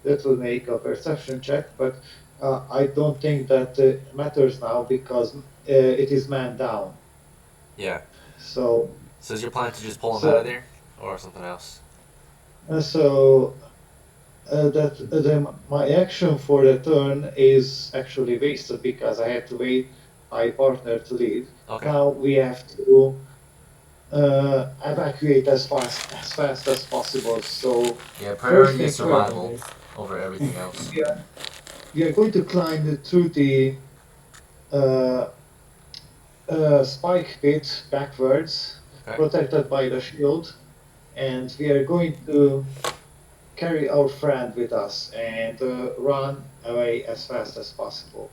that will make a perception check. But I don't think that matters now because it is man down. Yeah. So, So is your plan to just pull him out of so, there, or something else? so that my action for the turn is actually wasted because I had to wait my partner to leave. Okay. Now we have to evacuate as fast as possible. So Yeah, first priority thing is survival over everything else. we are going to climb through the uh, spike pit backwards, Okay. protected by the shield, and we are going to carry our friend with us and run away as fast as possible.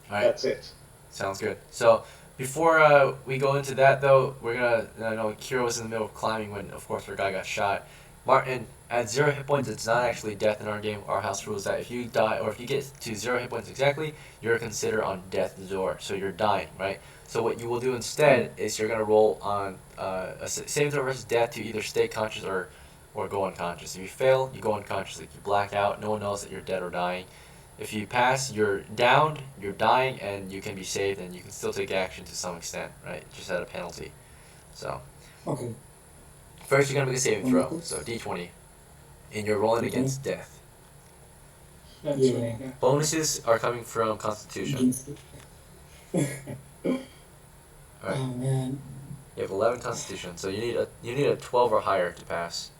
All right. That's it. Sounds good. So before we go into that, though, we're gonna. I know Kira was in the middle of climbing when, of course, our guy got shot. Martin, at 0 hit points, it's not actually death in our game. Our house rules that if you die or if you get to 0 hit points exactly, you're considered on death's door, so you're dying, right? So what you will do instead is you're gonna roll on a saving throw versus death to either stay conscious or go unconscious. If you fail, you go unconscious, like you black out. No one knows that you're dead or dying. If you pass, you're downed, you're dying, and you can be saved, and you can still take action to some extent, right? Just at a penalty. So, Okay. first you're gonna make a saving throw. So D20, and you're rolling against death. That's Yeah. right. Yeah. Bonuses are coming from Constitution. All right. Oh man. You have 11 Constitution, so you need a 12 or higher to pass.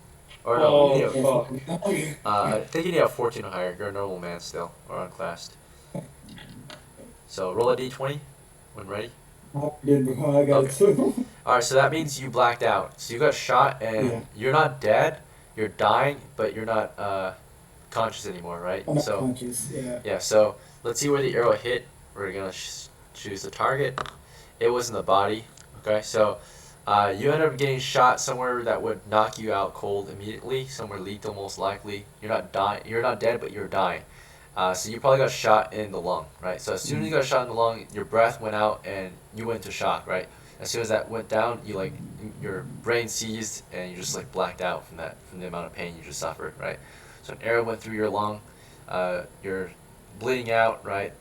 Or no, you need a, fuck. I think you need a 14 or higher. You're a normal man still, or unclassed. So roll a D20 when ready. Good, bro. I got it too. Alright, so that means you blacked out. So you got shot and Yeah. you're not dead, you're dying, but you're not conscious anymore, right? I'm not So conscious. Yeah. so let's see where the arrow hit. We're gonna choose the target. It was in the body. Okay, so you end up getting shot somewhere that would knock you out cold immediately, somewhere lethal most likely. You're not dying. You're not dead, but you're dying. So you probably got shot in the lung, right? So as soon as you got shot in the lung, your breath went out and you went into shock, right? As soon as that went down, your brain seized and you just like blacked out from the amount of pain you just suffered, right? So an arrow went through your lung, you're bleeding out, right?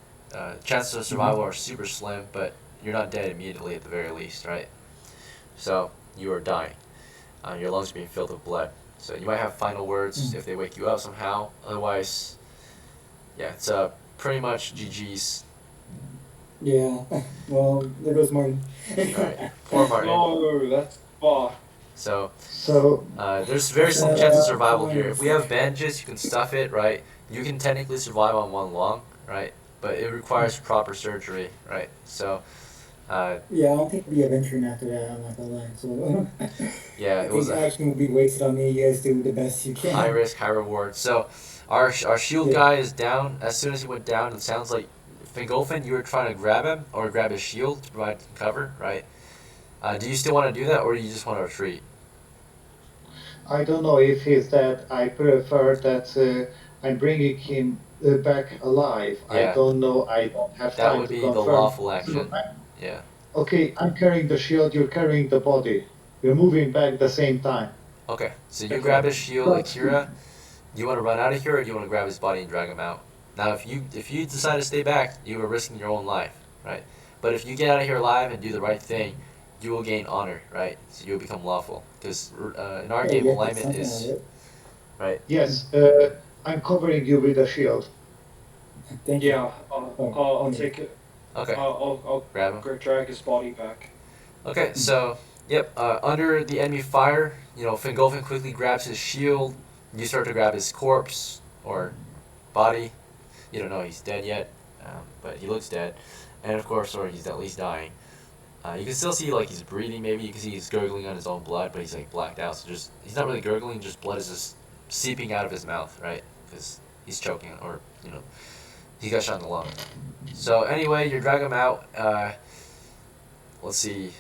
Chances of survival are super slim, but you're not dead immediately at the very least, right? So you are dying. Your lungs are being filled with blood. So you might have final words if they wake you up somehow. Otherwise, yeah, it's pretty much GG's. Yeah. Well, there goes Martin. Alright, poor Martin. No, that's fuck. So So there's very slim chance of survival here. If we have bandages, you can stuff it, right? You can technically survive on one lung, right? But it requires proper surgery, right? So Yeah, I don't think we have venturing after that. I'm not gonna lie. So yeah, I it was think a action will be wasted on me. You guys do the best you can. high risk, high reward. So our shield Yeah. guy is down. As soon as he went down, it sounds like Fingolfin, you were trying to grab him or grab his shield to provide cover, right? Do you still want to do that, or do you just want to retreat? I don't know if he's dead. I prefer that I'm bringing him back alive. Yeah. I don't know. I don't have That time would to be confirm. the lawful action. Yeah. Okay, I'm carrying the shield. You're carrying the body. We're moving back the same time. Okay, so you grab his shield, Akira. Do you want to run out of here, or do you want to grab his body and drag him out? Now, if you decide to stay back, you are risking your own life, right? But if you get out of here alive and do the right thing, you will gain honor, right? So you'll become lawful. Because in our game, Yeah, alignment something is like it. right. Yes, I'm covering you with a shield. Thank you. Yeah, I'll okay. take it. Okay, I'll grab him. drag his body back. Okay, so yep, under the enemy fire, Fingolfin quickly grabs his shield. You start to grab his corpse or body. You don't know he's dead yet, but he looks dead, and of course, or he's at least dying. You can still see like he's breathing. Maybe you can see he's gurgling on his own blood, but he's like blacked out. So he's not really gurgling. Just blood is just seeping out of his mouth, right? Because he's choking, or he got shot in the lung. So anyway, you drag him out. Let's see.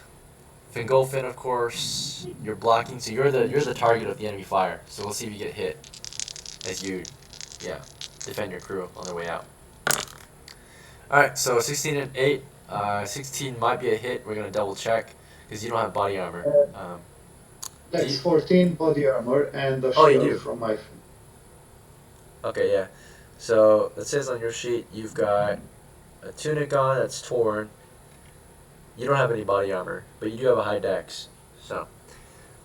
Fingolfin, of course, you're blocking. So you're the target of the enemy fire. So let's see if you get hit as you, defend your crew on their way out. All right, so 16 and 8. 16 might be a hit. We're gonna double check because you don't have body armor. That's 14 body armor and a Oh, you shield do? from my. Okay, yeah. So it says on your sheet you've got a tunic on that's torn. You don't have any body armor, but you do have a high dex. So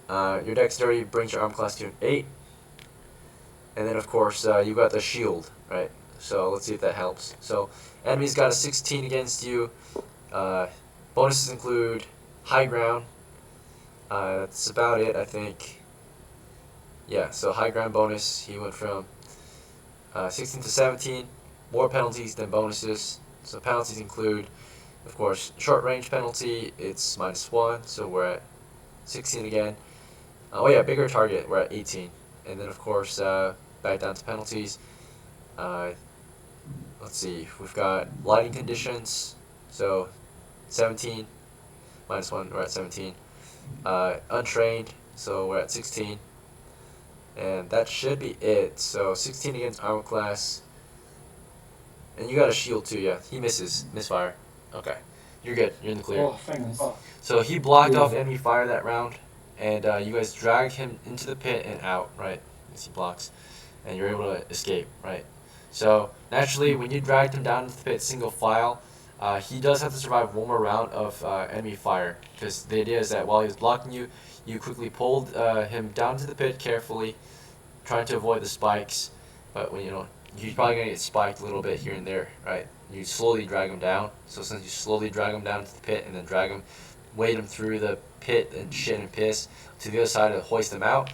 your dexterity brings your arm class to an 8. And then, of course, you got the shield, right? So let's see if that helps. So enemy's got a 16 against you. Bonuses include high ground. That's about it, I think. Yeah, so high ground bonus, he went from 16 to 17. More penalties than bonuses. So penalties include, of course, short range penalty, it's -1, so we're at 16 again. Oh yeah, bigger target, we're at 18. And then, of course, back down to penalties. Let's see, we've got lighting conditions, so 17, -1, we're at 17. Untrained, so we're at 16. And that should be it. So 16 against armor class. And you got a shield too, yeah. He misfire. Okay. You're good, you're in the clear. Oh, thank Nice. God. So he blocked off enemy fire that round, and you guys drag him into the pit and out, right? As he blocks. And you're able to escape, right? So naturally, when you dragged him down into the pit single file, he does have to survive one more round of enemy fire. Because the idea is that while he was blocking you, you quickly pulled him down to the pit carefully, trying to avoid the spikes. But when he's probably gonna get spiked a little bit here and there, right? You slowly drag him down. So since you slowly drag him down to the pit and then drag him, wade him through the pit and shit and piss to the other side to hoist him out.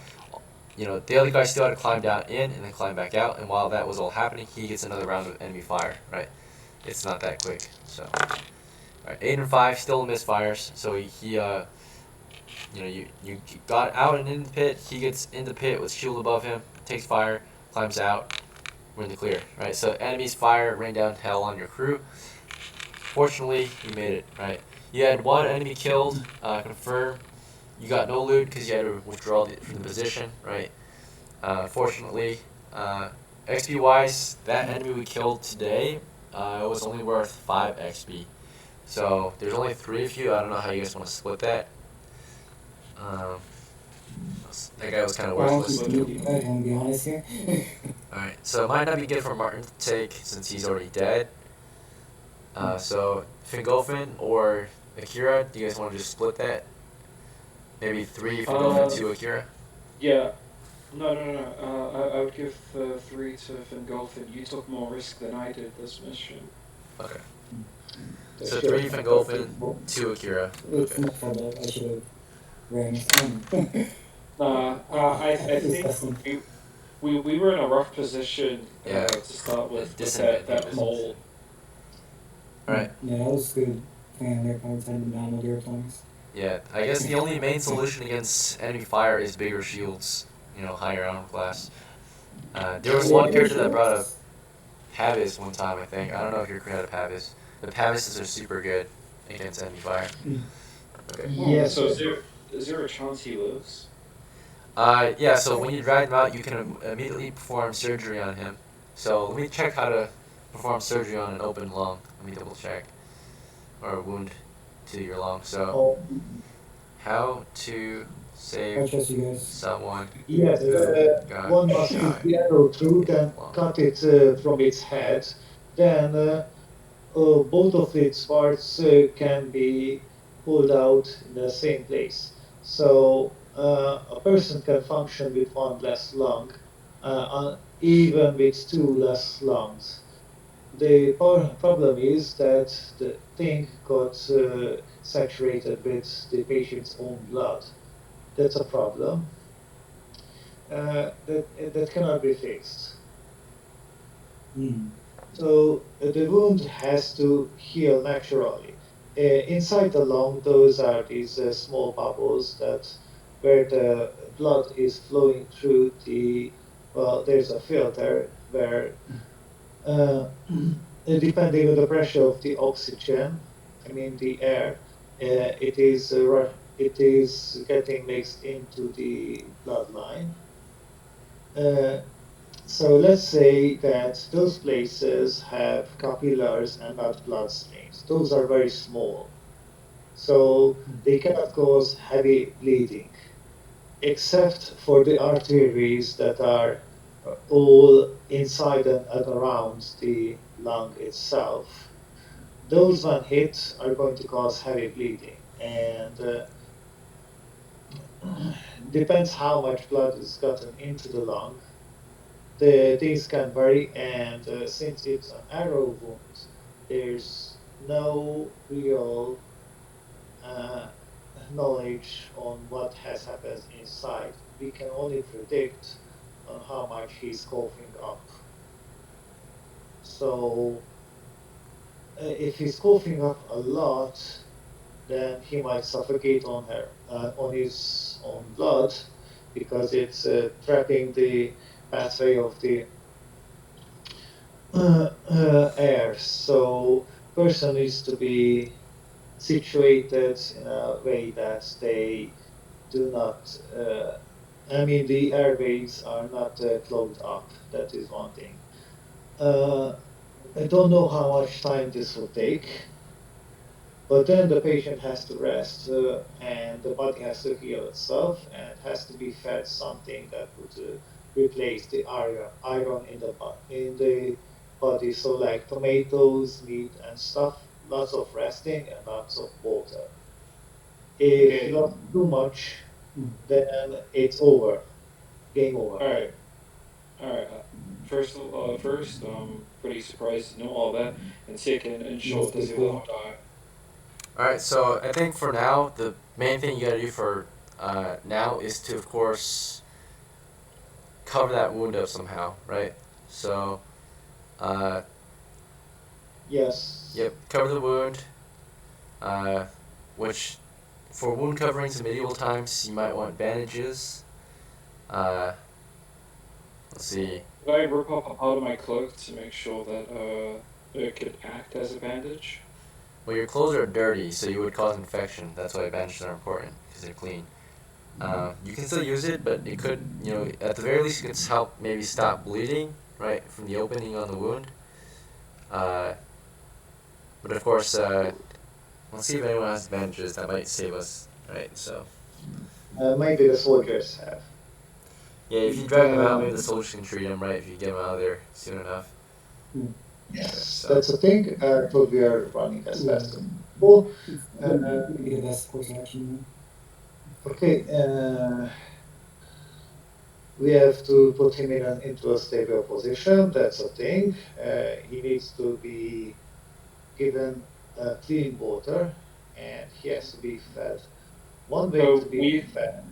The other guy still had to climb down in and then climb back out. And while that was all happening, he gets another round of enemy fire, right? It's not that quick. So, all right, 8 and 5 still misfires. So he you got out and in the pit. He gets in the pit with shield above him, takes fire, climbs out. We're in the clear, right? So enemies fire, rain down hell on your crew. Fortunately, you made it, right? You had one enemy killed, confirm. You got no loot because you had to withdraw from the position, right? Fortunately, XP wise, that enemy we killed today, it was only worth 5 XP. So there's only 3 of you. I don't know how you guys want to split that. That guy was kind of Well, I'll worthless. just I'm gonna be honest here. Alright, so it might not be good for Martin to take since he's already dead. So Fingolfin or Akira, do you guys want to just split that? Maybe 3 Fingolfin, 2 Akira? Yeah. No. I would give 3 to Fingolfin. You took more risk than I did this mission. Okay. So 3 Fingolfin, 2 Akira. It's Okay. not for that. I should have ran. I think we were in a rough position Yeah. to start with Disadvantage. that hole. Alright. Yeah, that was good. Playing their cards had them down with your points. Yeah, I guess the only main solution against enemy fire is bigger shields. Higher armor class. There was one character that brought a Pavis one time, I think. I don't know if your crew had a Pavis. The Pavises are super good against enemy fire. Okay. Yes. So is there a chance he lives? Yeah, so when you drag him out, you can immediately perform surgery on him. So let me check how to perform surgery on an open lung. Let me double check. Or a wound to your lung. So, how to I save trust you guys. someone Yes, got one must shot. put the arrow through, then Lung. cut it from its head. Then both of its parts can be pulled out in the same place. So a person can function with one less lung, even with 2 less lungs. The problem is that the thing got saturated with the patient's own blood. That's a problem. That cannot be fixed. So the wound has to heal naturally. Inside the lung, those are these small bubbles where the blood is flowing through there's a filter where, depending on the pressure of the oxygen, the air, it is getting mixed into the bloodline. So let's say that those places have capillaries and not blood streams. Those are very small. So they cannot cause heavy bleeding, except for the arteries that are all inside and around the lung itself. Those when hit are going to cause heavy bleeding, and depends how much blood is gotten into the lung. The things can vary, and since it's an arrow wound, there's no real uh, knowledge on what has happened inside. We can only predict on how much he's coughing up. So if he's coughing up a lot, then he might suffocate on his own blood because it's trapping the pathway of the air. So person needs to be situated in a way that they do not. I mean, the airways are not clogged up. That is one thing. I don't know how much time this will take. But then the patient has to rest and the body has to heal itself and has to be fed something that would replace the iron in the body. So like tomatoes, meat and stuff, lots of resting and lots of water. If you lost too much, then it's over. Game over. Alright. Alright. First, pretty surprised to know all that. And second, in short, does he let him die? Alright, so I think for now, the main thing you gotta do for now is to, of course, cover that wound up somehow, right? So, yes. Yep, cover the wound, which for wound coverings in medieval times, you might want bandages. Let's see. Did I rip off a part of my cloak to make sure that it could act as a bandage? Well, your clothes are dirty, so you would cause infection. That's why bandages are important, because they're clean. You can still use it, but it could, at the very least, it could help maybe stop bleeding, right, from the opening on the wound. But of course, let's see if anyone has bandages that might save us, right? So. Maybe the soldiers have. Yeah, if you drag them out, maybe the soldiers can treat them, right? If you get them out of there soon enough. Yes, So. that's the thing. So we are running as fast as possible. Maybe the best course of action. Okay, we have to put him into a stable position. That's a thing. He needs to be given clean water, and he has to be fed. One way to be fed.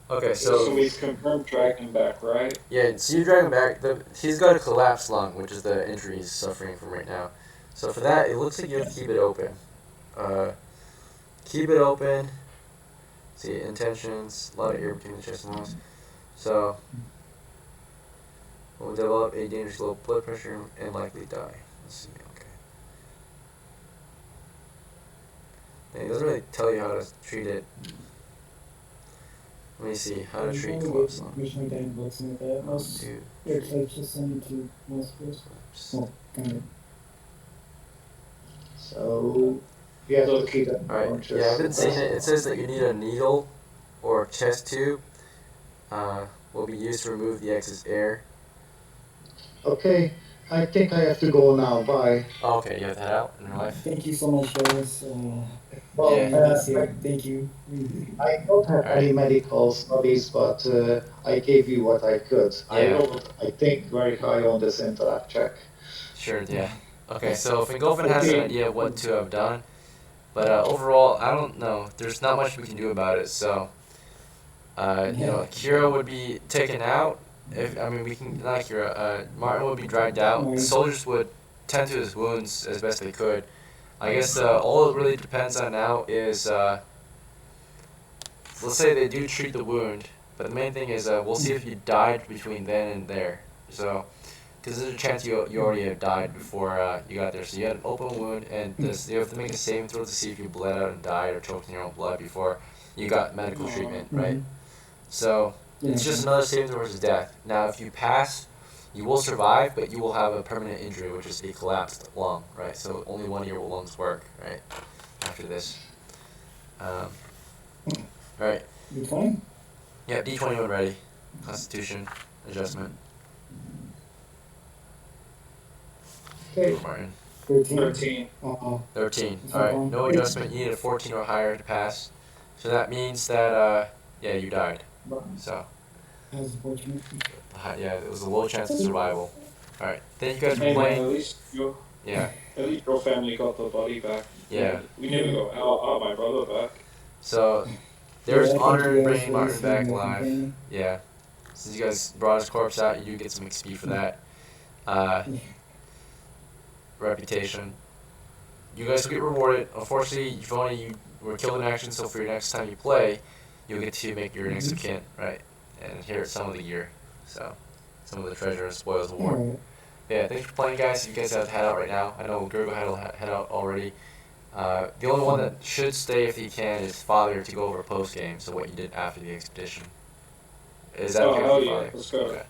Okay, so we've confirmed dragging him back, right? Yeah, so you drag him back. He's got a collapsed lung, which is the injury he's suffering from right now. So for that, it looks like you have to keep it open. Keep it open. See, intentions, a lot of air between the chest and lungs. So, will develop a dangerous low blood pressure and likely die. Let's see, okay. It doesn't really tell you how to treat it. Let me see, how to treat collapsed lung. Usually that looks like that. Most airtight just send it to most schools. Well, kind of. So we have to keep it. Alright, yeah, I've been seeing it. It says that you need a needle or chest tube. Will be used to remove the excess air. Okay, I think I have to go now. Bye. Oh, okay, you have to head out in your life. Thank you so much, guys. Thank you. I don't have any medical studies, but I gave you what I could. Yeah. I rolled, I think, very high on this intellect check. Sure, yeah. Okay, so Fingofen has an idea of what to have done, but overall, I don't know. There's not much we can do about it, so... Kira would be taken out. Martin would be dragged out. The soldiers would tend to his wounds as best they could. I guess all it really depends on now is, let's say they do treat the wound, but the main thing is we'll see if you died between then and there. So, because there's a chance you already have died before you got there. So you had an open wound, and you have to make a saving throw to see if you bled out and died or choked in your own blood before you got medical treatment, right? So, it's just another saving throw versus death. Now, if you pass, you will survive, but you will have a permanent injury, which is a collapsed lung, right? So only one of your lungs work, right? After this. All right. D20? Yeah, D20 when ready. Constitution adjustment. Okay. Martin. 13. 13. 13. It's All right. fine. No adjustment. You need a 14 or higher to pass. So that means that yeah, you died. So. That's unfortunate. Yeah, it was a low chance of survival. All right. Thank you guys for Hey man, playing. at least your family got the body back. Yeah. We never got our my brother back. So there's Yeah, honor thank in you guys bringing for Martin back listening alive. and family. Yeah. Since you guys brought his corpse out, you do get some XP for that. Reputation. You guys will get rewarded. Unfortunately, you were killed in action, so for your next time you play, you'll get to make your next of kin, right? And inherit some of the gear. So, some of the treasure and spoils award. Alright. Yeah, thanks for playing, guys. You guys have to head out right now. I know Gergo had to head out already. The only one that should stay if he can is Father to go over post game, so what you did after the expedition. Is that okay hell with you, yeah, Father? let's go. Okay.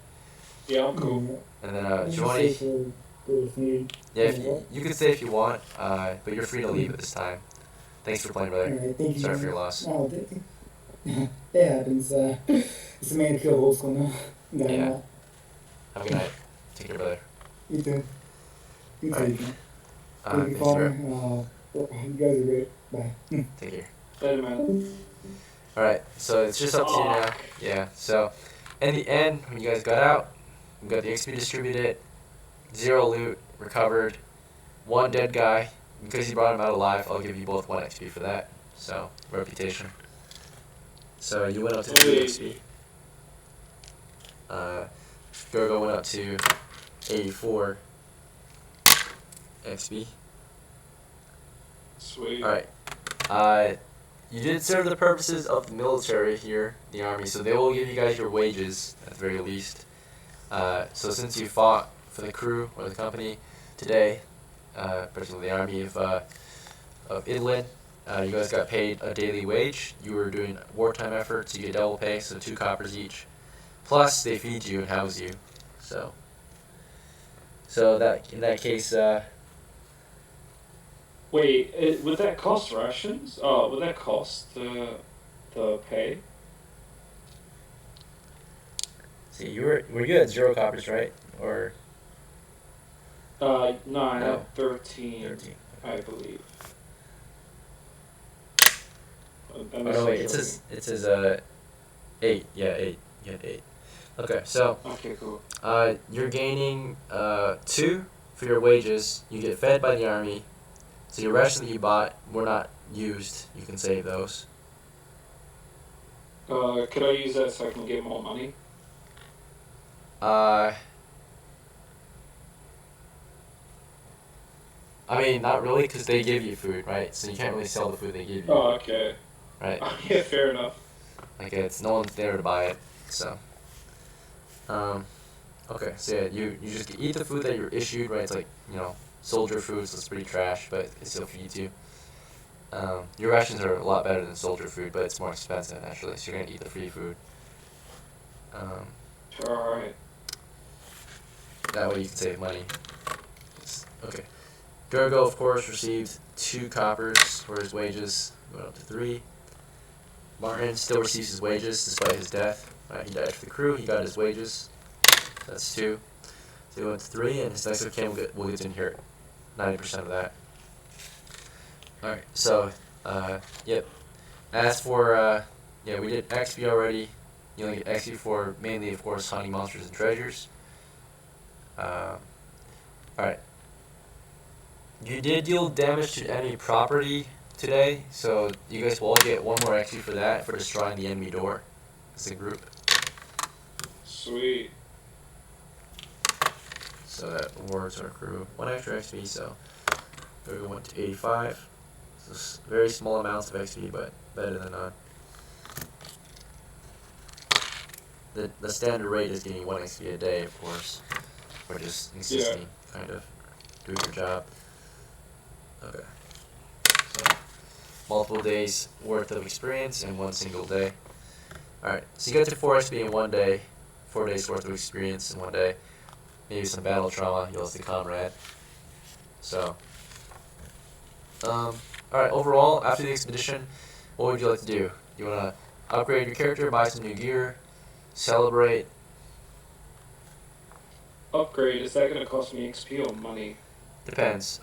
Yeah, I'm cool. And then I'm Giovanni, safe for good if needed. yeah, if you can stay if you want, but you're free to leave at this time. Thanks for playing, brother. Alright, thank you. Sorry for your loss. No, it happens. It's a man to kill old school now. Got Yeah. him. Have a good night. Take care, brother. You too. You Alright. too. Thank you, Thanks, Connor. bro. You guys are great. Bye. Take care. Later, man. Alright, so it's just up to you now. Yeah, so in the end, when you guys got out, we got the XP distributed, 0 loot recovered, 1 dead guy. Because you brought him out alive, I'll give you both 1 XP for that. So, reputation. So you went up to 2 XP. Gergo went up to 84 XP. Sweet. Alright. You did serve the purposes of the military here, the army, so they will give you guys your wages, at the very least. So since you fought for the crew, or the company, today, particularly the army of Idlin, you guys got paid a daily wage. You were doing wartime efforts, you get double pay, so 2 coppers each. Plus, they feed you and house you. So that in that case, Wait, would that cost rations? Oh, would that cost the pay? see, were you at 0 coppers, right? Or No, I No. had 13, 13? I believe. Oh no, wait, it says 8. Yeah, 8. You had 8. Okay, so Okay, cool. you're gaining 2 for your wages. You get fed by the army. So your rations that you bought were not used. You can save those. Could I use that so I can get more money? I mean, not really, because they give you food, right? So you can't really sell the food they give you, Oh, okay. right? Yeah, fair enough. Like no one's there to buy it. So, okay. So yeah, you just eat the food that you're issued, right? It's like soldier food, so it's pretty trash, but it still feeds you. Your rations are a lot better than soldier food, but it's more expensive naturally. So you're gonna eat the free food. Alright. That way you can save money. Okay. Gergo, of course, received 2 coppers for his wages, going up to 3. Martin still receives his wages despite his death. He died for the crew. He got his wages. That's 2. So he went to 3, and his next of kin will get to inherit 90% of that. Alright, so, yep. As for, yeah, we did XP already. You only get XP for mainly, of course, hunting monsters and treasures. Alright. You did deal damage to enemy property today, so you guys will all get 1 more XP for that, for destroying the enemy door as a group. Sweet. So that awards our crew 1 extra XP, so we went to 85. So very small amounts of XP, but better than none. The standard rate is getting 1 XP a day, of course. We're just insisting, kind of, doing your job. Okay. So, multiple days worth of experience in 1 single day. Alright, so you get to 4 XP in 1 day, 4 days worth of experience in 1 day. maybe some battle trauma. You lost a comrade. So, all right. Overall, after the expedition, what would you like to do? You want to upgrade your character, buy some new gear, celebrate? Upgrade, is that going to cost me XP or money? Depends.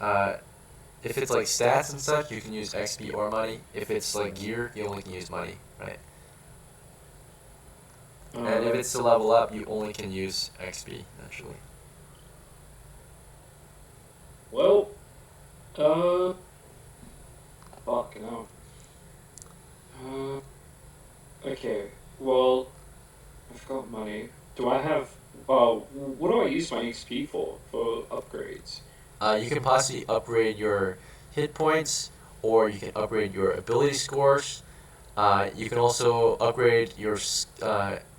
If it's like stats and such, you can use XP or money. If it's like gear, you only can use money, right? And if it's to level up, you only can use XP, actually. Well, fuck, no. Okay, well, I've got money. Do I have, what do I use my XP for upgrades? You can possibly upgrade your hit points, or you can upgrade your ability scores. You can also upgrade your.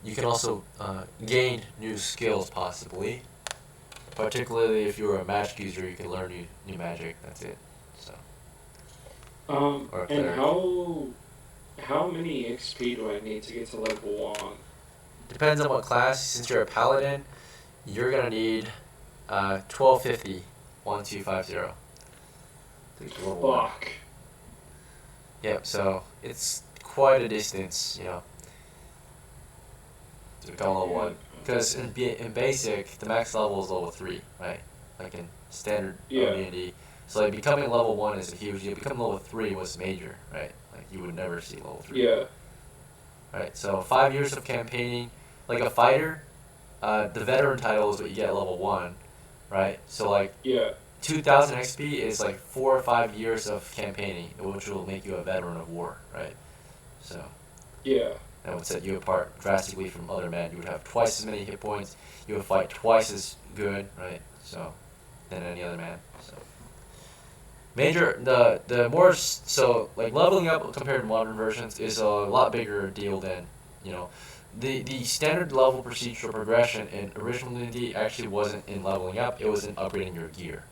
You can also gain new skills, possibly. Particularly if you're a magic user, you can learn new magic. That's it. So. Or And cleric. how many XP do I need to get to level 1? Depends on what class. Since you're a paladin, you're gonna need 1250. 1250. To get to level 1. Fuck. Yep. So it's quite a distance, to become level 1. Because in basic, the max level is level 3, right? Like in standard OD&D. So like becoming level 1 is a huge deal. Becoming level 3 was major, right? Like you would never see level 3. Yeah. Right. So 5 years of campaigning, like a fighter, the veteran title is what you get at level 1, right? So like 2,000 XP is like 4 or 5 years of campaigning, which will make you a veteran of war, right? So. Yeah. That would set you apart drastically from other men. You would have twice as many hit points. You would fight twice as good, right? So, than any other man. So, the more so like leveling up compared to modern versions is a lot bigger deal than the standard level procedural progression in original D&D actually wasn't in leveling up. It was in upgrading your gear.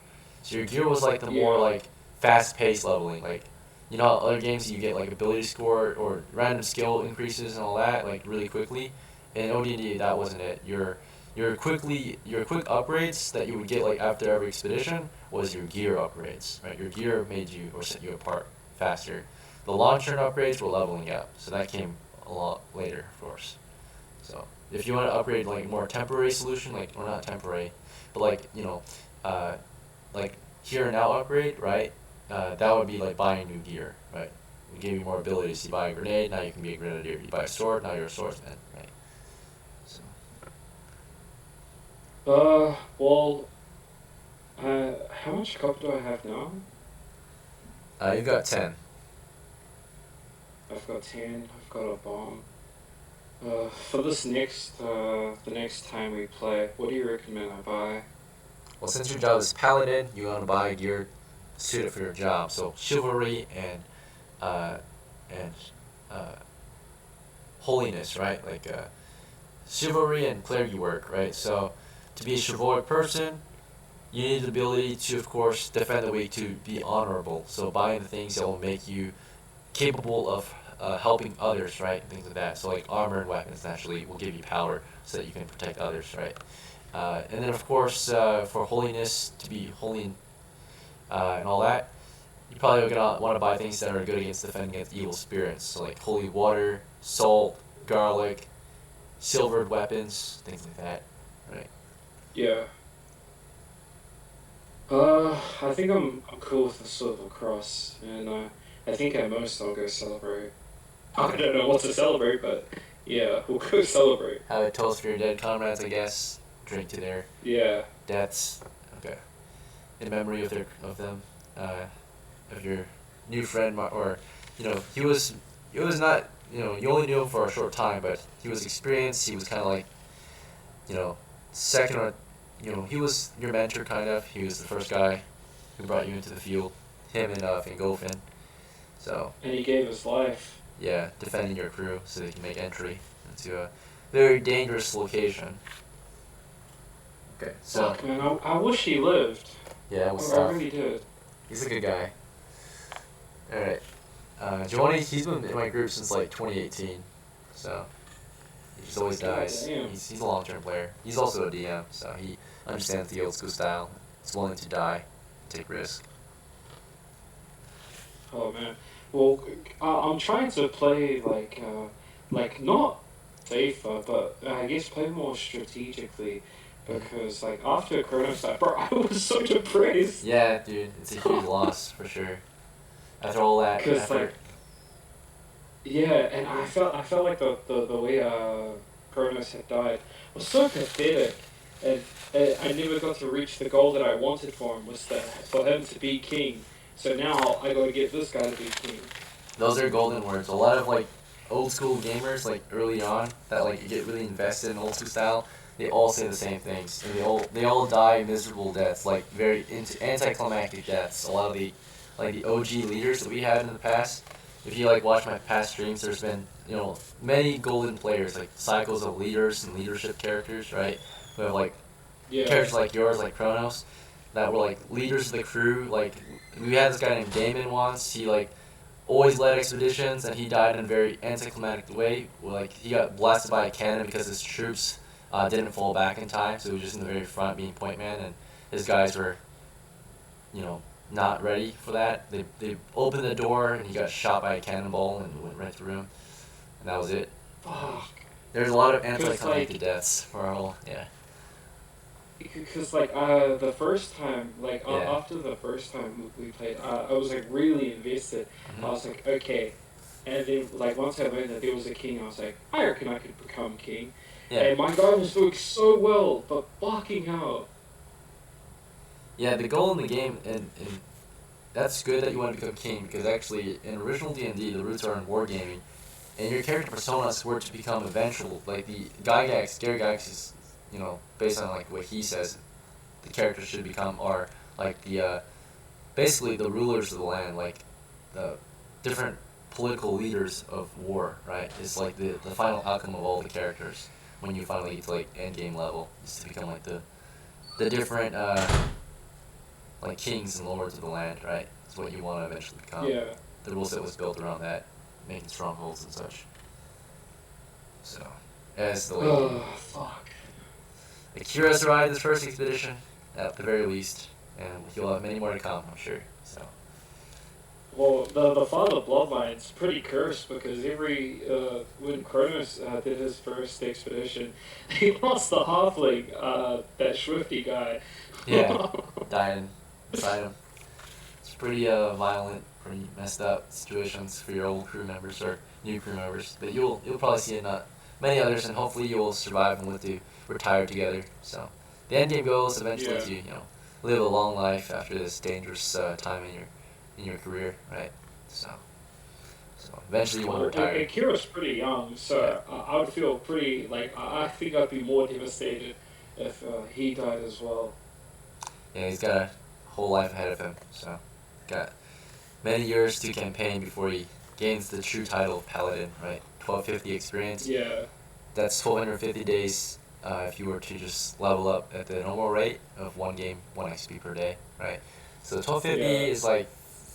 So your gear was like the more like fast-paced leveling, like. You know, other games you get like ability score or random skill increases and all that like really quickly. In OD&D that wasn't it. Your quick upgrades that you would get like after every expedition was your gear upgrades, right? Your gear made you or set you apart faster. The long-term upgrades were leveling up, so that came a lot later, of course. So if you want to upgrade like more temporary solution, like or not temporary, but like like here and now upgrade, right? That would be like buying new gear, right? We gave you more abilities. You buy a grenade, now you can be a grenadier. You buy a sword, now you're a swordsman, right? So. Well, how much copper do I have now? You got 10. I've got 10. I've got a bomb. For this the next time we play, what do you recommend I buy? Well, since your job is paladin, you want to buy gear suited for your job. So chivalry and holiness, right? Like chivalry and clergy work, right? So to be a chivalric person, you need the ability to, of course, defend the weak, to be honorable. So buying the things that will make you capable of helping others, right? Things like that. So like armor and weapons naturally will give you power so that you can protect others, right? And then of course for holiness, to be holy and all that, you probably gonna want to buy things that are good against defending against evil spirits. So like holy water, salt, garlic, silvered weapons, things like that, right? Yeah. I think I'm cool with the silver cross, and I think at most I'll go celebrate. I don't know what to celebrate, but yeah, we'll go celebrate. Have a toast for your dead comrades, I guess. Drink to their deaths. Okay. In memory of them, of your new friend, or he was not, you only knew him for a short time, but he was experienced. He was kind of like, second or, he was your mentor kind of. He was the first guy who brought you into the field. Him and Fingolfin. So. And he gave his life. Yeah, defending your crew so they can make entry into a very dangerous location. Okay, so. Fuck, man, I wish he lived. Yeah, it was I tough. really did. He's a good guy. Alright. Johnny, he's been in my group since like 2018. So he just always dies. Damn. He's a long-term player. He's also a DM, so understands the old school style, is willing to die, take risks. Oh man. Well, I'm trying to play like not FIFA, but I guess play more strategically, because like after Kronos, bro, I was so depressed. Yeah, dude, it's a huge loss for sure. After all that Because effort. like, yeah, and I felt like the way Kronos had died was so pathetic, and I never got to reach the goal that I wanted for him, was that for him to be king. So now I got to get this guy to be king. Those are golden words. A lot of like old school gamers, like early on, that like get really invested in old school style, they all say the same things. And they all die miserable deaths, like very anticlimactic deaths. A lot of the OG leaders that we had in the past. If you like watch my past streams, there's been many golden players, like cycles of leaders and leadership characters, right? Who have like characters like yours, like Kronos, that were like leaders of the crew. Like we had this guy named Damon once. He like always led expeditions, and he died in a very anticlimactic way. Like he got blasted by a cannon because his troops didn't fall back in time, so he was just in the very front being point man, and his guys were, not ready for that. They opened the door, and he got shot by a cannonball and went right through him, and that was it. Fuck. There's a lot of anticlimactic deaths for our whole, yeah. Because like the first time, like Yeah. after the first time we played, I was like really invested. I was like, okay, and then like once I learned that there was a king, I was like, I reckon I could become king. Yeah. And my guy was doing so well, but fucking hell. Yeah, the goal in the game, and that's good that you want to become king, because actually in original D&D, the roots are in wargaming, and your character personas were to become eventual. Like the Gary Gygax is, based on like what he says, the characters should become are like the basically the rulers of the land, like the different political leaders of war, right? It's like the final outcome of all the characters when you finally get to like end game level, is to become like the different like kings and lords of the land, right? That's what you want to eventually become. Yeah. The rule set was built around that, making strongholds and such. So, as the Oh fuck. Akira survived this first expedition, at the very least, and he'll have many more to come, I'm sure. So, Well, the father bloodline's pretty cursed, because when Kronos did his first expedition, he lost the halfling, that Swifty guy. yeah, dying beside him. It's pretty violent, pretty messed up situations for your old crew members or new crew members. But you'll probably see it not many others, and hopefully you will survive and live to retire together. So the end game goal is eventually to live a long life after this dangerous time in your career, right? So eventually you want to retire. And Kira's pretty young, so I would feel pretty, like, I think I'd be more devastated if he died as well. Yeah, he's got a whole life ahead of him, so got many years to campaign before he gains the true title of Paladin, right? 1250 experience. Yeah. That's 1250 days if you were to just level up at the normal rate of 1 game, 1 XP per day, right? So 1250 is like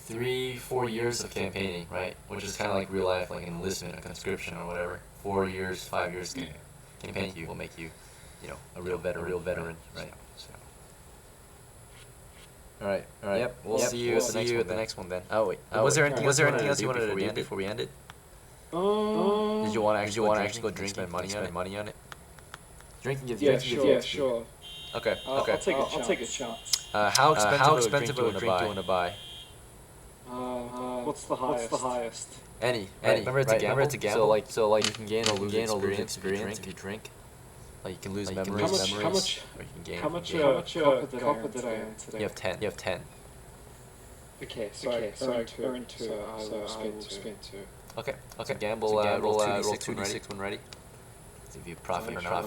3-4 years of campaigning, right? Which is kind of like real life, like an enlistment, a conscription, or whatever. 4 years, 5 years campaigning will make you, a real veteran, right? So. All right. Yep. We'll see you at the next one then. Oh wait. Was there anything else you wanted to do before we end it? Did you want to actually go drink and spend money on it? Drinking gives you sure. Okay. I'll take a chance. How expensive of a drink do you want to buy? What's the highest? Any. Remember it's a gamble. So like you can gain or lose experience if you drink. Like you can lose memories, or you can gain. How much copper did I earn today? You have 10. Okay, so I earned 2, so I will spend 2. Okay. Gamble. Roll 2d6 when ready. See if you profit or not.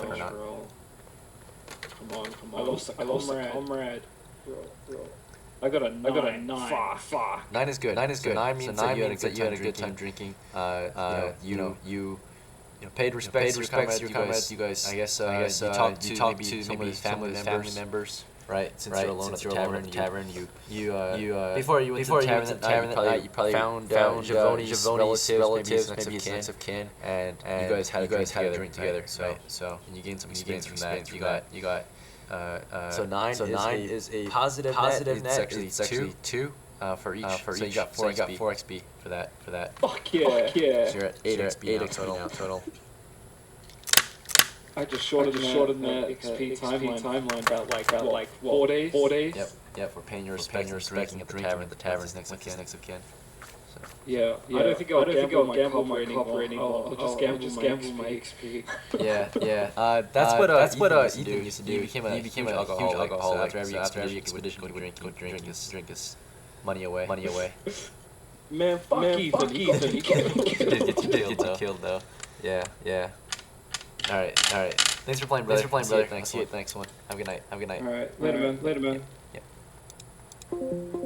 Come on. I lost a comrade. Roll. I got a 9. Fuck. 9 is good. 9 means that you had a good time drinking. You paid respects to your comrades. You guys, I guess, you talked to maybe some of his family members. Right, since you're alone at the tavern, before you went to the tavern that night, you probably found Giovanni's relatives, maybe his sense of kin, and you guys had a drink together. So and you gained some experience from that. You got So nine is a positive net. It's actually two for each. So you got 4 XP for that. Fuck yeah. So you're at 8 XP now total. I just shortened that XP timeline about like 4 days. 4 days. Yep. We're paying your respects and drinking at the tavern next of kin. So. Yeah. I don't think I'll gamble my copper anymore. I'll just gamble my XP. Yeah. That's what Ethan used to do. He became a huge alcoholic. So after every expedition, he would drink his money away. Man, fuck Ethan. He Get killed though. Yeah. All right. Thanks for playing, brother. See you at the next one. Have a good night. All right. Later, man. Yep.